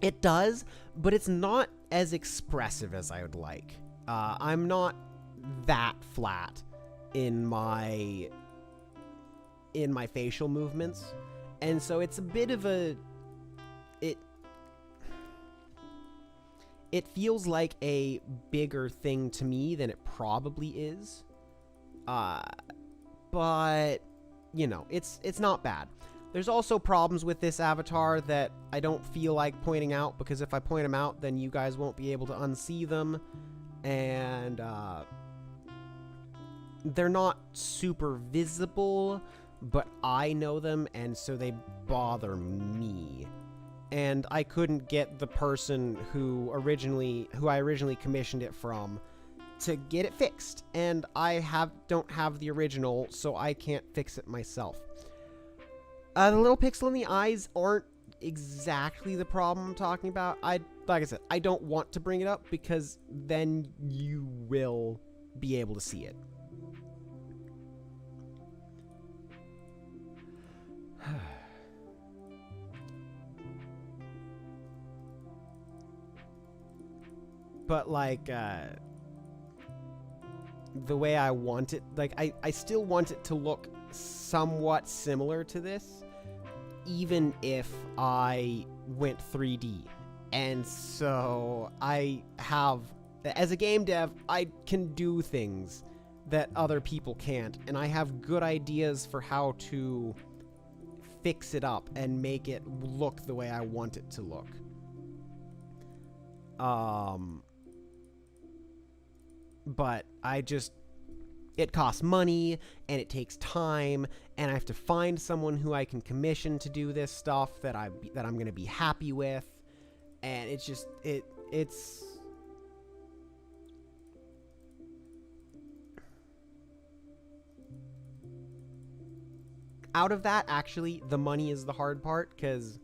It does, but it's not as expressive as I would like. I'm not that flat in my facial movements, and so it's a bit of a it feels like a bigger thing to me than it probably is. But you know, it's not bad. There's also problems with this avatar that I don't feel like pointing out, because if I point them out, then you guys won't be able to unsee them, and they're not super visible, but I know them, and so they bother me. And I couldn't get the person who I originally commissioned it from to get it fixed, and I don't have the original, so I can't fix it myself. The little pixel in the eyes aren't exactly the problem I'm talking about. Like I said, I don't want to bring it up because then you will be able to see it. But, like, the way I want it, like, I still want it to look somewhat similar to this, even if I went 3D. And so I have, as a game dev, I can do things that other people can't, and I have good ideas for how to fix it up and make it look the way I want it to look. But it costs money, and it takes time, and I have to find someone who I can commission to do this stuff that I'm going to be happy with, and it's just, it's... Out of that, actually, the money is the hard part, because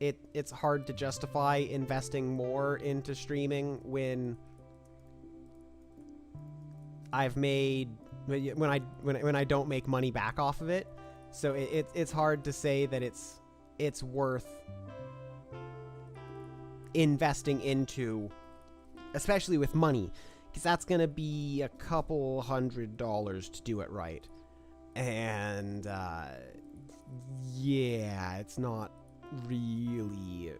it's hard to justify investing more into streaming when I've made... when I don't make money back off of it. So it's hard to say that it's worth investing into, especially with money, because that's going to be a couple $100 to do it right. And yeah, it's not really,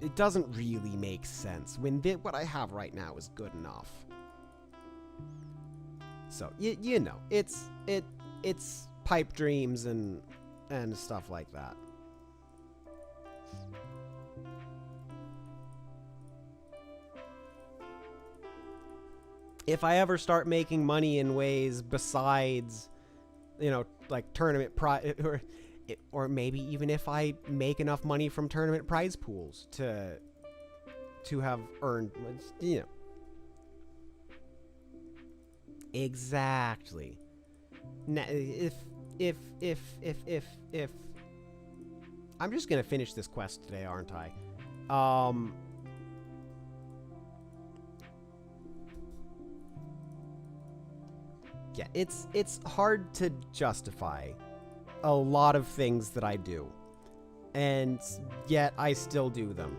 it doesn't really make sense when what I have right now is good enough. So you know, it's pipe dreams and stuff like that. If I ever start making money in ways besides, you know, like tournament prize, or maybe even if I make enough money from tournament prize pools to have earned, you know. Exactly. Now, if I'm just gonna finish this quest today, aren't I? Yeah, it's hard to justify a lot of things that I do, and yet I still do them.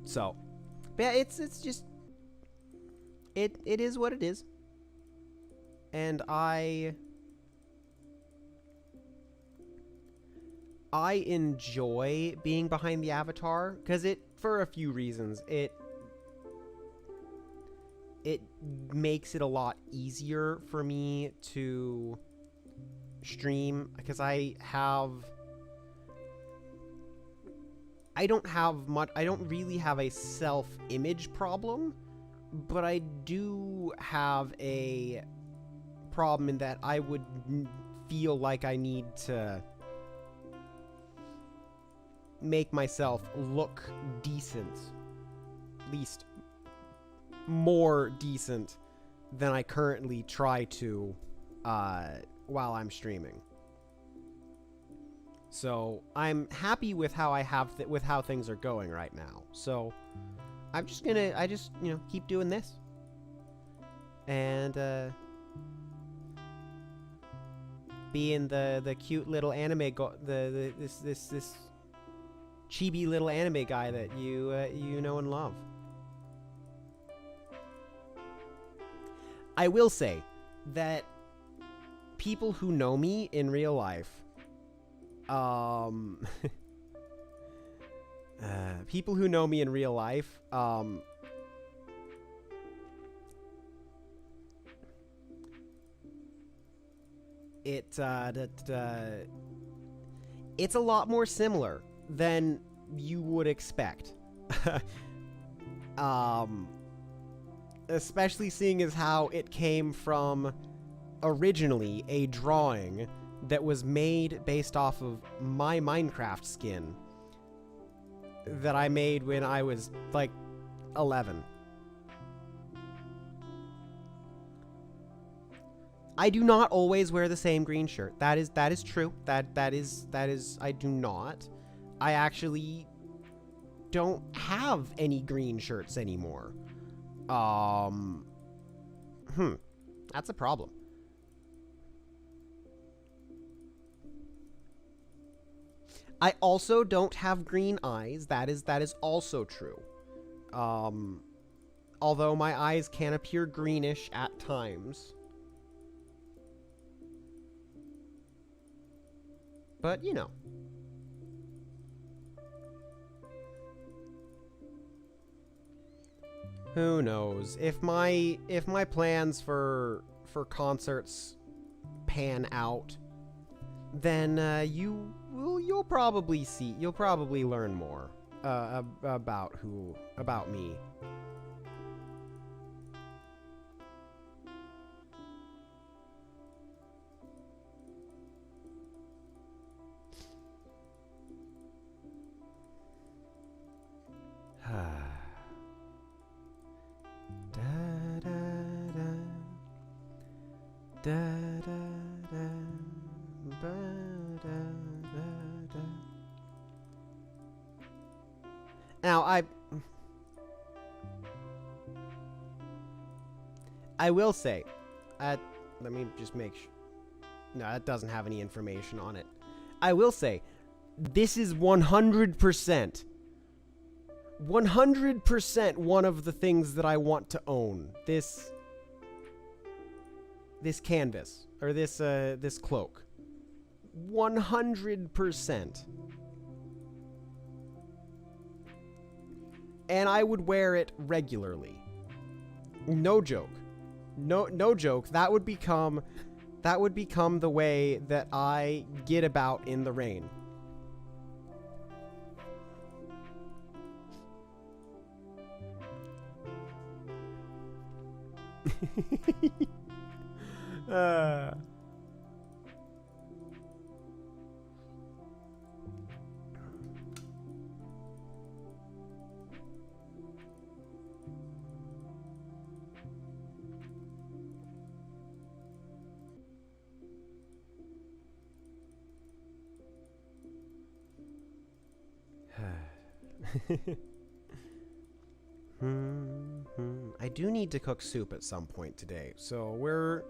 So, yeah, it's just, it is what it is. And I enjoy being behind the avatar, because for a few reasons, it makes it a lot easier for me to stream, because I don't really have a self-image problem, but I do have a problem in that I would feel like I need to make myself look decent, at least more decent than I currently try to while I'm streaming. So I'm happy with how with how things are going right now. So I just you know, keep doing this, and being the cute little anime this chibi little anime guy that you know and love. I will say that people who know me in real life, people who know me in real life, it's a lot more similar than you would expect. Especially seeing as how it came from originally a drawing that was made based off of my Minecraft skin that I made when I was like 11. I do not always wear the same green shirt. That is true. That is I do not. I actually don't have any green shirts anymore. That's a problem. I also don't have green eyes. That is also true. Although my eyes can appear greenish at times. But, you know. Who knows? If my plans for concerts pan out, then you'll probably learn more about me. Now, I will say, let me just make sure. No, that doesn't have any information on it. I will say, this is 100% one of the things that I want to own. This canvas, or this cloak. 100%. And I would wear it regularly. No joke. No joke. That would become the way that I get about in the rain. I do need to cook soup at some point today, so we're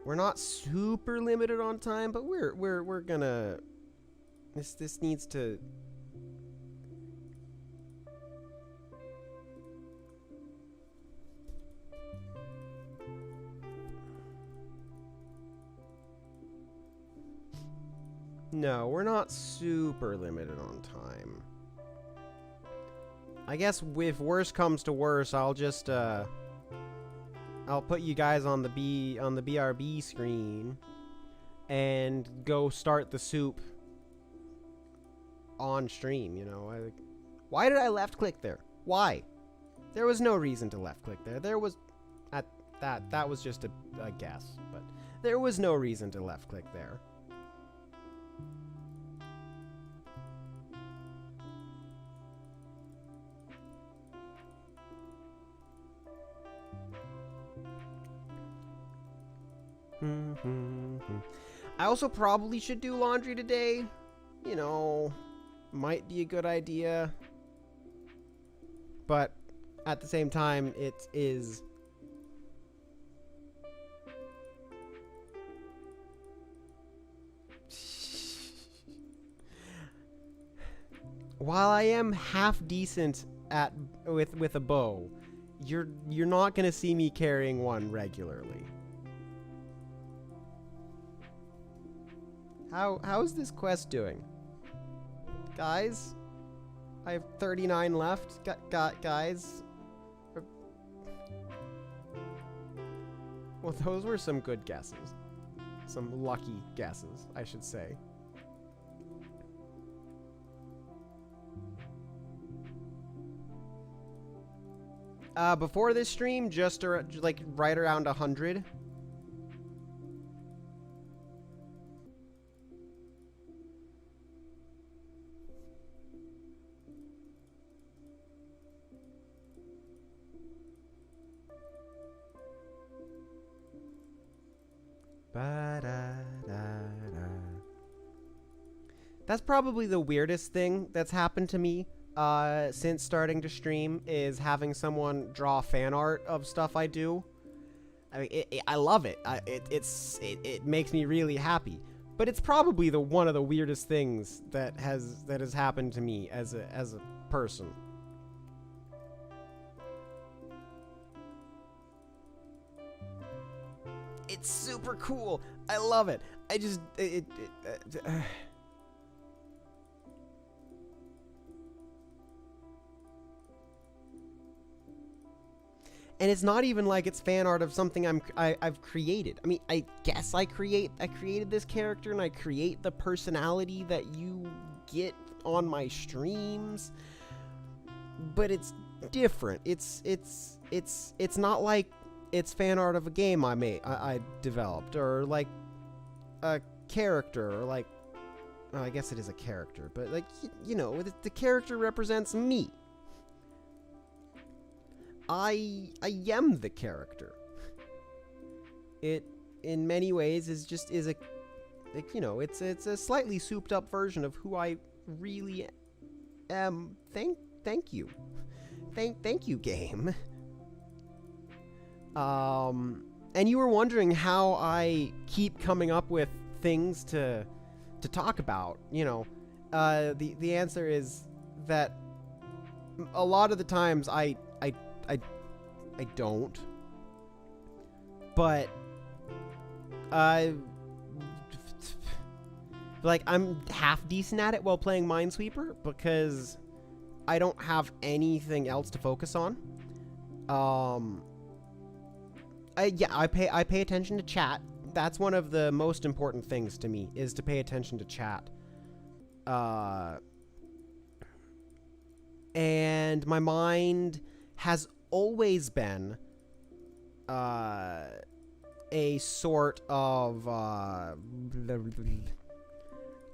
not super limited on time, but we're gonna this needs to. No, we're not super limited on time. I guess if worse comes to worse, I'll just I'll put you guys on the BRB screen and go start the soup on stream, you know. Why did I left click there? Why? There was no reason to left click there. There was that was just a guess, but there was no reason to left click there. I also probably should do laundry today. You know, might be a good idea. But at the same time, it is... While I am half decent with a bow, you're not gonna see me carrying one regularly. How's this quest doing? Guys? I have 39 left. Guys? Well, those were some good guesses. Some lucky guesses, I should say. Before this stream, just like right around 100. That's probably the weirdest thing that's happened to me since starting to stream is having someone draw fan art of stuff I do. I mean, I love it. It makes me really happy. But it's probably one of the weirdest things that has happened to me as a person. It's super cool. I love it. I just and it's not even like it's fan art of something I've created. I mean, I guess I created this character and I create the personality that you get on my streams, but it's different. It's not like it's fan art of a game I developed, or like a character, or like, well, I guess it is a character, but like, you know, the character represents me. I am the character. It, in many ways, is a, like, you know, it's a slightly souped up version of who I really am. Thank you. Thank you, game. And you were wondering how I keep coming up with things to talk about, you know. The answer is that a lot of the times I don't. But like, I'm half decent at it while playing Minesweeper because I don't have anything else to focus on. I pay attention to chat. That's one of the most important things to me, is to pay attention to chat. And my mind has always been a sort of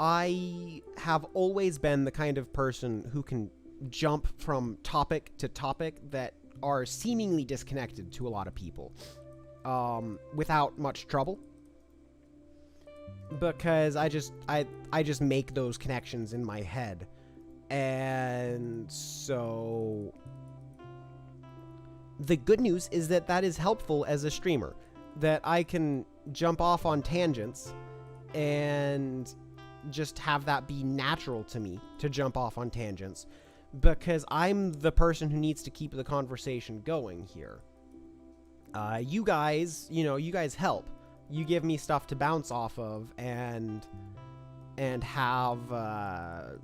I have always been the kind of person who can jump from topic to topic that are seemingly disconnected to a lot of people without much trouble, because I just make those connections in my head. And so the good news is that is helpful as a streamer, that I can jump off on tangents and just have that be natural to me, to jump off on tangents, because I'm the person who needs to keep the conversation going here. You guys, you know, you guys help. You give me stuff to bounce off of and have the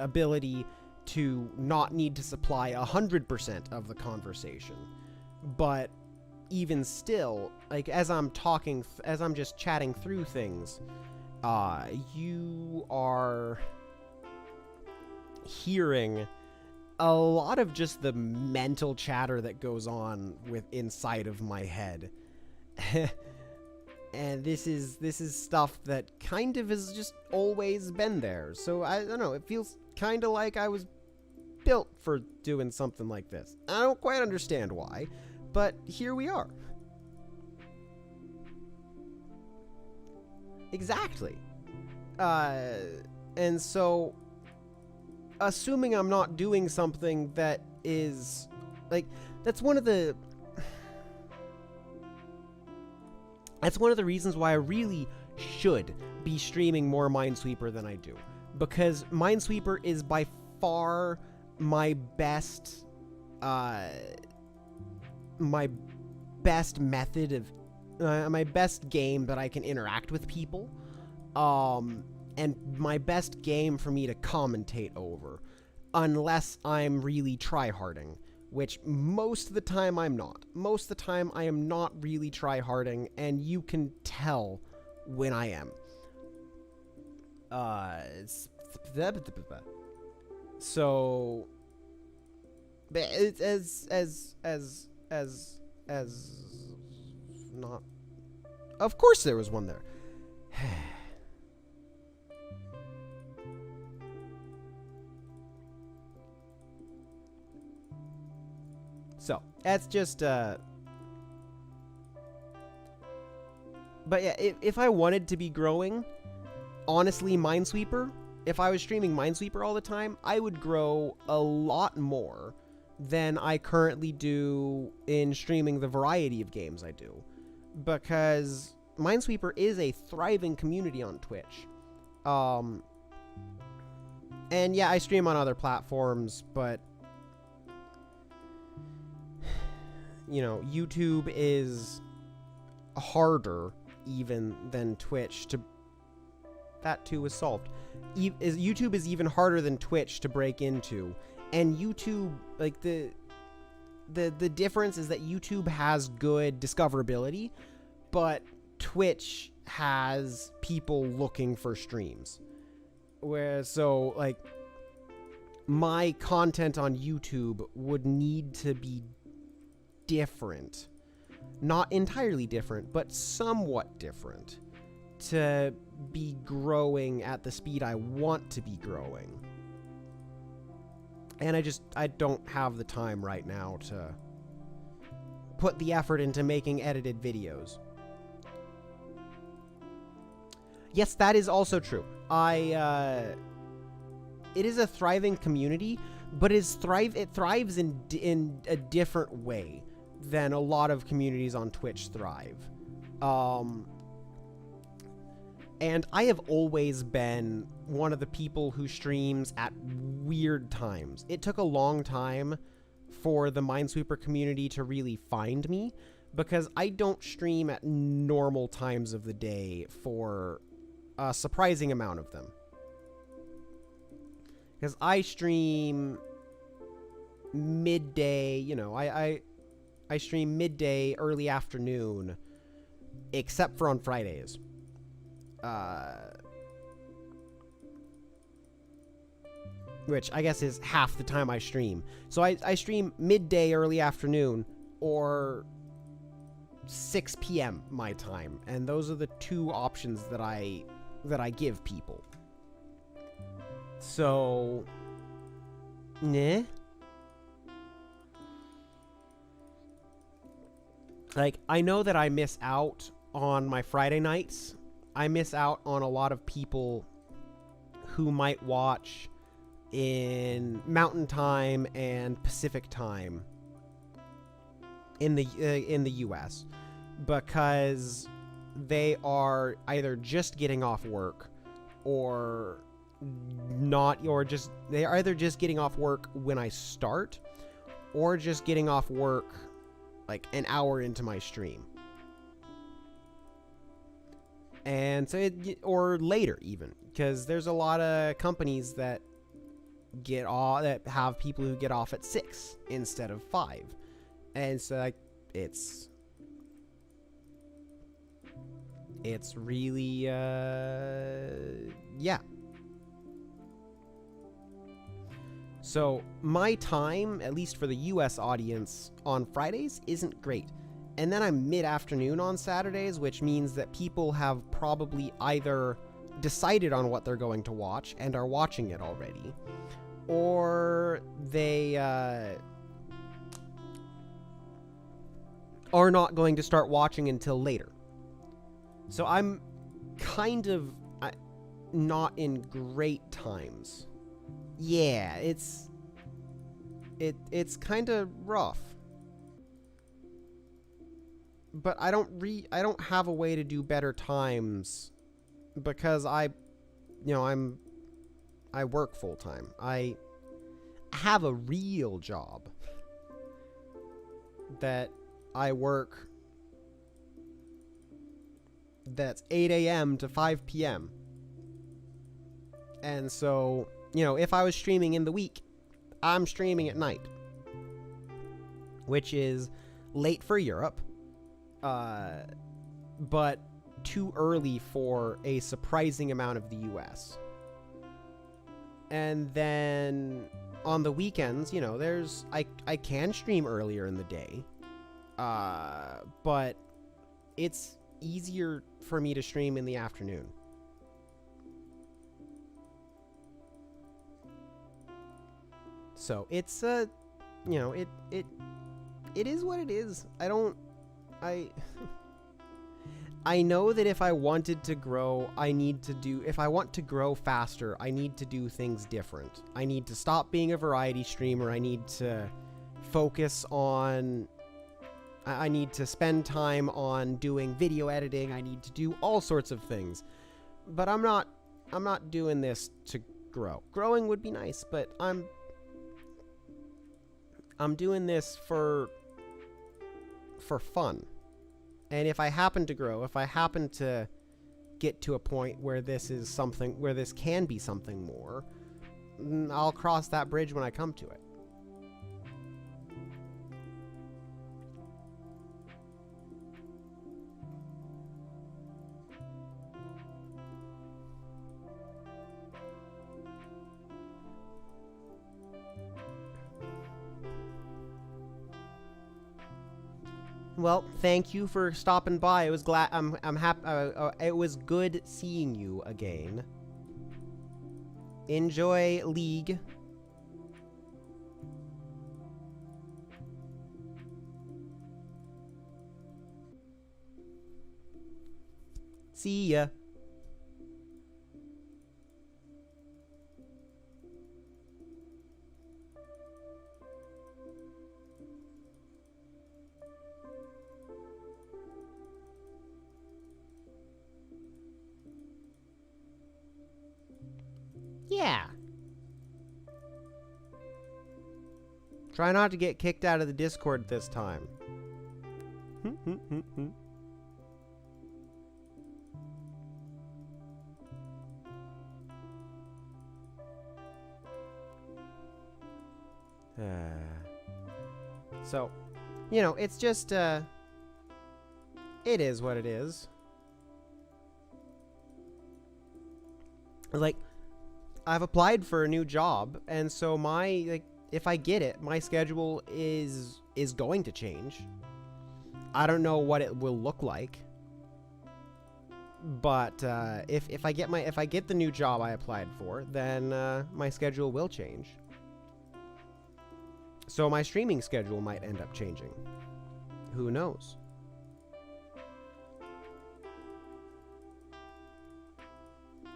ability to not need to supply 100% of the conversation. But even still, like, as I'm talking, as I'm just chatting through things, you are hearing a lot of just the mental chatter that goes on inside of my head. And this is stuff that kind of has just always been there. So I don't know, it feels kind of like I was built for doing something like this. I don't quite understand why, but here we are. Exactly. And so, assuming I'm not doing something that is, like, that's one of the reasons why I really should be streaming more Minesweeper than I do. Because Minesweeper is by far my best method of, my best game that I can interact with people. And my best game for me to commentate over. Unless I'm really tryharding. Which most of the time I'm not. Most of the time I am not really tryharding, and you can tell when I am. So, it's as not. Of course there was one there. So, that's just, but yeah, if I wanted to be growing, honestly, Minesweeper if I was streaming Minesweeper all the time, I would grow a lot more than I currently do in streaming the variety of games I do. Because Minesweeper is a thriving community on Twitch. And yeah, I stream on other platforms, but you know, YouTube is harder even than Twitch to... That too is solved. YouTube is even harder than Twitch to break into. And YouTube, like, the difference is that YouTube has good discoverability, but Twitch has people looking for streams. So, like, my content on YouTube would need to be different. Not entirely different, but somewhat different to be growing at the speed I want to be growing. And I don't have the time right now to put the effort into making edited videos. Yes, that is also true. It is a thriving community, but it thrives in a different way than a lot of communities on Twitch thrive. And I have always been one of the people who streams at weird times. It took a long time for the Minesweeper community to really find me, because I don't stream at normal times of the day for a surprising amount of them. Because I stream midday, you know, I stream midday, early afternoon, except for on Fridays. Which I guess is half the time I stream. So I stream midday, early afternoon, or 6 p.m. my time. And those are the two options that I give people. So, nah. Like, I know that I miss out on my Friday nights. I miss out on a lot of people who might watch in Mountain Time and Pacific Time in the US, because they are either just getting off work or not, or just they are either just getting off work when I start, or just getting off work like an hour into my stream. And so or later even, because there's a lot of companies that have people who get off at 6 instead of 5. And so like it's really yeah. So my time, at least for the US audience, on Fridays isn't great. And then I'm mid-afternoon on Saturdays, which means that people have probably either decided on what they're going to watch and are watching it already, or they are not going to start watching until later. So I'm kind of not in great times. Yeah, it's kind of rough. But I don't have a way to do better times, because I work full time. I have a real job that I work that's 8 a.m. to 5 p.m. And so, you know, if I was streaming in the week, I'm streaming at night, which is late for Europe, but too early for a surprising amount of the US. And then on the weekends, you know, I can stream earlier in the day, but it's easier for me to stream in the afternoon. So it's you know, it is what it is. I I know that if I wanted to grow, if I want to grow faster, I need to do things different. I need to stop being a variety streamer. I need to focus on, I need to spend time on doing video editing. I need to do all sorts of things. But I'm not doing this to grow. Growing would be nice, but I'm doing this for fun. And if I happen to grow, if I happen to get to a point where this is something, where this can be something more, I'll cross that bridge when I come to it. Well, thank you for stopping by. It was I'm happy. It was good seeing you again. Enjoy League. See ya. Yeah. Try not to get kicked out of the Discord this time. So, you know, it's just, it is what it is. Like, I've applied for a new job, and so if I get it, my schedule is going to change. I don't know what it will look like, but if I get the new job I applied for, then my schedule will change. So my streaming schedule might end up changing. Who knows?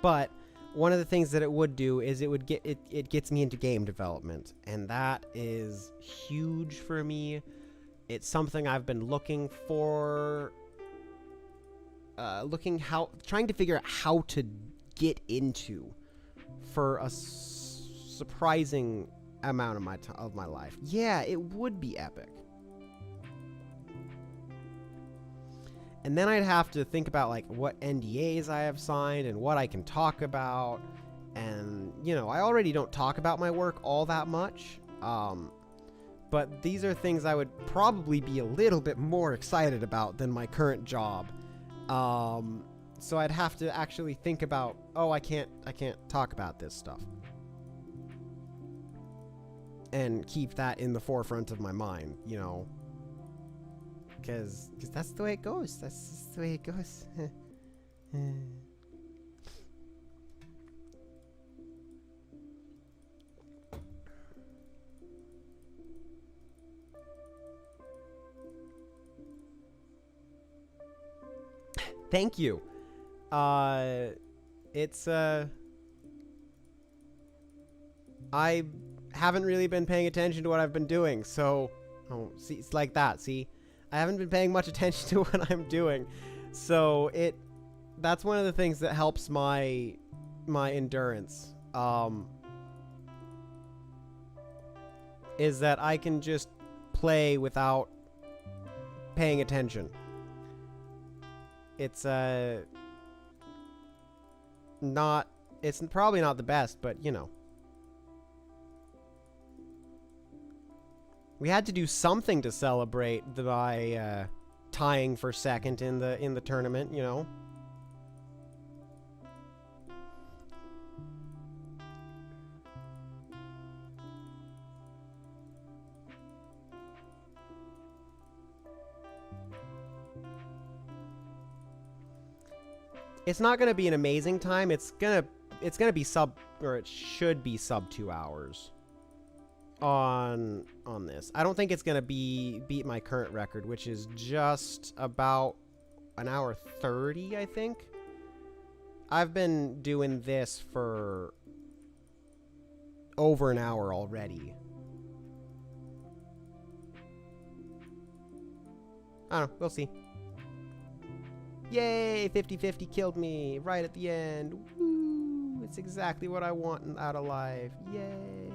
But one of the things that it would do is it gets me into game development, and that is huge for me. It's something I've been looking for, trying to figure out how to get into for a surprising amount of my life. Yeah, it would be epic. And then I'd have to think about, like, what NDAs I have signed and what I can talk about. And, you know, I already don't talk about my work all that much. But these are things I would probably be a little bit more excited about than my current job. So I'd have to actually think about, oh, I can't talk about this stuff. And keep that in the forefront of my mind, you know. Because that's the way it goes. That's just the way it goes. Thank you. It's I haven't really been paying attention to what I've been doing, so see, it's like that. See, I haven't been paying much attention to what I'm doing, so that's one of the things that helps my endurance. Is that I can just play without paying attention. It's probably not the best, but you know. We had to do something to celebrate by tying for second in the tournament, you know. It's not going to be an amazing time. It's going to be it should be sub 2 hours. On this. I don't think it's going to beat my current record, which is just about an hour 30, I think. I've been doing this for over an hour already. I don't know, we'll see. Yay, 50-50 killed me right at the end. Woo, it's exactly what I want out of life. Yay.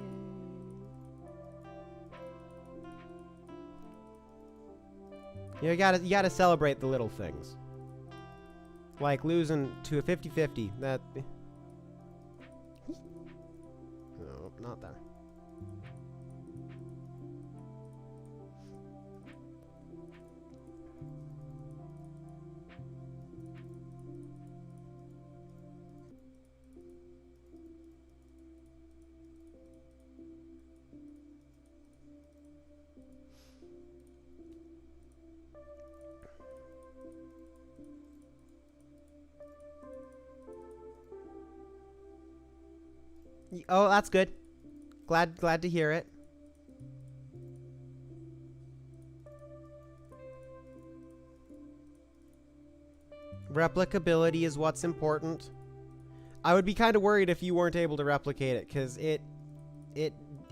You gotta celebrate the little things. Like losing to a 50-50. That... No, not that. Oh, that's good. Glad to hear it. Replicability is what's important. I would be kind of worried if you weren't able to replicate it, because it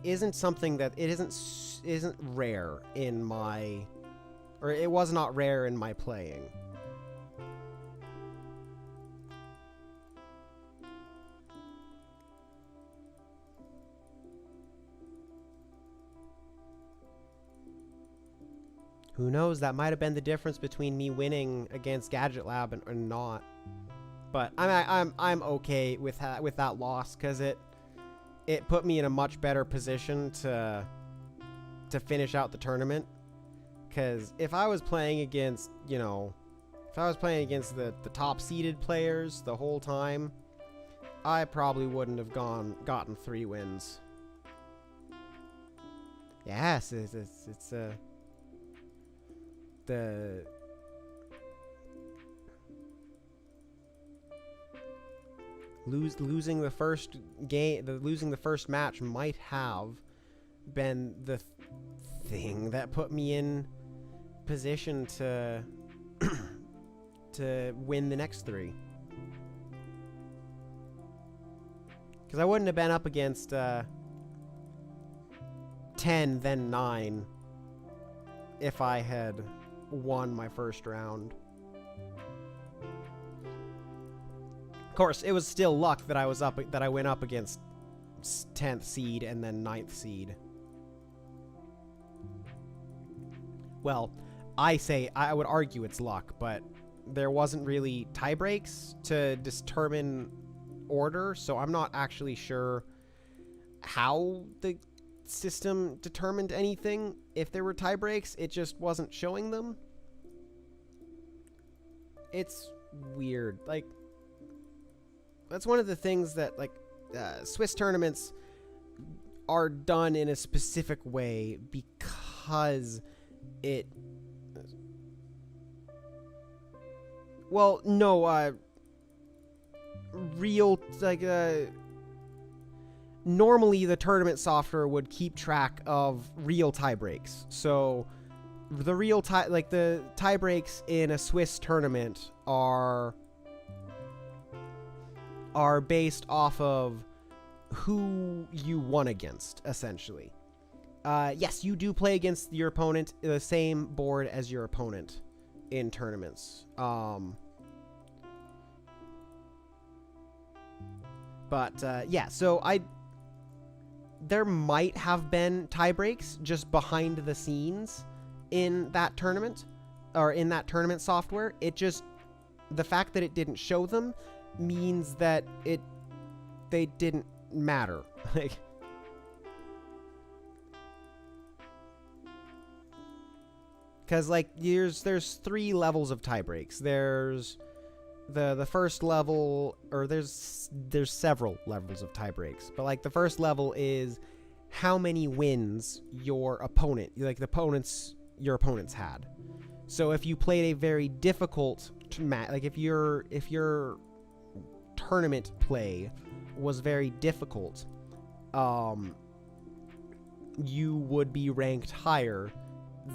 isn't something that isn't rare in my, or it was not rare in my playing. Who knows? That might have been the difference between me winning against Gadget Lab and not. But I'm okay with that loss, because it put me in a much better position to finish out the tournament. Because if I was playing against, you know, if I was playing against the top seeded players the whole time, I probably wouldn't have gotten 3 wins. Yes, it's the losing the first game, losing the first match might have been the thing that put me in position to to win the next 3. Because I wouldn't have been up against 10, then 9 if I had won my first round. Of course, it was still luck that I went up against 10th seed and then 9th seed. Well, I would argue it's luck, but there wasn't really tie breaks to determine order, so I'm not actually sure how the system determined anything. If there were tie breaks, it just wasn't showing them. It's weird. Like, that's one of the things that, like, Swiss tournaments are done in a specific way because it... Well, no, real, like, normally the tournament software would keep track of real tie breaks. So the real the tie breaks in a Swiss tournament are based off of who you won against, essentially. Yes, you do play against your opponent, the same board as your opponent in tournaments. Yeah, so there might have been tie breaks just behind the scenes in that tournament, or in that tournament software. It just, the fact that it didn't show them means that they didn't matter. Like, because, like, there's 3 levels of tie breaks. There's the first level, or there's several levels of tie breaks, but, like, the first level is how many wins your opponent, like, your opponents had. So if you played a very difficult match, like, if your tournament play was very difficult, you would be ranked higher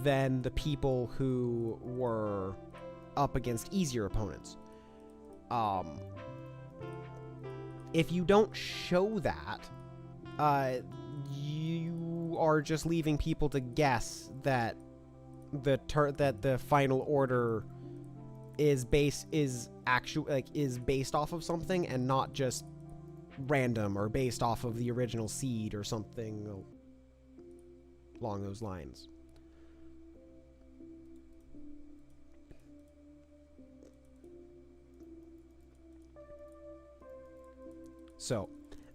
than the people who were up against easier opponents. If you don't show that, you are just leaving people to guess that the final order is based off of something and not just random or based off of the original seed or something along those lines. So,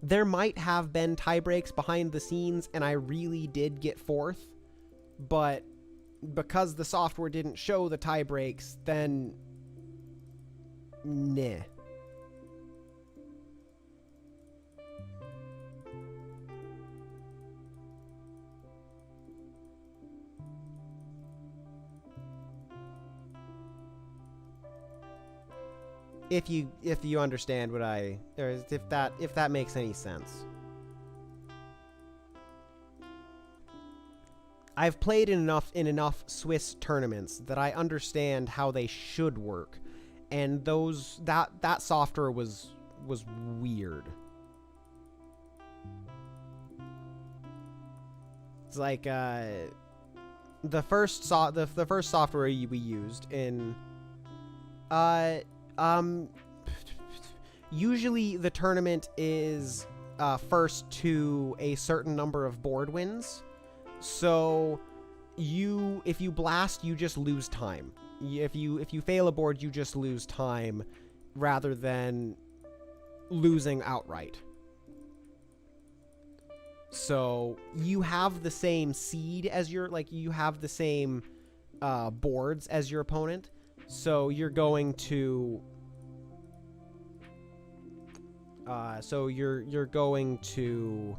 there might have been tie breaks behind the scenes, and I really did get fourth, but because the software didn't show the tie breaks, then nah. If you understand what if that makes any sense. I've played in enough Swiss tournaments that I understand how they should work, and that software was weird. It's like the first software we used in usually the tournament is first to a certain number of board wins. So if you blast, you just lose time. If you fail a board, you just lose time rather than losing outright. So you have the same seed as you have the same boards as your opponent. So you're going to you're going to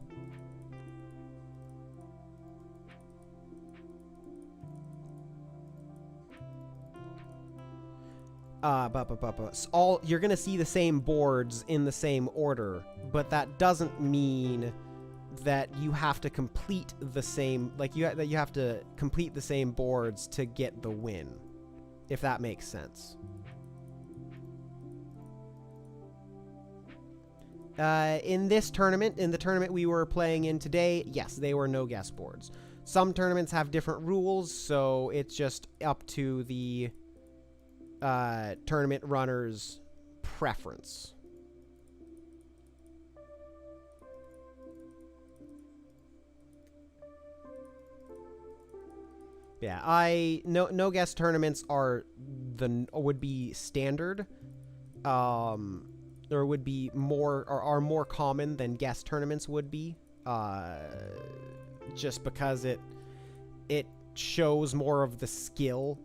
you're gonna see the same boards in the same order, but that doesn't mean that you have to complete the same that you have to complete the same boards to get the win, if that makes sense. In the tournament we were playing in today, yes, they were no guess boards. Some tournaments have different rules, so it's just up to the tournament runner's preference. Yeah, no guess tournaments would be standard, or would be are more common than guest tournaments would be, just because it shows more of the skill.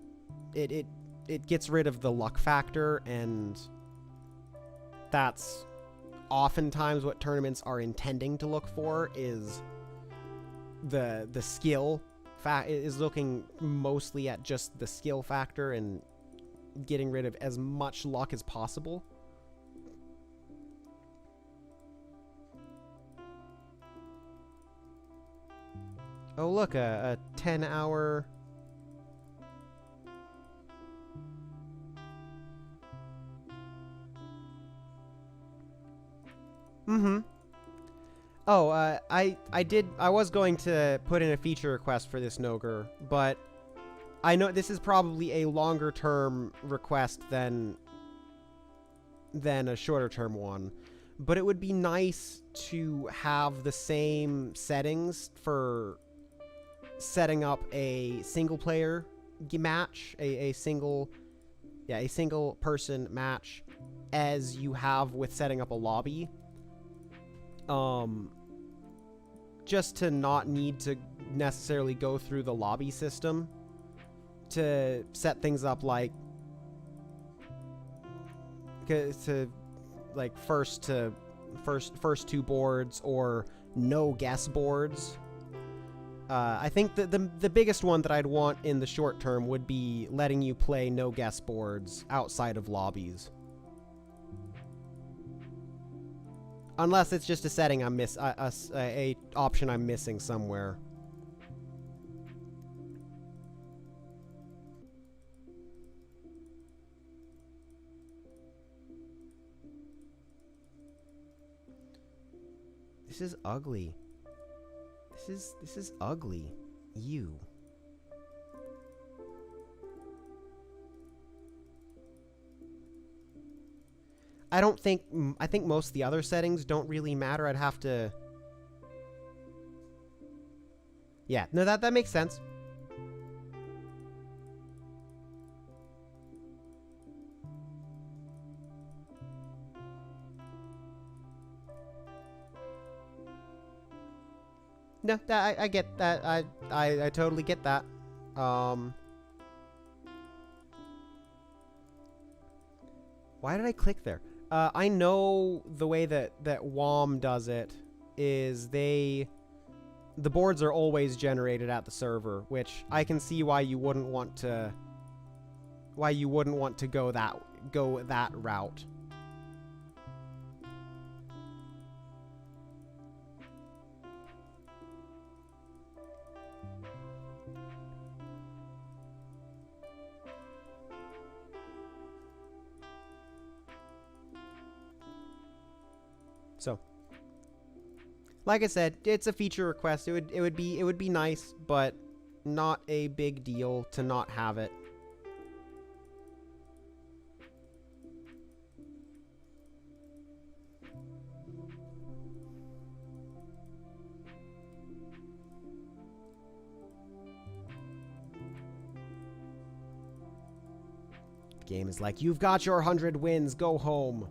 It gets rid of the luck factor, and that's oftentimes what tournaments are intending to look for, is the skill is looking mostly at just the skill factor and getting rid of as much luck as possible. Oh, look, a 10-hour... Mm-hmm. Oh, I was going to put in a feature request for this Nogre, but I know this is probably a longer-term request than a shorter-term one. But it would be nice to have the same settings for setting up a single-player match, a single-person match, as you have with setting up a lobby. Just to not need to necessarily go through the lobby system to set things up first two boards or no guess boards. I think that the biggest one that I'd want in the short term would be letting you play no guess boards outside of lobbies. Unless it's just a setting a option I'm missing somewhere. This is ugly. This is ugly. You. I think most of the other settings don't really matter. I'd have to... Yeah, no, that makes sense. No, I get that. I totally get that. Why did I click there? I know the way that WOM does it is the boards are always generated at the server, which I can see why you wouldn't want to go that route. So, like I said, it's a feature request. It would be nice, but not a big deal to not have it. The game is like, you've got your 100 wins, go home.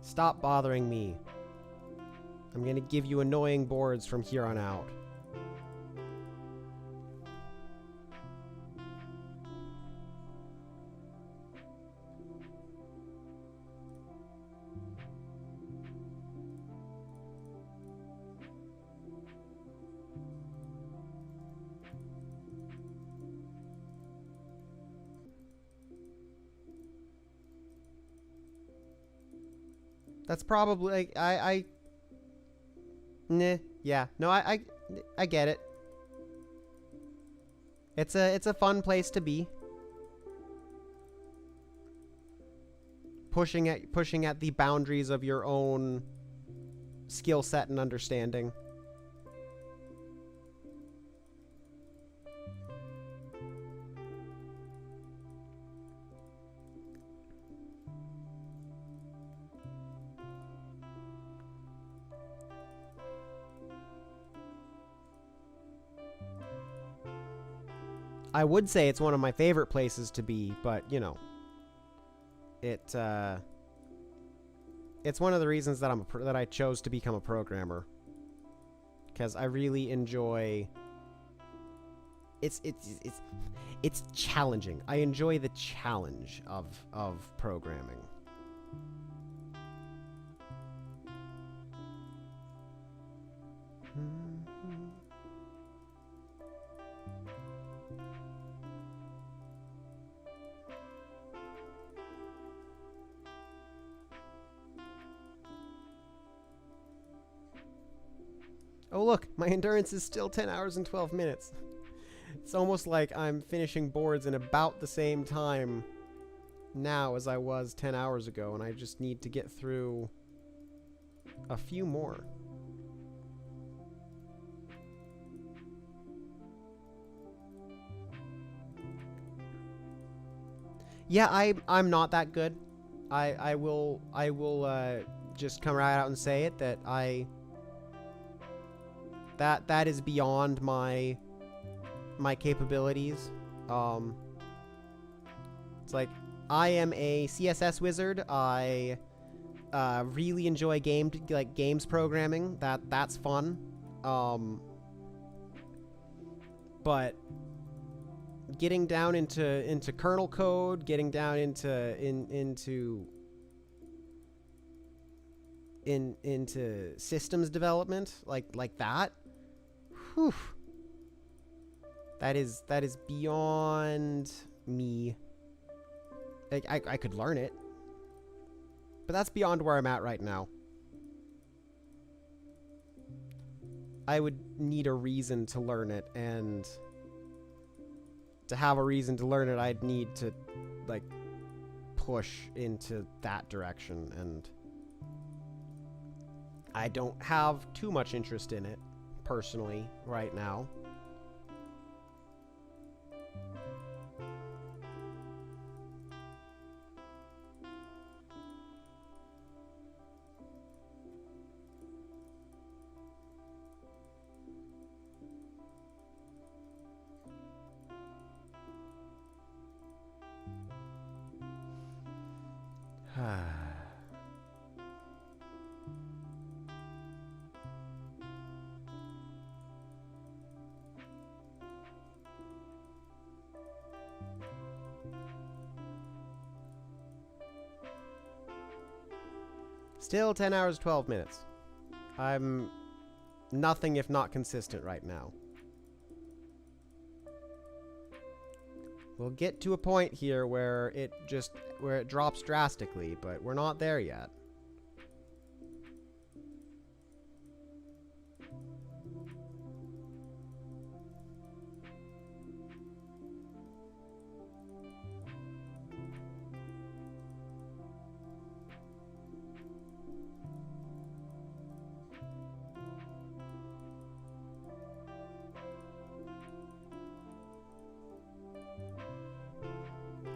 Stop bothering me. I'm gonna give you annoying boards from here on out. That's probably yeah. No, I get it. It's a fun place to be. Pushing at the boundaries of your own skill set and understanding. I would say it's one of my favorite places to be, but, you know, it's one of the reasons that that I chose to become a programmer, because I really enjoy. It's challenging. I enjoy the challenge of programming. Oh look, my endurance is still 10 hours and 12 minutes. It's almost like I'm finishing boards in about the same time now as I was 10 hours ago, and I just need to get through a few more. Yeah, I'm not that good. I will just come right out and say it that that is beyond my capabilities. It's like, I am a CSS wizard. I really enjoy games programming. That's fun. But getting down into kernel code, getting down into systems development like that. Whew. That is beyond me. I could learn it, but that's beyond where I'm at right now. I would need a reason to learn it, and to have a reason to learn it, I'd need to like push into that direction, and I don't have too much interest in it, personally, right now. Still 10 hours, 12 minutes. I'm nothing if not consistent right now. We'll get to a point here where it drops drastically, but we're not there yet.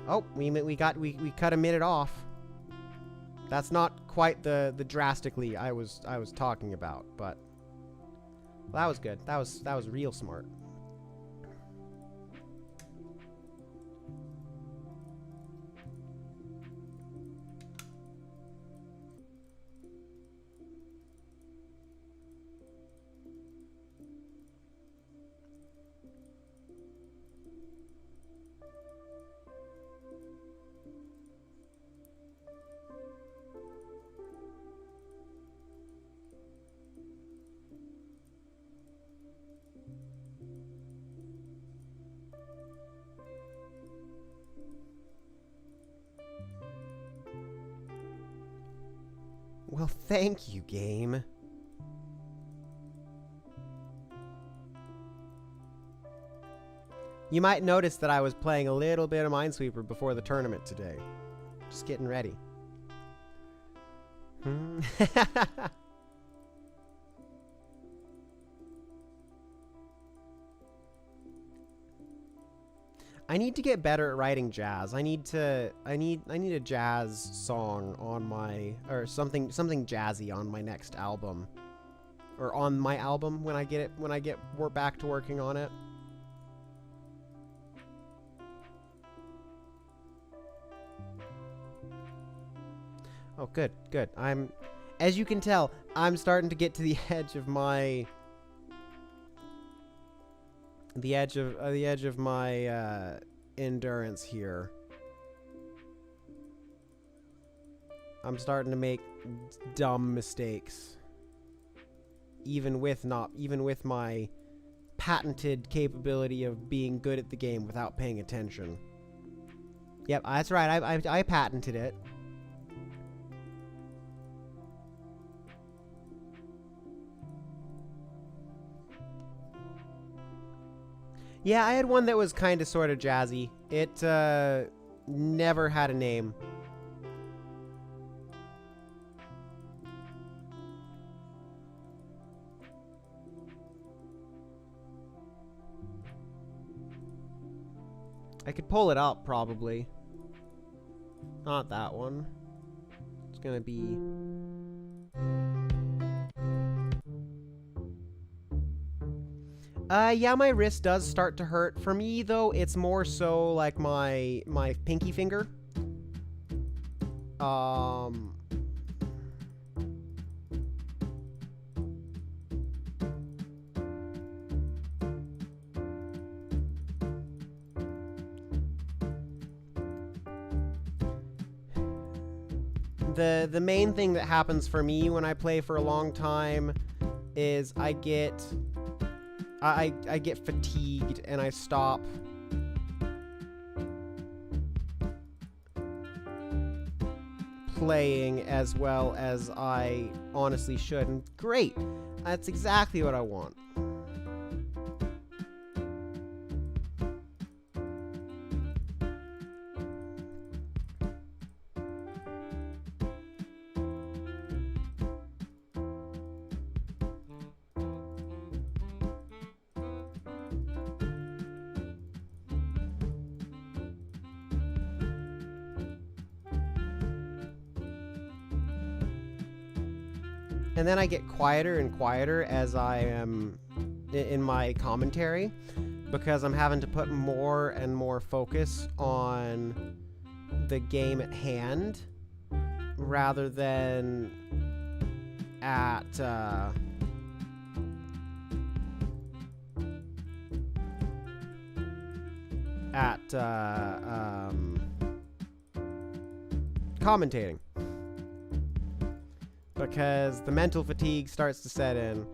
Oh, we cut a minute off. That's not quite the drastically I was talking about, but that was good. That was real smart. Well, thank you, game. You might notice that I was playing a little bit of Minesweeper before the tournament today. Just getting ready. I need to get better at writing jazz. I need a jazz song on my, or something jazzy on my next album, or on my album when I get back to working on it. Oh, good. As you can tell, I'm starting to get to the edge of my endurance here. I'm starting to make dumb mistakes. Even with my patented capability of being good at the game without paying attention. Yep, that's right. I patented it. Yeah, I had one that was kind of sort of jazzy. It never had a name. I could pull it up, probably. Not that one. It's gonna be... yeah, my wrist does start to hurt. For me, though, it's more so like my pinky finger. The main thing that happens for me when I play for a long time is I get fatigued and I stop playing as well as I honestly should. And great! That's exactly what I want. and then I get quieter and quieter as I am in my commentary, because I'm having to put more and more focus on the game at hand rather than at commentating, because the mental fatigue starts to set in,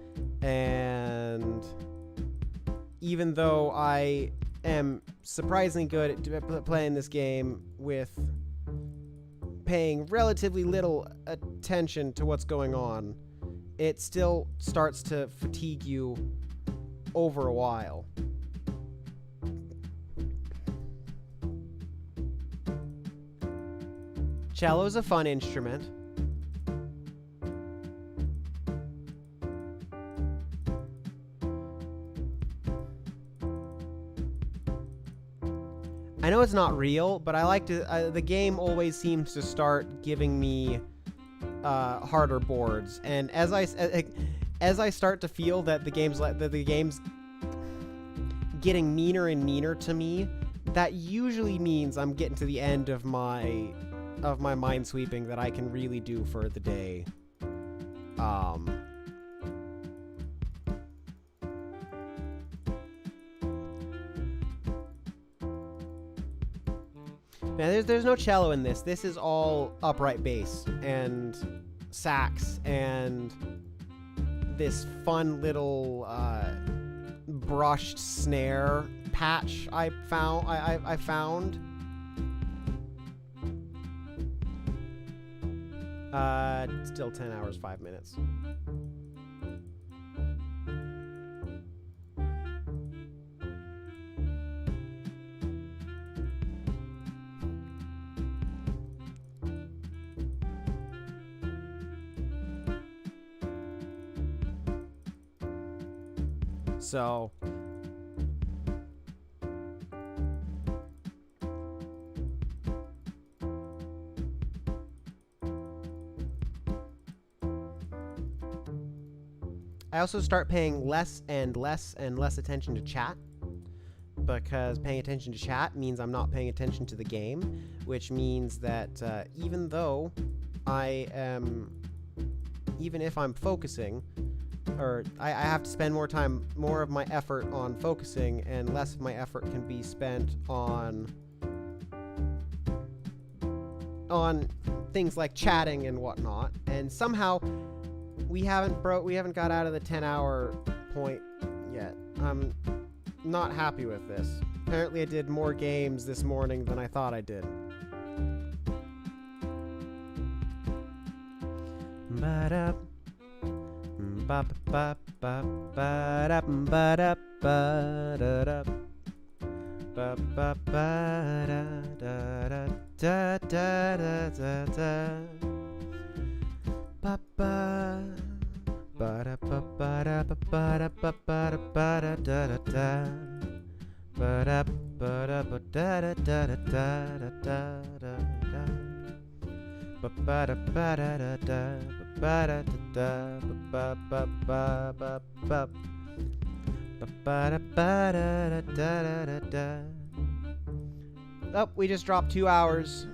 and even though I am surprisingly good at playing this game with paying relatively little attention to what's going on, it still starts to fatigue you over a while. Cello's a fun instrument. I know it's not real, but I like to. The game always seems to start giving me harder boards, and as I start to feel that the game's getting meaner and meaner to me, that usually means I'm getting to the end of my minesweeping that I can really do for the day. Now, there's no cello in this. This is all upright bass and sax and this fun little brushed snare patch I found. Still 10 hours, 5 minutes. So I also start paying less and less and less attention to chat, because paying attention to chat means I'm not paying attention to the game, which means that even if I'm focusing, or I have to spend more of my effort on focusing, and less of my effort can be spent on things like chatting and whatnot. And somehow we haven't got out of the 10-hour point yet. I'm not happy with this. Apparently I did more games this morning than I thought I did. Ba-da. Ba ba ba ba da ba da ba da da ba ba ba da da da da da da ba ba ba da ba ba da ba ba da ba ba da ba da da da da ba da ba da ba da da da da da da da ba ba da ba da da da ba da da ba ba ba ba ba ba da ba da da da da. Oh, we just dropped 2 hours.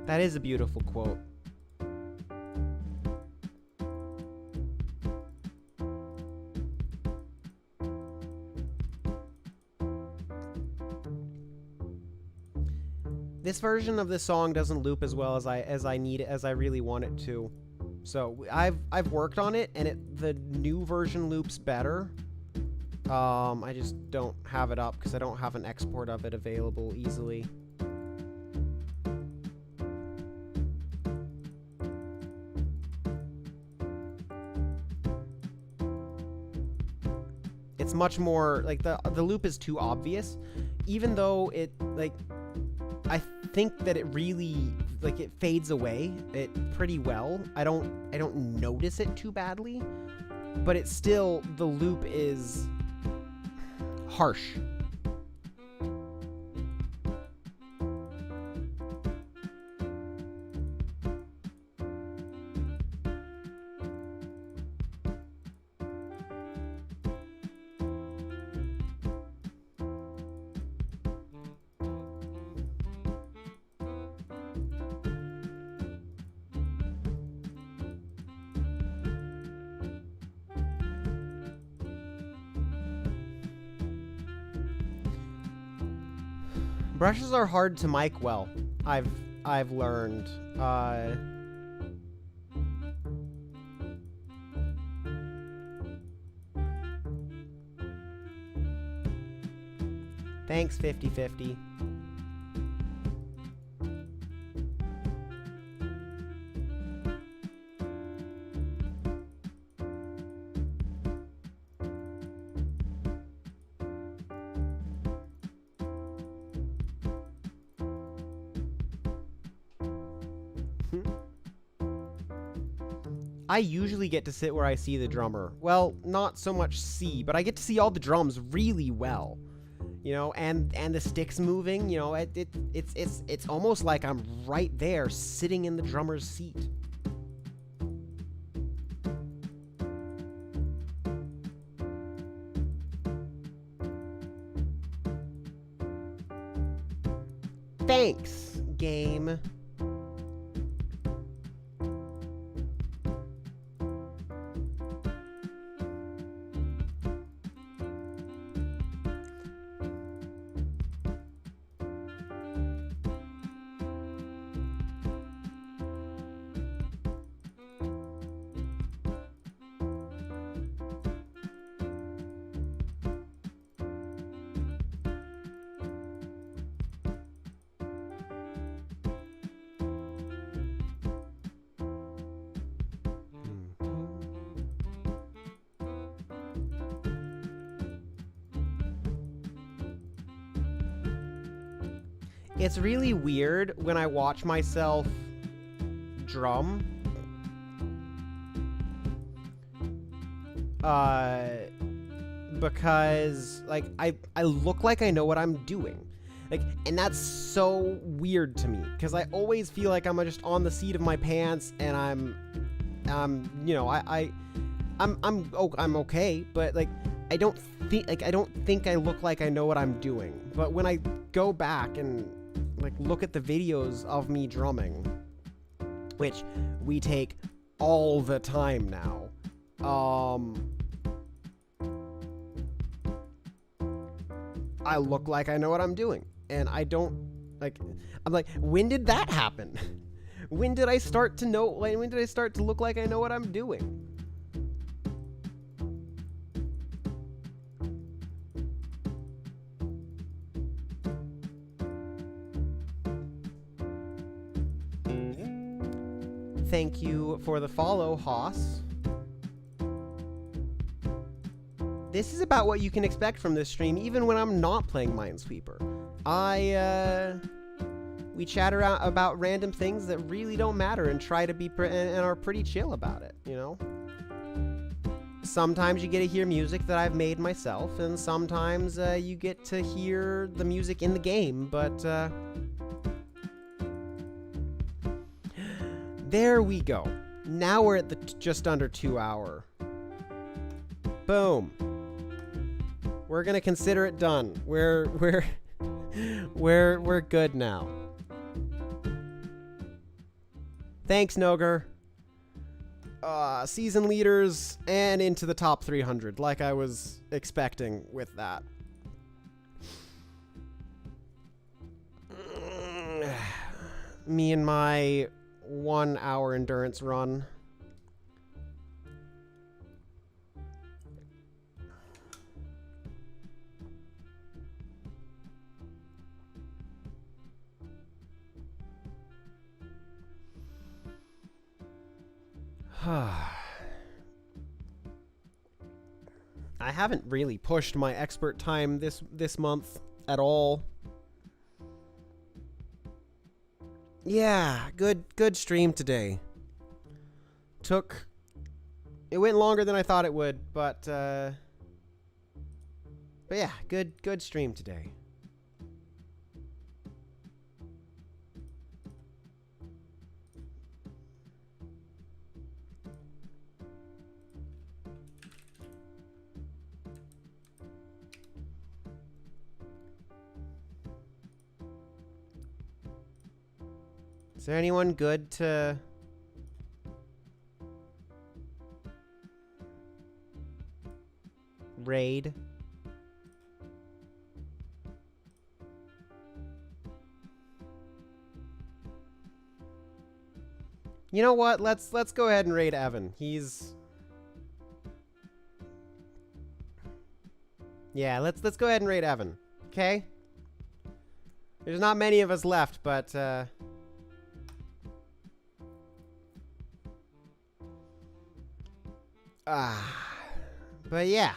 That is a beautiful quote. This version of this song doesn't loop as well as I need it, as I really want it to. So I've worked on it, and the new version loops better. I just don't have it up because I don't have an export of it available easily. It's much more like the loop is too obvious, even though it, like, I think that it really like it fades away it pretty well. I don't notice it too badly, but it's still, the loop is harsh. Brushes are hard to mic well. I've learned. Thanks, 50/50. I usually get to sit where I see the drummer. Well, not so much see, but I get to see all the drums really well. You know, and the sticks moving, you know, it's almost like I'm right there sitting in the drummer's seat. Thanks, game. It's really weird when I watch myself drum. Because, like, I look like I know what I'm doing. Like, and that's so weird to me. Because I always feel like I'm just on the seat of my pants and you know, I'm okay. But, like, I don't think I look like I know what I'm doing. But when I go back and like look at the videos of me drumming, which we take all the time now, I look like I know what I'm doing, and I don't, like, I'm like, when did that happen? When did I start to know, like, when did I start to look like I know what I'm doing? Thank you for the follow, Haas. This is about what you can expect from this stream, even when I'm not playing Minesweeper. We chat around about random things that really don't matter and try to be and are pretty chill about it, you know? Sometimes you get to hear music that I've made myself, and sometimes you get to hear the music in the game, but there we go. Now we're at the just under 2 hour. Boom. We're gonna consider it done. We're good now. Thanks, Noger. Season leaders and into the top 300, like I was expecting with that. Me and my 1 hour endurance run. I haven't really pushed my expert time this month at all. Yeah, good stream today. It went longer than I thought it would, but yeah, good stream today. Is there anyone good to raid? You know what? Let's go ahead and raid Evan. Yeah, let's go ahead and raid Evan. Okay? There's not many of us left, but but yeah.